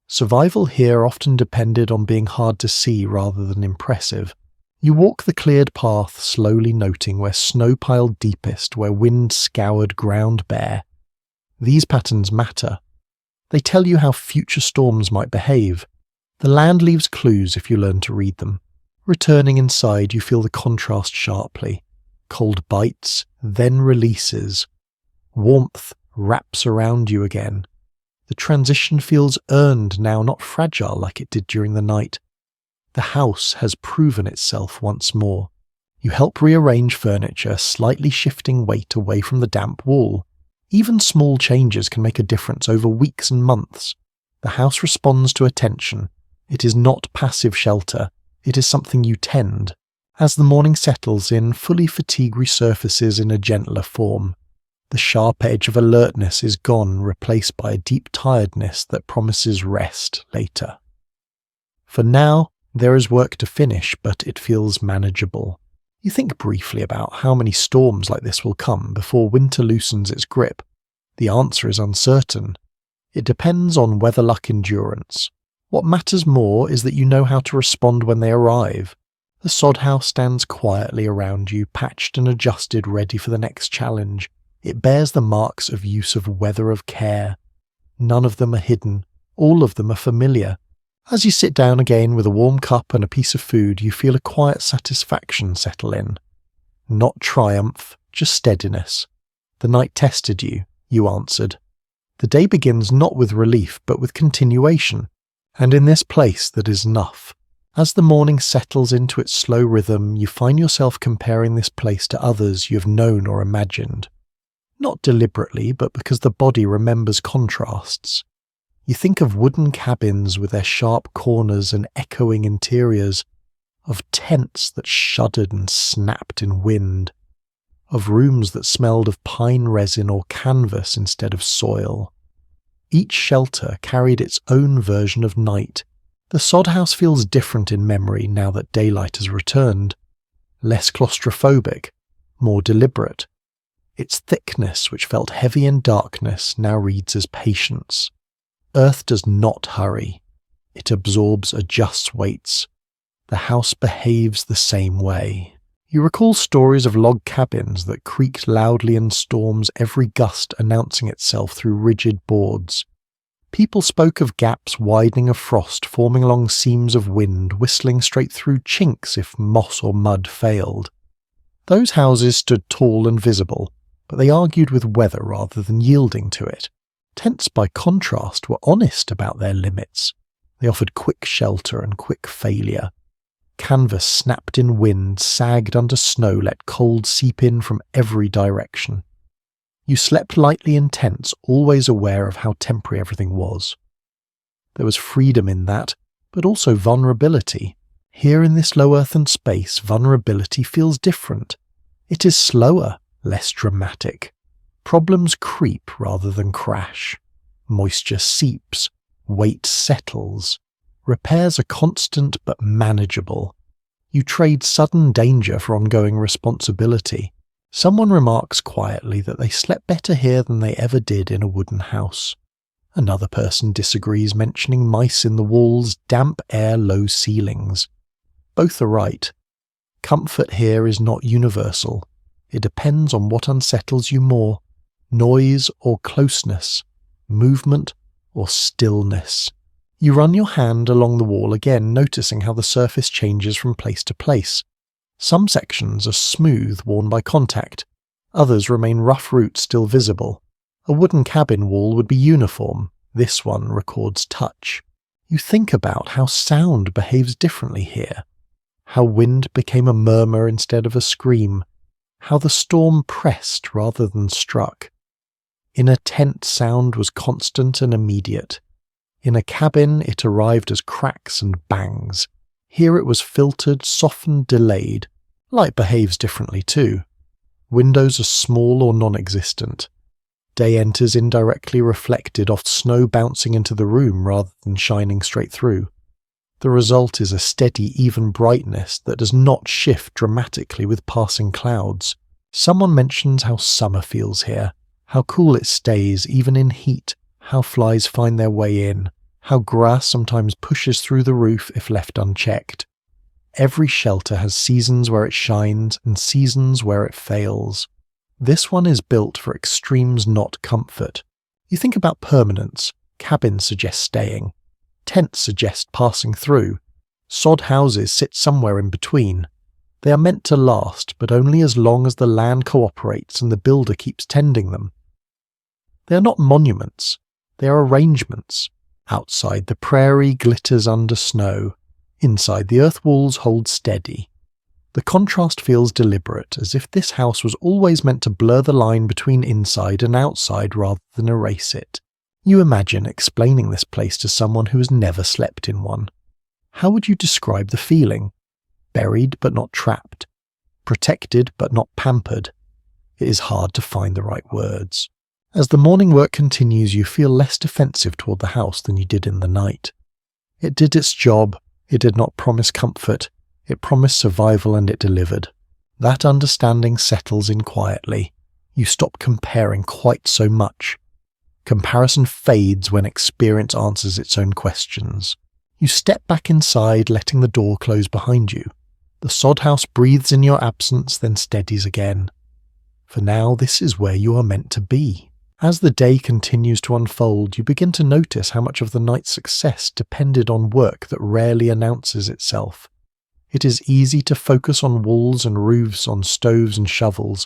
Survival here often depended on being hard to see rather than impressive. You walk the cleared path, slowly noting where snow piled deepest, where wind scoured ground bare. These patterns matter. They tell you how future storms might behave. The land leaves clues if you learn to read them. Returning inside, you feel the contrast sharply. Cold bites, then releases. Warmth wraps around you again. The transition feels earned now, not fragile like it did during the night. The house has proven itself once more. You help rearrange furniture, slightly shifting weight away from the damp wall. Even small changes can make a difference over weeks and months. The house responds to attention. It is not passive shelter. It is something you tend. As the morning settles in, fully fatigue resurfaces in a gentler form. The sharp edge of alertness is gone, replaced by a deep tiredness that promises rest later. For now, there is work to finish, but it feels manageable. You think briefly about how many storms like this will come before winter loosens its grip. The answer is uncertain. It depends on weather luck endurance. What matters more is that you know how to respond when they arrive. The sod house stands quietly around you, patched and adjusted, ready for the next challenge. It bears the marks of use of weather of care. None of them are hidden. All of them are familiar. As you sit down again with a warm cup and a piece of food, you feel a quiet satisfaction settle in. Not triumph, just steadiness. The night tested you, you answered. The day begins not with relief, but with continuation. And in this place that is enough. As the morning settles into its slow rhythm, you find yourself comparing this place to others you have known or imagined. Not deliberately, but because the body remembers contrasts. You think of wooden cabins with their sharp corners and echoing interiors, of tents that shuddered and snapped in wind, of rooms that smelled of pine resin or canvas instead of soil. Each shelter carried its own version of night. The sod house feels different in memory now that daylight has returned. Less claustrophobic, more deliberate. Its thickness, which felt heavy in darkness, now reads as patience. Earth does not hurry. It absorbs, adjusts weights. The house behaves the same way. You recall stories of log cabins that creaked loudly in storms, every gust announcing itself through rigid boards. People spoke of gaps widening of frost, forming along seams of wind, whistling straight through chinks if moss or mud failed. Those houses stood tall and visible, but they argued with weather rather than yielding to it. Tents, by contrast, were honest about their limits. They offered quick shelter and quick failure. Canvas snapped in wind, sagged under snow, let cold seep in from every direction. You slept lightly in tents, always aware of how temporary everything was. There was freedom in that, but also vulnerability. Here in this low earthen space, vulnerability feels different. It is slower, less dramatic. Problems creep rather than crash. Moisture seeps. Weight settles. Repairs are constant but manageable. You trade sudden danger for ongoing responsibility. Someone remarks quietly that they slept better here than they ever did in a wooden house. Another person disagrees, mentioning mice in the walls, damp air, low ceilings. Both are right. Comfort here is not universal. It depends on what unsettles you more. Noise or closeness, movement or stillness. You run your hand along the wall again, noticing how the surface changes from place to place. Some sections are smooth, worn by contact. Others remain rough roots still visible. A wooden cabin wall would be uniform. This one records touch. You think about how sound behaves differently here. How wind became a murmur instead of a scream. How the storm pressed rather than struck. In a tent, sound was constant and immediate. In a cabin, it arrived as cracks and bangs. Here it was filtered, softened, delayed. Light behaves differently too. Windows are small or non-existent. Day enters indirectly reflected off snow bouncing into the room rather than shining straight through. The result is a steady, even brightness that does not shift dramatically with passing clouds. Someone mentions how summer feels here, how cool it stays even in heat, how flies find their way in, how grass sometimes pushes through the roof if left unchecked. Every shelter has seasons where it shines and seasons where it fails. This one is built for extremes, not comfort. You think about permanence. Cabins suggest staying. Tents suggest passing through. Sod houses sit somewhere in between. They are meant to last, but only as long as the land cooperates and the builder keeps tending them. They are not monuments. They are arrangements. Outside, the prairie glitters under snow. Inside, the earth walls hold steady. The contrast feels deliberate, as if this house was always meant to blur the line between inside and outside rather than erase it. You imagine explaining this place to someone who has never slept in one. How would you describe the feeling? Buried but not trapped. Protected but not pampered. It is hard to find the right words. As the morning work continues, you feel less defensive toward the house than you did in the night. It did its job. It did not promise comfort. It promised survival, and it delivered. That understanding settles in quietly. You stop comparing quite so much. Comparison fades when experience answers its own questions. You step back inside, letting the door close behind you. The sod house breathes in your absence, then steadies again. For now, this is where you are meant to be. As the day continues to unfold, you begin to notice how much of the night's success depended on work that rarely announces itself. It is easy to focus on walls and roofs, on stoves and shovels,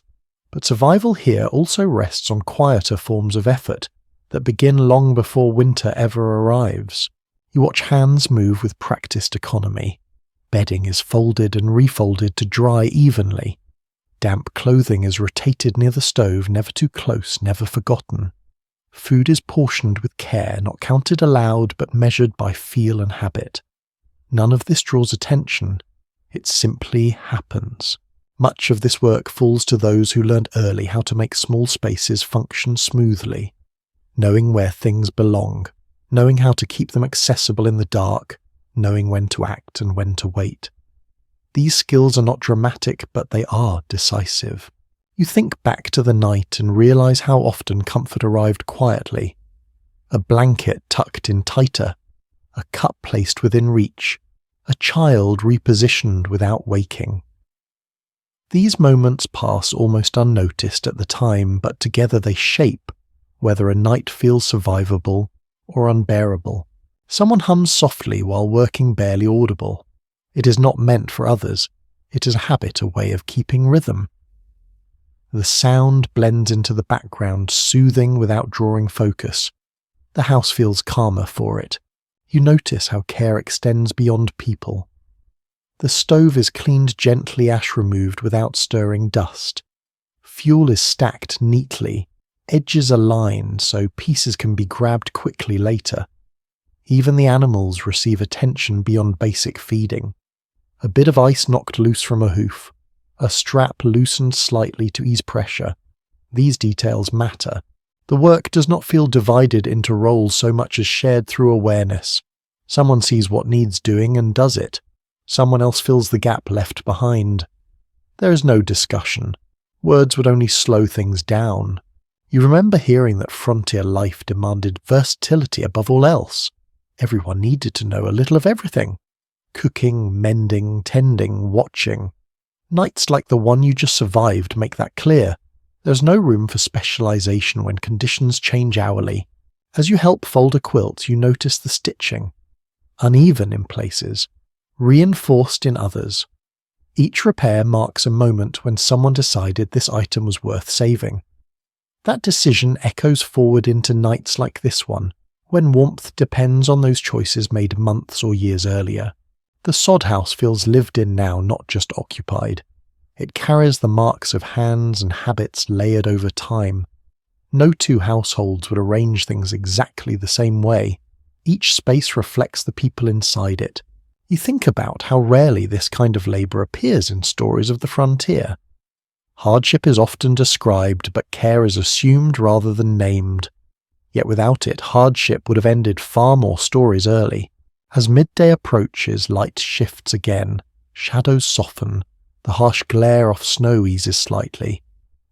but survival here also rests on quieter forms of effort that begin long before winter ever arrives. You watch hands move with practiced economy. Bedding is folded and refolded to dry evenly. Damp clothing is rotated near the stove, never too close, never forgotten. Food is portioned with care, not counted aloud, but measured by feel and habit. None of this draws attention. It simply happens. Much of this work falls to those who learned early how to make small spaces function smoothly, knowing where things belong, knowing how to keep them accessible in the dark, knowing when to act and when to wait. These skills are not dramatic, but they are decisive. You think back to the night and realize how often comfort arrived quietly. A blanket tucked in tighter, a cup placed within reach, a child repositioned without waking. These moments pass almost unnoticed at the time, but together they shape whether a night feels survivable or unbearable. Someone hums softly while working barely audible. It is not meant for others. It is a habit, a way of keeping rhythm. The sound blends into the background, soothing without drawing focus. The house feels calmer for it. You notice how care extends beyond people. The stove is cleaned gently, ash removed without stirring dust. Fuel is stacked neatly, edges aligned so pieces can be grabbed quickly later. Even the animals receive attention beyond basic feeding. A bit of ice knocked loose from a hoof, a strap loosened slightly to ease pressure. These details matter. The work does not feel divided into roles so much as shared through awareness. Someone sees what needs doing and does it. Someone else fills the gap left behind. There is no discussion. Words would only slow things down. You remember hearing that frontier life demanded versatility above all else. Everyone needed to know a little of everything. Cooking, mending, tending, watching. Nights like the one you just survived make that clear. There's no room for specialization when conditions change hourly. As you help fold a quilt, you notice the stitching. Uneven in places, reinforced in others. Each repair marks a moment when someone decided this item was worth saving. That decision echoes forward into nights like this one, when warmth depends on those choices made months or years earlier. The sod house feels lived in now, not just occupied. It carries the marks of hands and habits layered over time. No two households would arrange things exactly the same way. Each space reflects the people inside it. You think about how rarely this kind of labour appears in stories of the frontier. Hardship is often described, but care is assumed rather than named. Yet without it, hardship would have ended far more stories early. As midday approaches, light shifts again, shadows soften, the harsh glare off snow eases slightly.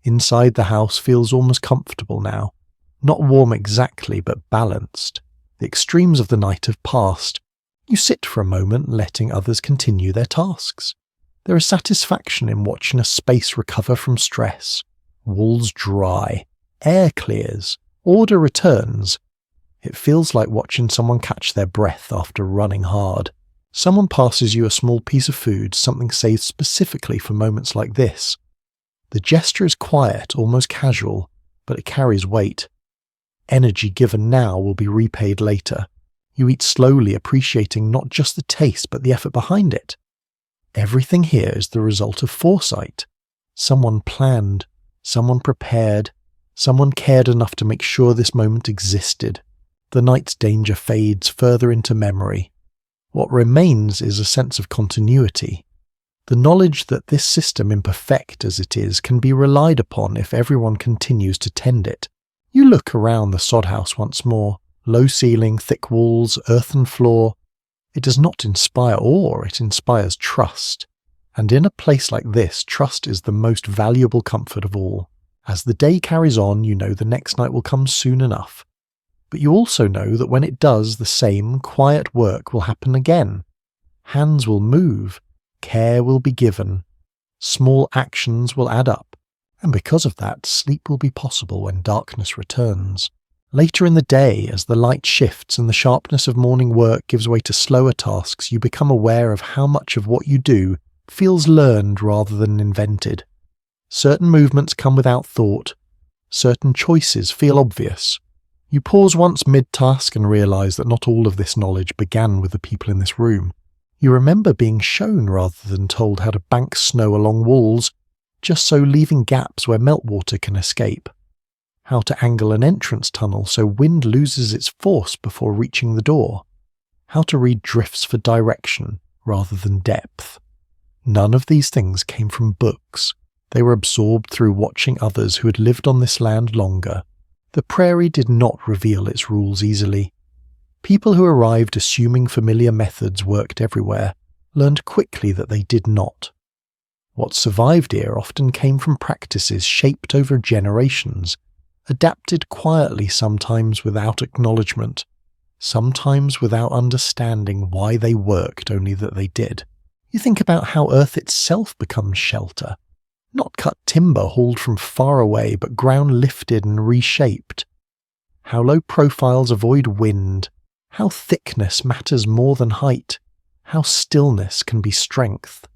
Inside the house feels almost comfortable now. Not warm exactly, but balanced. The extremes of the night have passed. You sit for a moment, letting others continue their tasks. There is satisfaction in watching a space recover from stress. Walls dry, air clears, order returns. It feels like watching someone catch their breath after running hard. Someone passes you a small piece of food, something saved specifically for moments like this. The gesture is quiet, almost casual, but it carries weight. Energy given now will be repaid later. You eat slowly, appreciating not just the taste but the effort behind it. Everything here is the result of foresight. Someone planned, someone prepared, someone cared enough to make sure this moment existed. The night's danger fades further into memory. What remains is a sense of continuity. The knowledge that this system, imperfect as it is, can be relied upon if everyone continues to tend it. You look around the sod house once more. Low ceiling, thick walls, earthen floor. It does not inspire awe, it inspires trust. And in a place like this, trust is the most valuable comfort of all. As the day carries on, you know the next night will come soon enough. But you also know that when it does, the same quiet work will happen again. Hands will move, care will be given, small actions will add up, and because of that, sleep will be possible when darkness returns. Later in the day, as the light shifts and the sharpness of morning work gives way to slower tasks, you become aware of how much of what you do feels learned rather than invented. Certain movements come without thought. Certain choices feel obvious. You pause once mid-task and realise that not all of this knowledge began with the people in this room. You remember being shown rather than told how to bank snow along walls, just so leaving gaps where meltwater can escape. How to angle an entrance tunnel so wind loses its force before reaching the door. How to read drifts for direction rather than depth. None of these things came from books. They were absorbed through watching others who had lived on this land longer. The Prairie did not reveal its rules easily. People who arrived assuming familiar methods worked everywhere learned quickly that they did not. What survived here often came from practices shaped over generations, adapted quietly, sometimes without acknowledgement, sometimes without understanding why they worked, only that they did. You think about how earth itself becomes shelter. Not cut timber hauled from far away, but ground lifted and reshaped. How low profiles avoid wind. How thickness matters more than height. How stillness can be strength.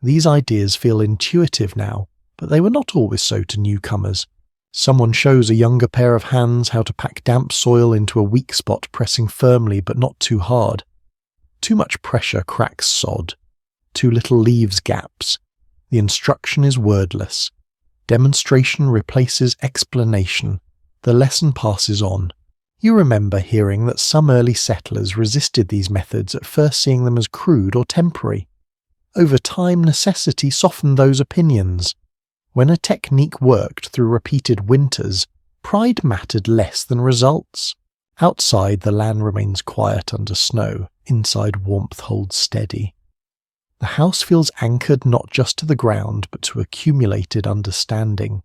These ideas feel intuitive now, but they were not always so to newcomers. Someone shows a younger pair of hands how to pack damp soil into a weak spot, pressing firmly but not too hard. Too much pressure cracks sod. Too little leaves gaps. The instruction is wordless. Demonstration replaces explanation. The lesson passes on. You remember hearing that some early settlers resisted these methods, at first seeing them as crude or temporary. Over time, necessity softened those opinions. When a technique worked through repeated winters, pride mattered less than results. Outside, the land remains quiet under snow. Inside, warmth holds steady. The house feels anchored not just to the ground, but to accumulated understanding.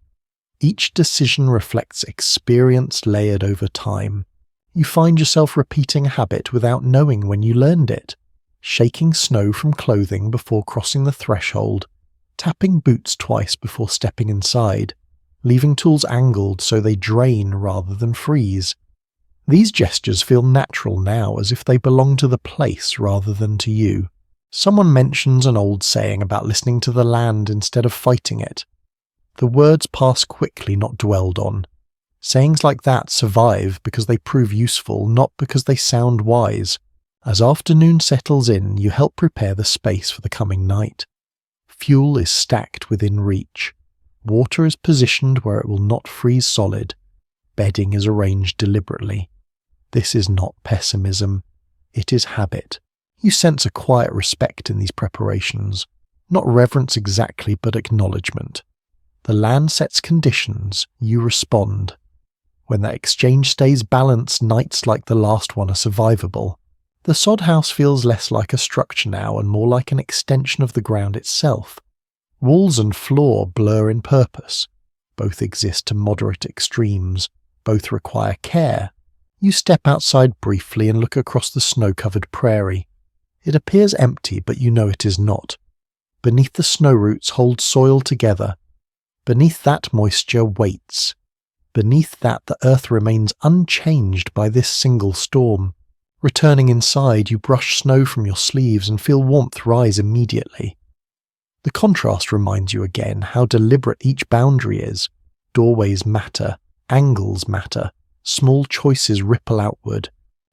Each decision reflects experience layered over time. You find yourself repeating a habit without knowing when you learned it. Shaking snow from clothing before crossing the threshold, tapping boots twice before stepping inside, leaving tools angled so they drain rather than freeze. These gestures feel natural now, as if they belong to the place rather than to you. Someone mentions an old saying about listening to the land instead of fighting it. The words pass quickly, not dwelled on. Sayings like that survive because they prove useful, not because they sound wise. As afternoon settles in, you help prepare the space for the coming night. Fuel is stacked within reach. Water is positioned where it will not freeze solid. Bedding is arranged deliberately. This is not pessimism. It is habit. You sense a quiet respect in these preparations. Not reverence exactly, but acknowledgement. The land sets conditions, you respond. When that exchange stays balanced, nights like the last one are survivable. The sod house feels less like a structure now and more like an extension of the ground itself. Walls and floor blur in purpose. Both exist to moderate extremes. Both require care. You step outside briefly and look across the snow-covered prairie. It appears empty, but you know it is not. Beneath the snow roots hold soil together. Beneath that moisture waits. Beneath that the earth remains unchanged by this single storm. Returning inside, you brush snow from your sleeves and feel warmth rise immediately. The contrast reminds you again how deliberate each boundary is. Doorways matter, angles matter, small choices ripple outward.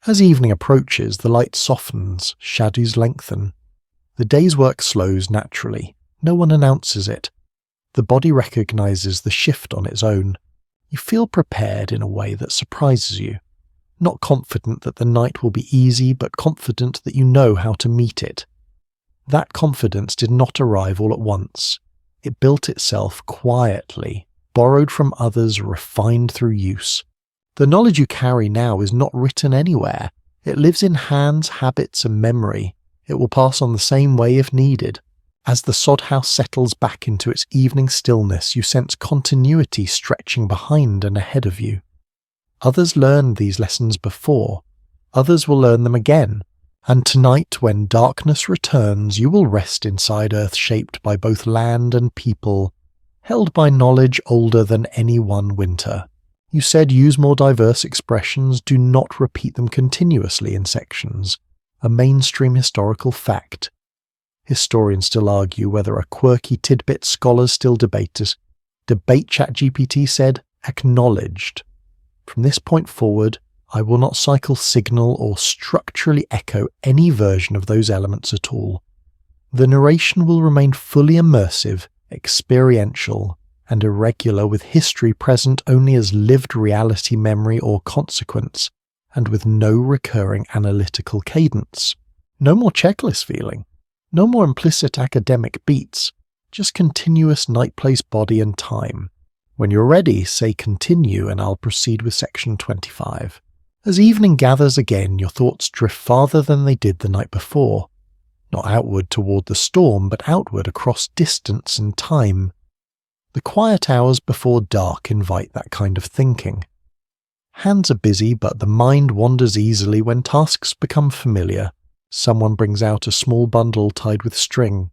As evening approaches, the light softens, shadows lengthen. The day's work slows naturally. No one announces it. The body recognizes the shift on its own. You feel prepared in a way that surprises you. Not confident that the night will be easy, but confident that you know how to meet it. That confidence did not arrive all at once. It built itself quietly, borrowed from others, refined through use. The knowledge you carry now is not written anywhere. It lives in hands, habits, and memory. It will pass on the same way if needed. As the sod house settles back into its evening stillness, you sense continuity stretching behind and ahead of you. Others learned these lessons before. Others will learn them again. And tonight, when darkness returns, you will rest inside earth shaped by both land and people, held by knowledge older than any one winter. You said use more diverse expressions, do not repeat them continuously in sections. A mainstream historical fact. Historians still argue whether a quirky tidbit, scholars still debate it. Debate ChatGPT said, acknowledged. From this point forward, I will not cycle signal or structurally echo any version of those elements at all. The narration will remain fully immersive, experiential, and irregular, with history present only as lived reality, memory, or consequence, and with no recurring analytical cadence. No more checklist feeling. No more implicit academic beats. Just continuous night, place, body, and time. When you're ready, say continue and I'll proceed with section 25. As evening gathers again, your thoughts drift farther than they did the night before. Not outward toward the storm, but outward across distance and time. The quiet hours before dark invite that kind of thinking. Hands are busy, but the mind wanders easily when tasks become familiar. Someone brings out a small bundle tied with string.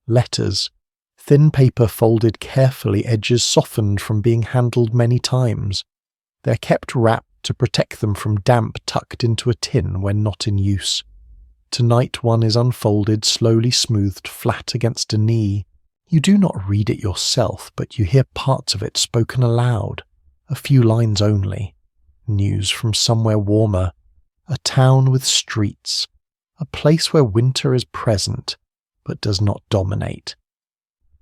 Letters. Thin paper folded carefully, edges softened from being handled many times. They're kept wrapped to protect them from damp, tucked into a tin when not in use. Tonight one is unfolded, slowly smoothed flat against a knee. You do not read it yourself, but you hear parts of it spoken aloud. A few lines only. News from somewhere warmer. A town with streets. A place where winter is present, but does not dominate.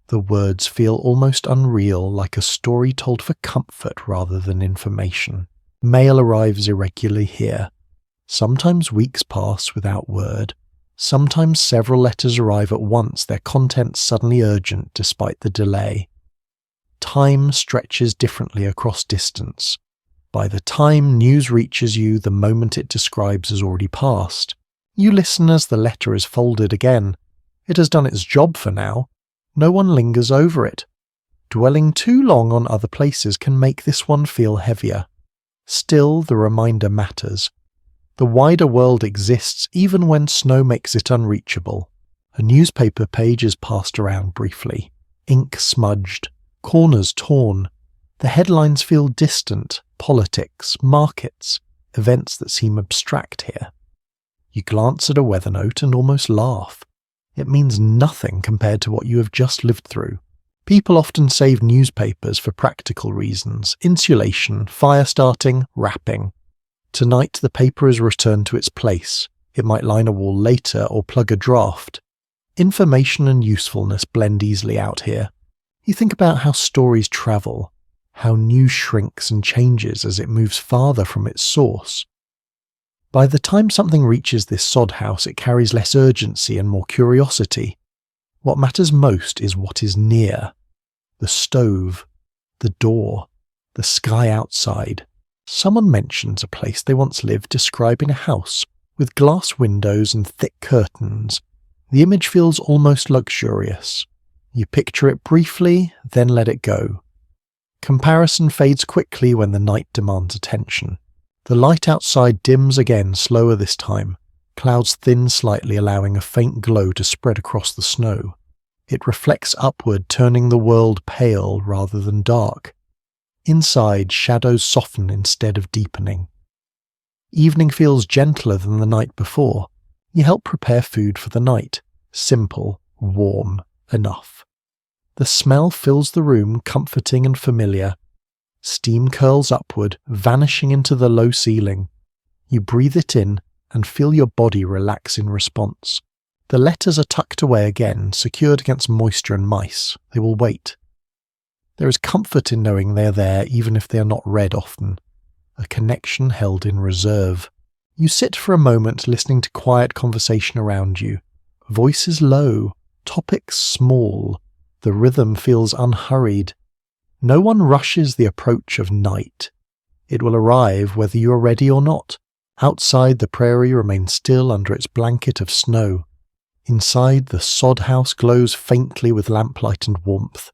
The words feel almost unreal, like a story told for comfort rather than information. Mail arrives irregularly here. Sometimes weeks pass without word. Sometimes several letters arrive at once, their contents suddenly urgent despite the delay. Time stretches differently across distance. By the time news reaches you, the moment it describes has already passed. You listen as the letter is folded again. It has done its job for now. No one lingers over it. Dwelling too long on other places can make this one feel heavier. Still, the reminder matters. The wider world exists even when snow makes it unreachable. A newspaper page is passed around briefly. Ink smudged. Corners torn. The headlines feel distant. Politics, markets, events that seem abstract here. You glance at a weather note and almost laugh. It means nothing compared to what you have just lived through. People often save newspapers for practical reasons: insulation, fire starting, wrapping. Tonight the paper is returned to its place. It might line a wall later or plug a draft. Information and usefulness blend easily out here. You think about how stories travel, how news shrinks and changes as it moves farther from its source. By the time something reaches this sod house, it carries less urgency and more curiosity. What matters most is what is near. The stove, the door, the sky outside. Someone mentions a place they once lived, describing a house, With glass windows and thick curtains, the image feels almost luxurious. You picture it briefly, then let it go. Comparison fades quickly when the night demands attention. The light outside dims again, slower this time. Clouds thin slightly, allowing a faint glow to spread across the snow. It reflects upward, turning the world pale rather than dark. Inside, shadows soften instead of deepening. Evening feels gentler than the night before. You help prepare food for the night. Simple, warm, enough. The smell fills the room, comforting and familiar. Steam curls upward, vanishing into the low ceiling. You breathe it in and feel your body relax in response. The letters are tucked away again, secured against moisture and mice. They will wait. There is comfort in knowing they are there, even if they are not read often. A connection held in reserve. You sit for a moment listening to quiet conversation around you. Voices low, topics small. The rhythm feels unhurried. No one rushes the approach of night. It will arrive whether you are ready or not. Outside, the prairie remains still under its blanket of snow. Inside, the sod house glows faintly with lamplight and warmth.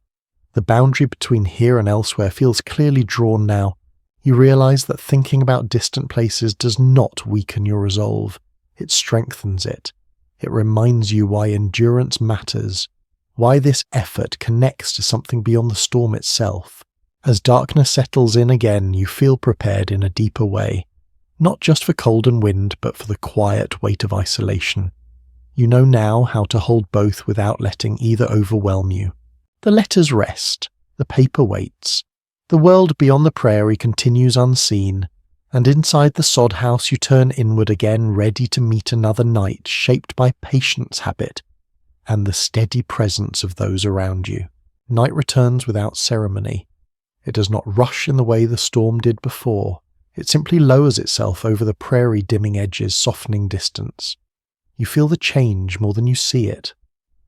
The boundary between here and elsewhere feels clearly drawn now. You realize that thinking about distant places does not weaken your resolve. It strengthens it. It reminds you why endurance matters, why this effort connects to something beyond the storm itself. As darkness settles in again, you feel prepared in a deeper way, not just for cold and wind, but for the quiet weight of isolation. You know now how to hold both without letting either overwhelm you. The letters rest, the paper waits. The world beyond the prairie continues unseen, and inside the sod house you turn inward again, ready to meet another night shaped by patience, habit, and the steady presence of those around you. Night returns without ceremony. It does not rush in the way the storm did before. It simply lowers itself over the prairie, dimming edges, softening distance. You feel the change more than you see it.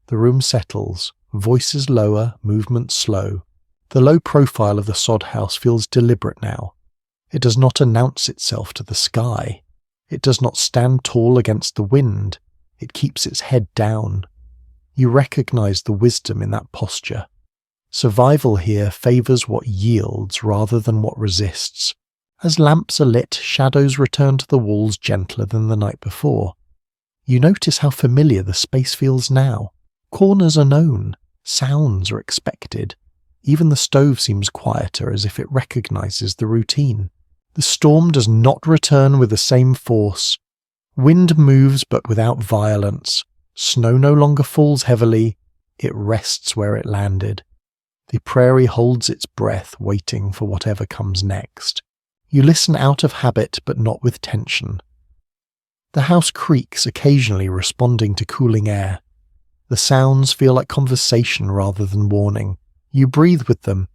The room settles, voices lower, movements slow. The low profile of the sod house feels deliberate now. It does not announce itself to the sky. It does not stand tall against the wind. It keeps its head down. You recognize the wisdom in that posture. Survival here favors what yields rather than what resists. As lamps are lit, shadows return to the walls gentler than the night before. You notice how familiar the space feels now. Corners are known. Sounds are expected. Even the stove seems quieter, as if it recognizes the routine. The storm does not return with the same force. Wind moves but without violence. Snow no longer falls heavily. It rests where it landed. The prairie holds its breath, waiting for whatever comes next. You listen out of habit, but not with tension. The house creaks, occasionally responding to cooling air. The sounds feel like conversation rather than warning. You breathe with them,